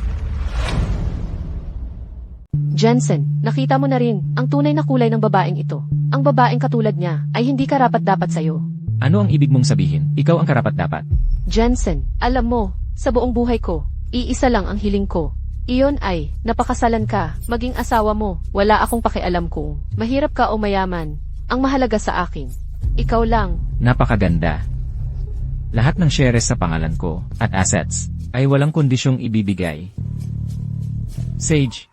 Jensen, nakita mo na rin, ang tunay na kulay ng babaeng ito. Ang babaeng katulad niya, ay hindi karapat-dapat sa'yo. Ano ang ibig mong sabihin? Ikaw ang karapat-dapat. Jensen, alam mo, sa buong buhay ko, iisa lang ang hiling ko. Iyon ay, napakasalan ka, maging asawa mo, wala akong pakialam kung mahirap ka o mayaman. Ang mahalaga sa akin, ikaw lang. Napakaganda. Lahat ng shares sa pangalan ko at assets ay walang kondisyong ibibigay. Sage.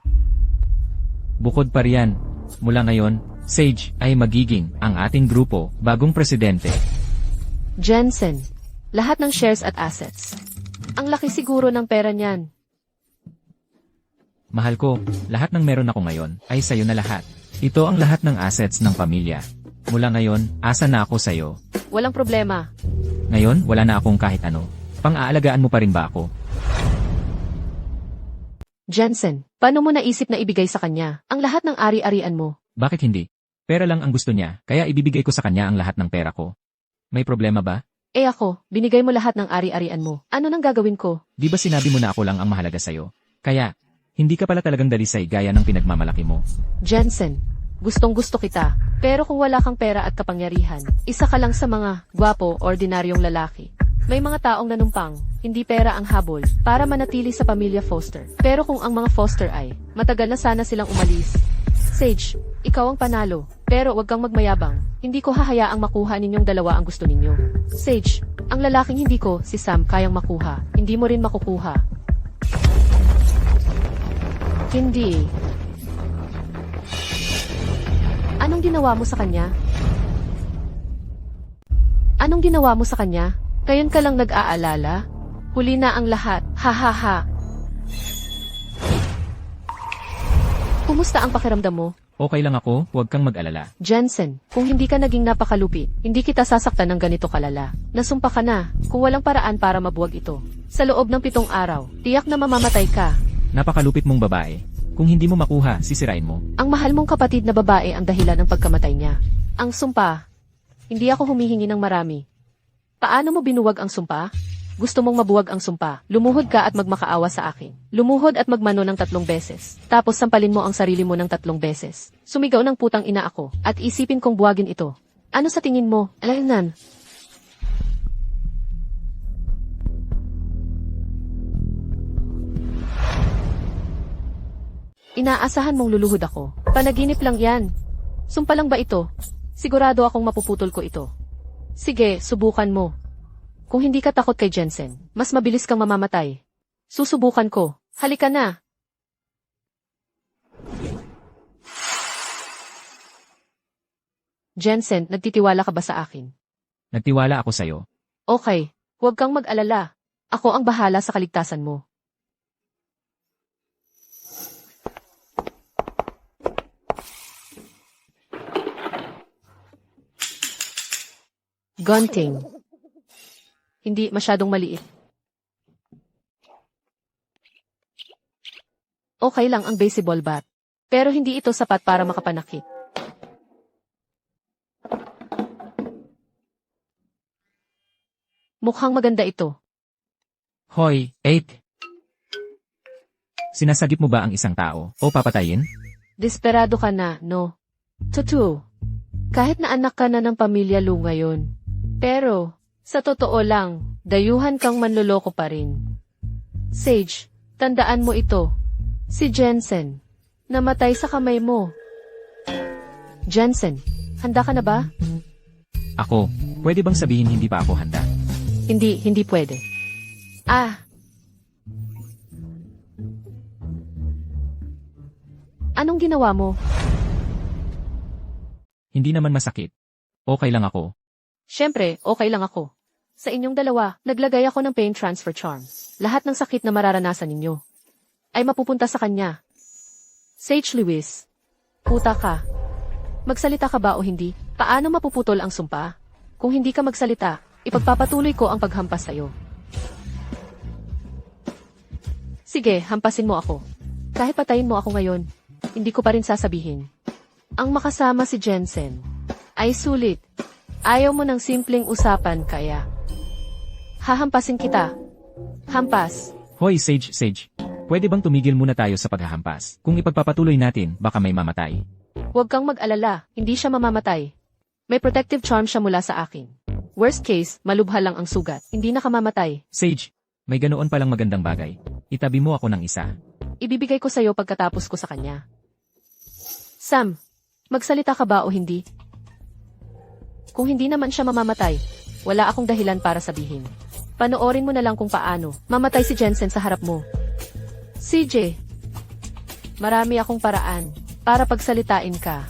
Bukod pa riyan, mula ngayon, Sage ay magiging ang ating grupo bagong presidente. Jensen, lahat ng shares at assets. Ang laki siguro ng pera niyan. Mahal ko, lahat ng meron ako ngayon ay sayo na lahat. Ito ang lahat ng assets ng pamilya. Mula ngayon, asa na ako sayo. Walang problema. Ngayon, wala na akong kahit ano. Pang-aalagaan mo pa rin ba ako? Jensen, paano mo naisip na ibigay sa kanya ang lahat ng ari-arian mo? Bakit hindi? Pera lang ang gusto niya, kaya ibibigay ko sa kanya ang lahat ng pera ko. May problema ba? Ako, binigay mo lahat ng ari-arian mo. Ano nang gagawin ko? Di ba sinabi mo na ako lang ang mahalaga sa'yo? Kaya, hindi ka pala talagang dalisay gaya ng pinagmamalaki mo. Jensen, gustong-gusto kita. Pero kung wala kang pera at kapangyarihan, isa ka lang sa mga gwapo, ordinaryong lalaki. May mga taong nanumpang, hindi pera ang habol, para manatili sa pamilya Foster. Pero kung ang mga Foster ay, matagal na sana silang umalis. Sage, ikaw ang panalo, pero wag kang magmayabang. Hindi ko hahayaang makuha ninyong dalawa ang gusto ninyo. Sage, ang lalaking hindi ko, si Sam, kayang makuha, hindi mo rin makukuha. Hindi. Anong ginawa mo sa kanya? Anong ginawa mo sa kanya? Ngayon ka lang nag-aalala? Huli na ang lahat. Ha ha ha. Kumusta ang pakiramdam mo? Okay lang ako, huwag kang mag-alala. Jensen, kung hindi ka naging napakalupi, hindi kita sasaktan ng ganito kalala. Nasumpa ka na, kung walang paraan para mabuwag ito. Sa loob ng 7 araw, tiyak na mamamatay ka. Napakalupit mong babae. Kung hindi mo makuha, sisirain mo. Ang mahal mong kapatid na babae ang dahilan ng pagkamatay niya. Ang sumpa. Hindi ako humihingi ng marami. Paano mo binuwag ang sumpa? Gusto mong mabuwag ang sumpa. Lumuhod ka at magmakaawa sa akin. Lumuhod at magmano ng 3 beses. Tapos sampalin mo ang sarili mo ng 3 beses. Sumigaw ng putang ina ako. At isipin kong buwagin ito. Ano sa tingin mo? Alanan. Inaasahan mong luluhod ako. Panaginip lang yan. Sumpa lang ba ito? Sigurado akong mapuputol ko ito. Sige, subukan mo. Kung hindi ka takot kay Jensen, mas mabilis kang mamamatay. Susubukan ko. Halika na. Jensen, nagtitiwala ka ba sa akin? Nagtiwala ako sa'yo. Okay, huwag kang mag-alala. Ako ang bahala sa kaligtasan mo. Gunting. Hindi masyadong maliit. okay lang ang baseball bat. Pero hindi ito sapat para makapanakit. Mukhang maganda ito. Hoy, 8. Sinasagip mo ba ang isang tao o papatayin? Desperado ka na, no? Totoo. Kahit na anak ka na ng pamilya Lu ngayon. Pero, sa totoo lang, dayuhan kang manloloko pa rin. Sage, tandaan mo ito. Si Jensen. Namatay sa kamay mo. Jensen, handa ka na ba? Ako, pwede bang sabihin hindi pa ako handa? Hindi pwede. Anong ginawa mo? Hindi naman masakit. Okay lang ako. Siyempre, okay lang ako. Sa inyong dalawa, naglagay ako ng pain transfer charm. Lahat ng sakit na mararanasan ninyo ay mapupunta sa kanya. Sage Lewis, puta ka. Magsalita ka ba o hindi? Paano mapuputol ang sumpa? Kung hindi ka magsalita, ipagpapatuloy ko ang paghampas sa'yo. Sige, hampasin mo ako. Kahit patayin mo ako ngayon, hindi ko pa rin sasabihin. Ang makasama si Jensen ay sulit. Ayaw mo ng simpleng usapan kaya. Hahampasin kita. Hampas. Hoy, Sage. Pwede bang tumigil muna tayo sa paghahampas? Kung ipagpapatuloy natin, baka may mamatay. Huwag kang mag-alala, hindi siya mamamatay. May protective charm siya mula sa akin. Worst case, malubha lang ang sugat. Hindi na ka mamatay. Sage, may ganoon palang magandang bagay. Itabi mo ako ng isa. Ibibigay ko sa'yo pagkatapos ko sa kanya. Sam, magsalita ka ba o hindi? Kung hindi naman siya mamamatay, wala akong dahilan para sabihin. Panoorin mo na lang kung paano mamatay si Jensen sa harap mo. CJ, marami akong paraan para pagsalitain ka.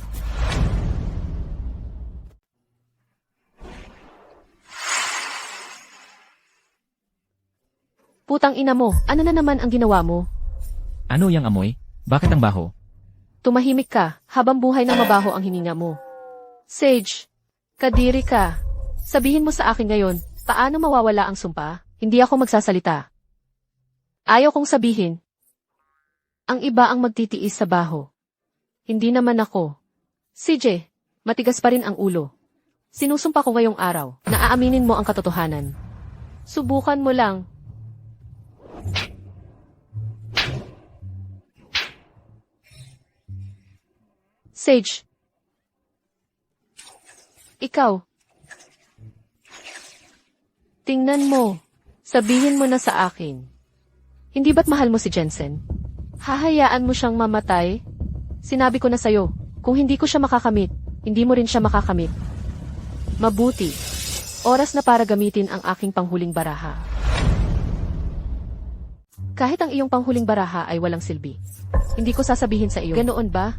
Putang ina mo, ano na naman ang ginawa mo? Ano yang amoy? Bakit ang baho? Tumahimik ka, habang buhay na mabaho ang hininga mo. Sage, kadiri ka. Sabihin mo sa akin ngayon, paano mawawala ang sumpa? Hindi ako magsasalita. Ayaw kong sabihin. Ang iba ang magtitiis sa baho. Hindi naman ako. CJ, matigas pa rin ang ulo. Sinusumpa ko ngayong araw na aaminin mo ang katotohanan. Subukan mo lang. Sage. Ikaw. Tingnan mo. Sabihin mo na sa akin. Hindi ba't mahal mo si Jensen? Hahayaan mo siyang mamatay? Sinabi ko na sa'yo, kung hindi ko siya makakamit, hindi mo rin siya makakamit. Mabuti. Oras na para gamitin ang aking panghuling baraha. Kahit ang iyong panghuling baraha ay walang silbi. Hindi ko sasabihin sa iyo. Ganoon ba?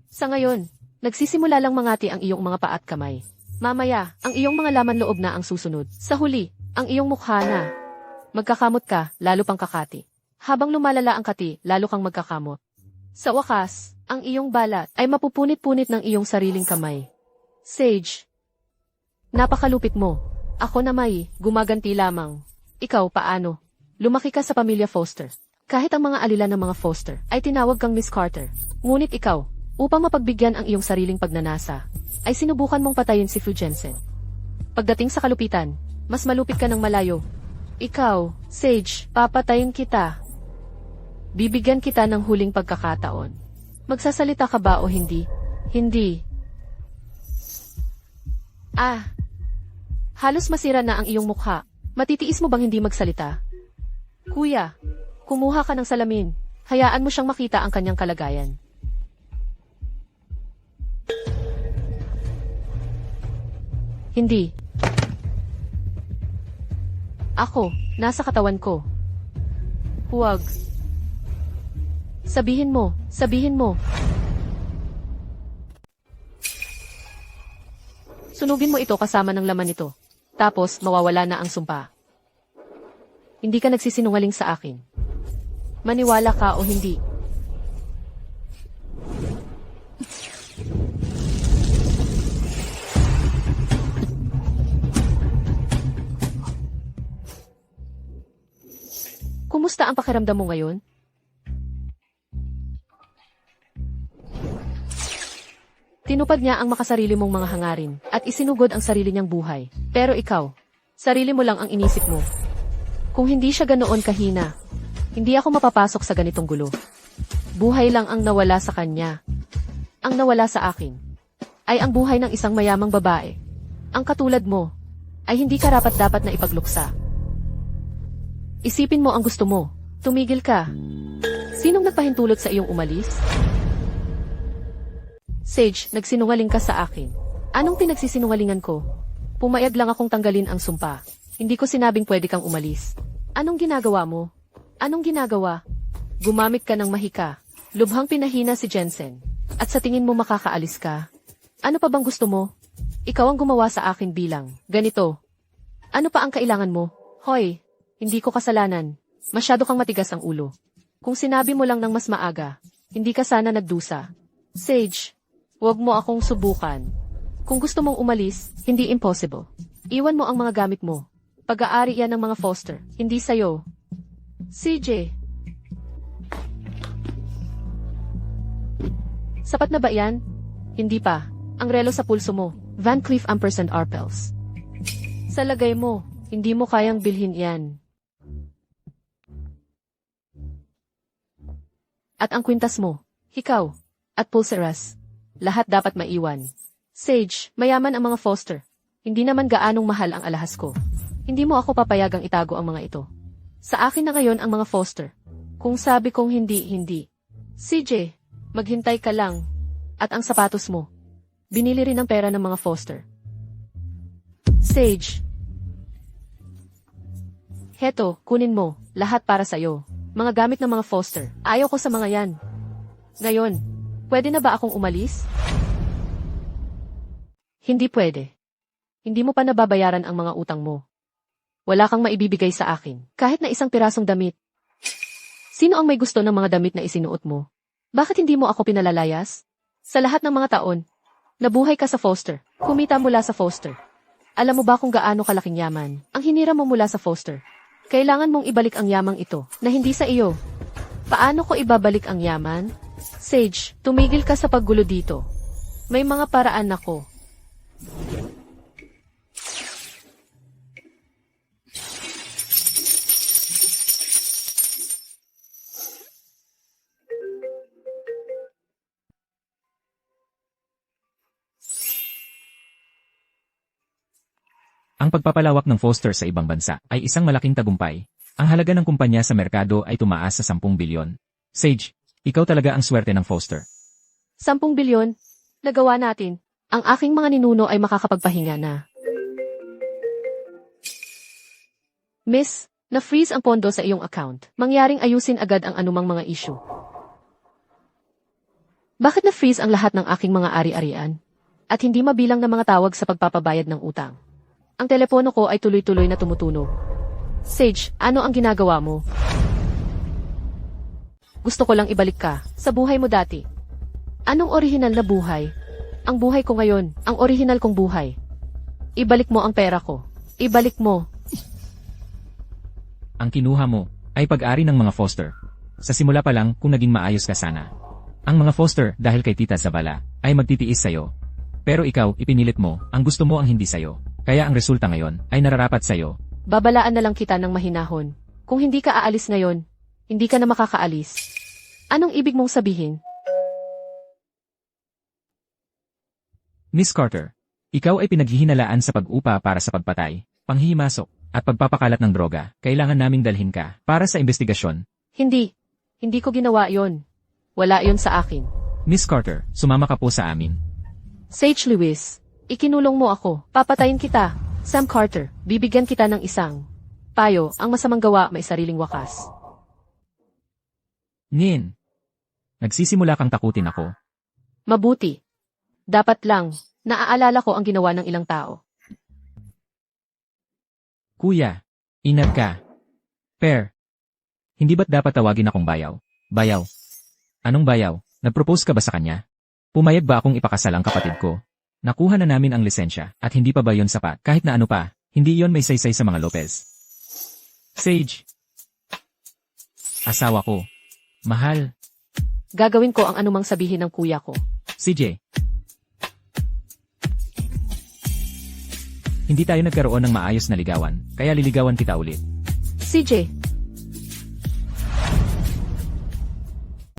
Sa ngayon, nagsisimula lang mangati ang iyong mga paa at kamay. Mamaya, ang iyong mga laman loob na ang susunod. Sa huli, ang iyong mukha na. Magkakamot ka, lalo pang kakati. Habang lumalala ang kati, lalo kang magkakamot. Sa wakas, ang iyong balat ay mapupunit-punit ng iyong sariling kamay. Sage, napakalupit mo. Ako na may, gumaganti lamang. Ikaw, paano? Lumaki ka sa pamilya Foster. Kahit ang mga alila ng mga Foster ay tinawag kang Miss Carter. Ngunit ikaw, upang mapagbigyan ang iyong sariling pagnanasa, ay sinubukan mong patayin si Fu Jensen. Pagdating sa kalupitan, mas malupit ka ng malayo. Ikaw, Sage, papatayin kita. Bibigyan kita ng huling pagkakataon. Magsasalita ka ba o hindi? Hindi. Halos masira na ang iyong mukha. Matitiis mo bang hindi magsalita? Kuya, kumuha ka ng salamin. Hayaan mo siyang makita ang kanyang kalagayan. Hindi. Ako, nasa katawan ko. Huwag. Sabihin mo, sabihin mo. Sunugin mo ito kasama ng laman nito. Tapos, mawawala na ang sumpa. Hindi ka nagsisinungaling sa akin. Maniwala ka o hindi. Kumusta ang pakiramdam mo ngayon? Tinupad niya ang makasarili mong mga hangarin at isinugod ang sarili niyang buhay. Pero ikaw, sarili mo lang ang inisip mo. Kung hindi siya ganoon kahina, hindi ako mapapasok sa ganitong gulo. Buhay lang ang nawala sa kanya. Ang nawala sa akin ay ang buhay ng isang mayamang babae. Ang katulad mo ay hindi karapat-dapat na ipagluksa. Isipin mo ang gusto mo. Tumigil ka. Sinong nagpahintulot sa iyong umalis? Sage, nagsinungaling ka sa akin. Anong pinagsisinungalingan ko? Pumayag lang akong tanggalin ang sumpa. Hindi ko sinabing pwede kang umalis. Anong ginagawa mo? Anong ginagawa? Gumamit ka ng mahika. Lubhang pinahina si Jensen. At sa tingin mo makakaalis ka? Ano pa bang gusto mo? Ikaw ang gumawa sa akin bilang ganito. Ano pa ang kailangan mo? Hoy, hindi ko kasalanan. Masyado kang matigas ang ulo. Kung sinabi mo lang ng mas maaga, hindi ka sana nagdusa. Sage, huwag mo akong subukan. Kung gusto mong umalis, hindi impossible. Iwan mo ang mga gamit mo. Pag-aari yan ng mga Foster, hindi sayo. CJ. Sapat na ba yan? Hindi pa. Ang relo sa pulso mo, Van Cleef & Arpels. Sa lagay mo, hindi mo kayang bilhin yan. At ang kwintas mo, hikaw, at pulseras, lahat dapat maiwan. Sage, mayaman ang mga Foster. Hindi naman gaanong mahal ang alahas ko. Hindi mo ako papayagang itago ang mga ito. Sa akin na ngayon ang mga Foster. Kung sabi kong hindi, hindi. CJ, maghintay ka lang. At ang sapatos mo, binili rin ang pera ng mga Foster. Sage. Heto, kunin mo, lahat para sa'yo. Mga gamit ng mga Foster. Ayaw ko sa mga yan. Ngayon, pwede na ba akong umalis? Hindi pwede. Hindi mo pa nababayaran ang mga utang mo. Wala kang maibibigay sa akin, kahit na isang pirasong damit. Sino ang may gusto ng mga damit na isinuot mo? Bakit hindi mo ako pinalalayas? Sa lahat ng mga taon, nabuhay ka sa Foster, kumita mula sa Foster. Alam mo ba kung gaano kalaking yaman ang hinira mo mula sa Foster? Kailangan mong ibalik ang yamang ito na hindi sa iyo. Paano ko ibabalik ang yaman? Sage, tumigil ka sa paggulo dito. May mga paraan ako. Ang pagpapalawak ng Foster sa ibang bansa ay isang malaking tagumpay. Ang halaga ng kumpanya sa merkado ay tumaas sa 10 bilyon. Sage, ikaw talaga ang swerte ng Foster. 10 bilyon? Nagawa natin. Ang aking mga ninuno ay makakapagpahinga na. Miss, na-freeze ang pondo sa iyong account. Mangyaring ayusin agad ang anumang mga issue. Bakit na-freeze ang lahat ng aking mga ari-arian? At hindi mabilang na mga tawag sa pagpapabayad ng utang. Ang telepono ko ay tuloy-tuloy na tumutunog. Sage, ano ang ginagawa mo? Gusto ko lang ibalik ka sa buhay mo dati. Anong orihinal na buhay? Ang buhay ko ngayon, ang orihinal kong buhay. Ibalik mo ang pera ko. Ibalik mo. Ang kinuha mo ay pag-ari ng mga Foster. Sa simula pa lang kung naging maayos ka sana. Ang mga Foster dahil kay Tita Zavala ay magtitiis sa'yo. Pero ikaw, ipinilit mo, ang gusto mo ang hindi sa'yo. Kaya ang resulta ngayon ay nararapat sa'yo. Babalaan na lang kita ng mahinahon. Kung hindi ka aalis ngayon, hindi ka na makakaalis. Anong ibig mong sabihin? Miss Carter, ikaw ay pinaghihinalaan sa pag-upa para sa pagpatay, panghihimasok, at pagpapakalat ng droga. Kailangan naming dalhin ka para sa investigasyon. Hindi. Hindi ko ginawa yon. Wala yon sa akin. Miss Carter, sumama ka po sa amin. Sage Lewis, ikinulong mo ako. Papatayin kita. Sam Carter, bibigyan kita ng isang payo. Ang masamang gawa may sariling wakas. Nin. Nagsisimula kang takutin ako. Mabuti. Dapat lang, naaalala ko ang ginawa ng ilang tao. Kuya, ingat ka. Per. Hindi ba't dapat tawagin akong bayaw? Bayaw. Anong bayaw? Nag-propose ka ba sa kanya? Pumayag ba akong ipakasal ang kapatid ko? Nakuha na namin ang lisensya at hindi pa ba yon sapat? Kahit na ano pa, hindi yon may saysay sa mga Lopez. Sage. Asawa ko. Mahal. Gagawin ko ang anumang sabihin ng kuya ko. CJ. Hindi tayo nagkaroon ng maayos na ligawan, kaya liligawan kita ulit. CJ,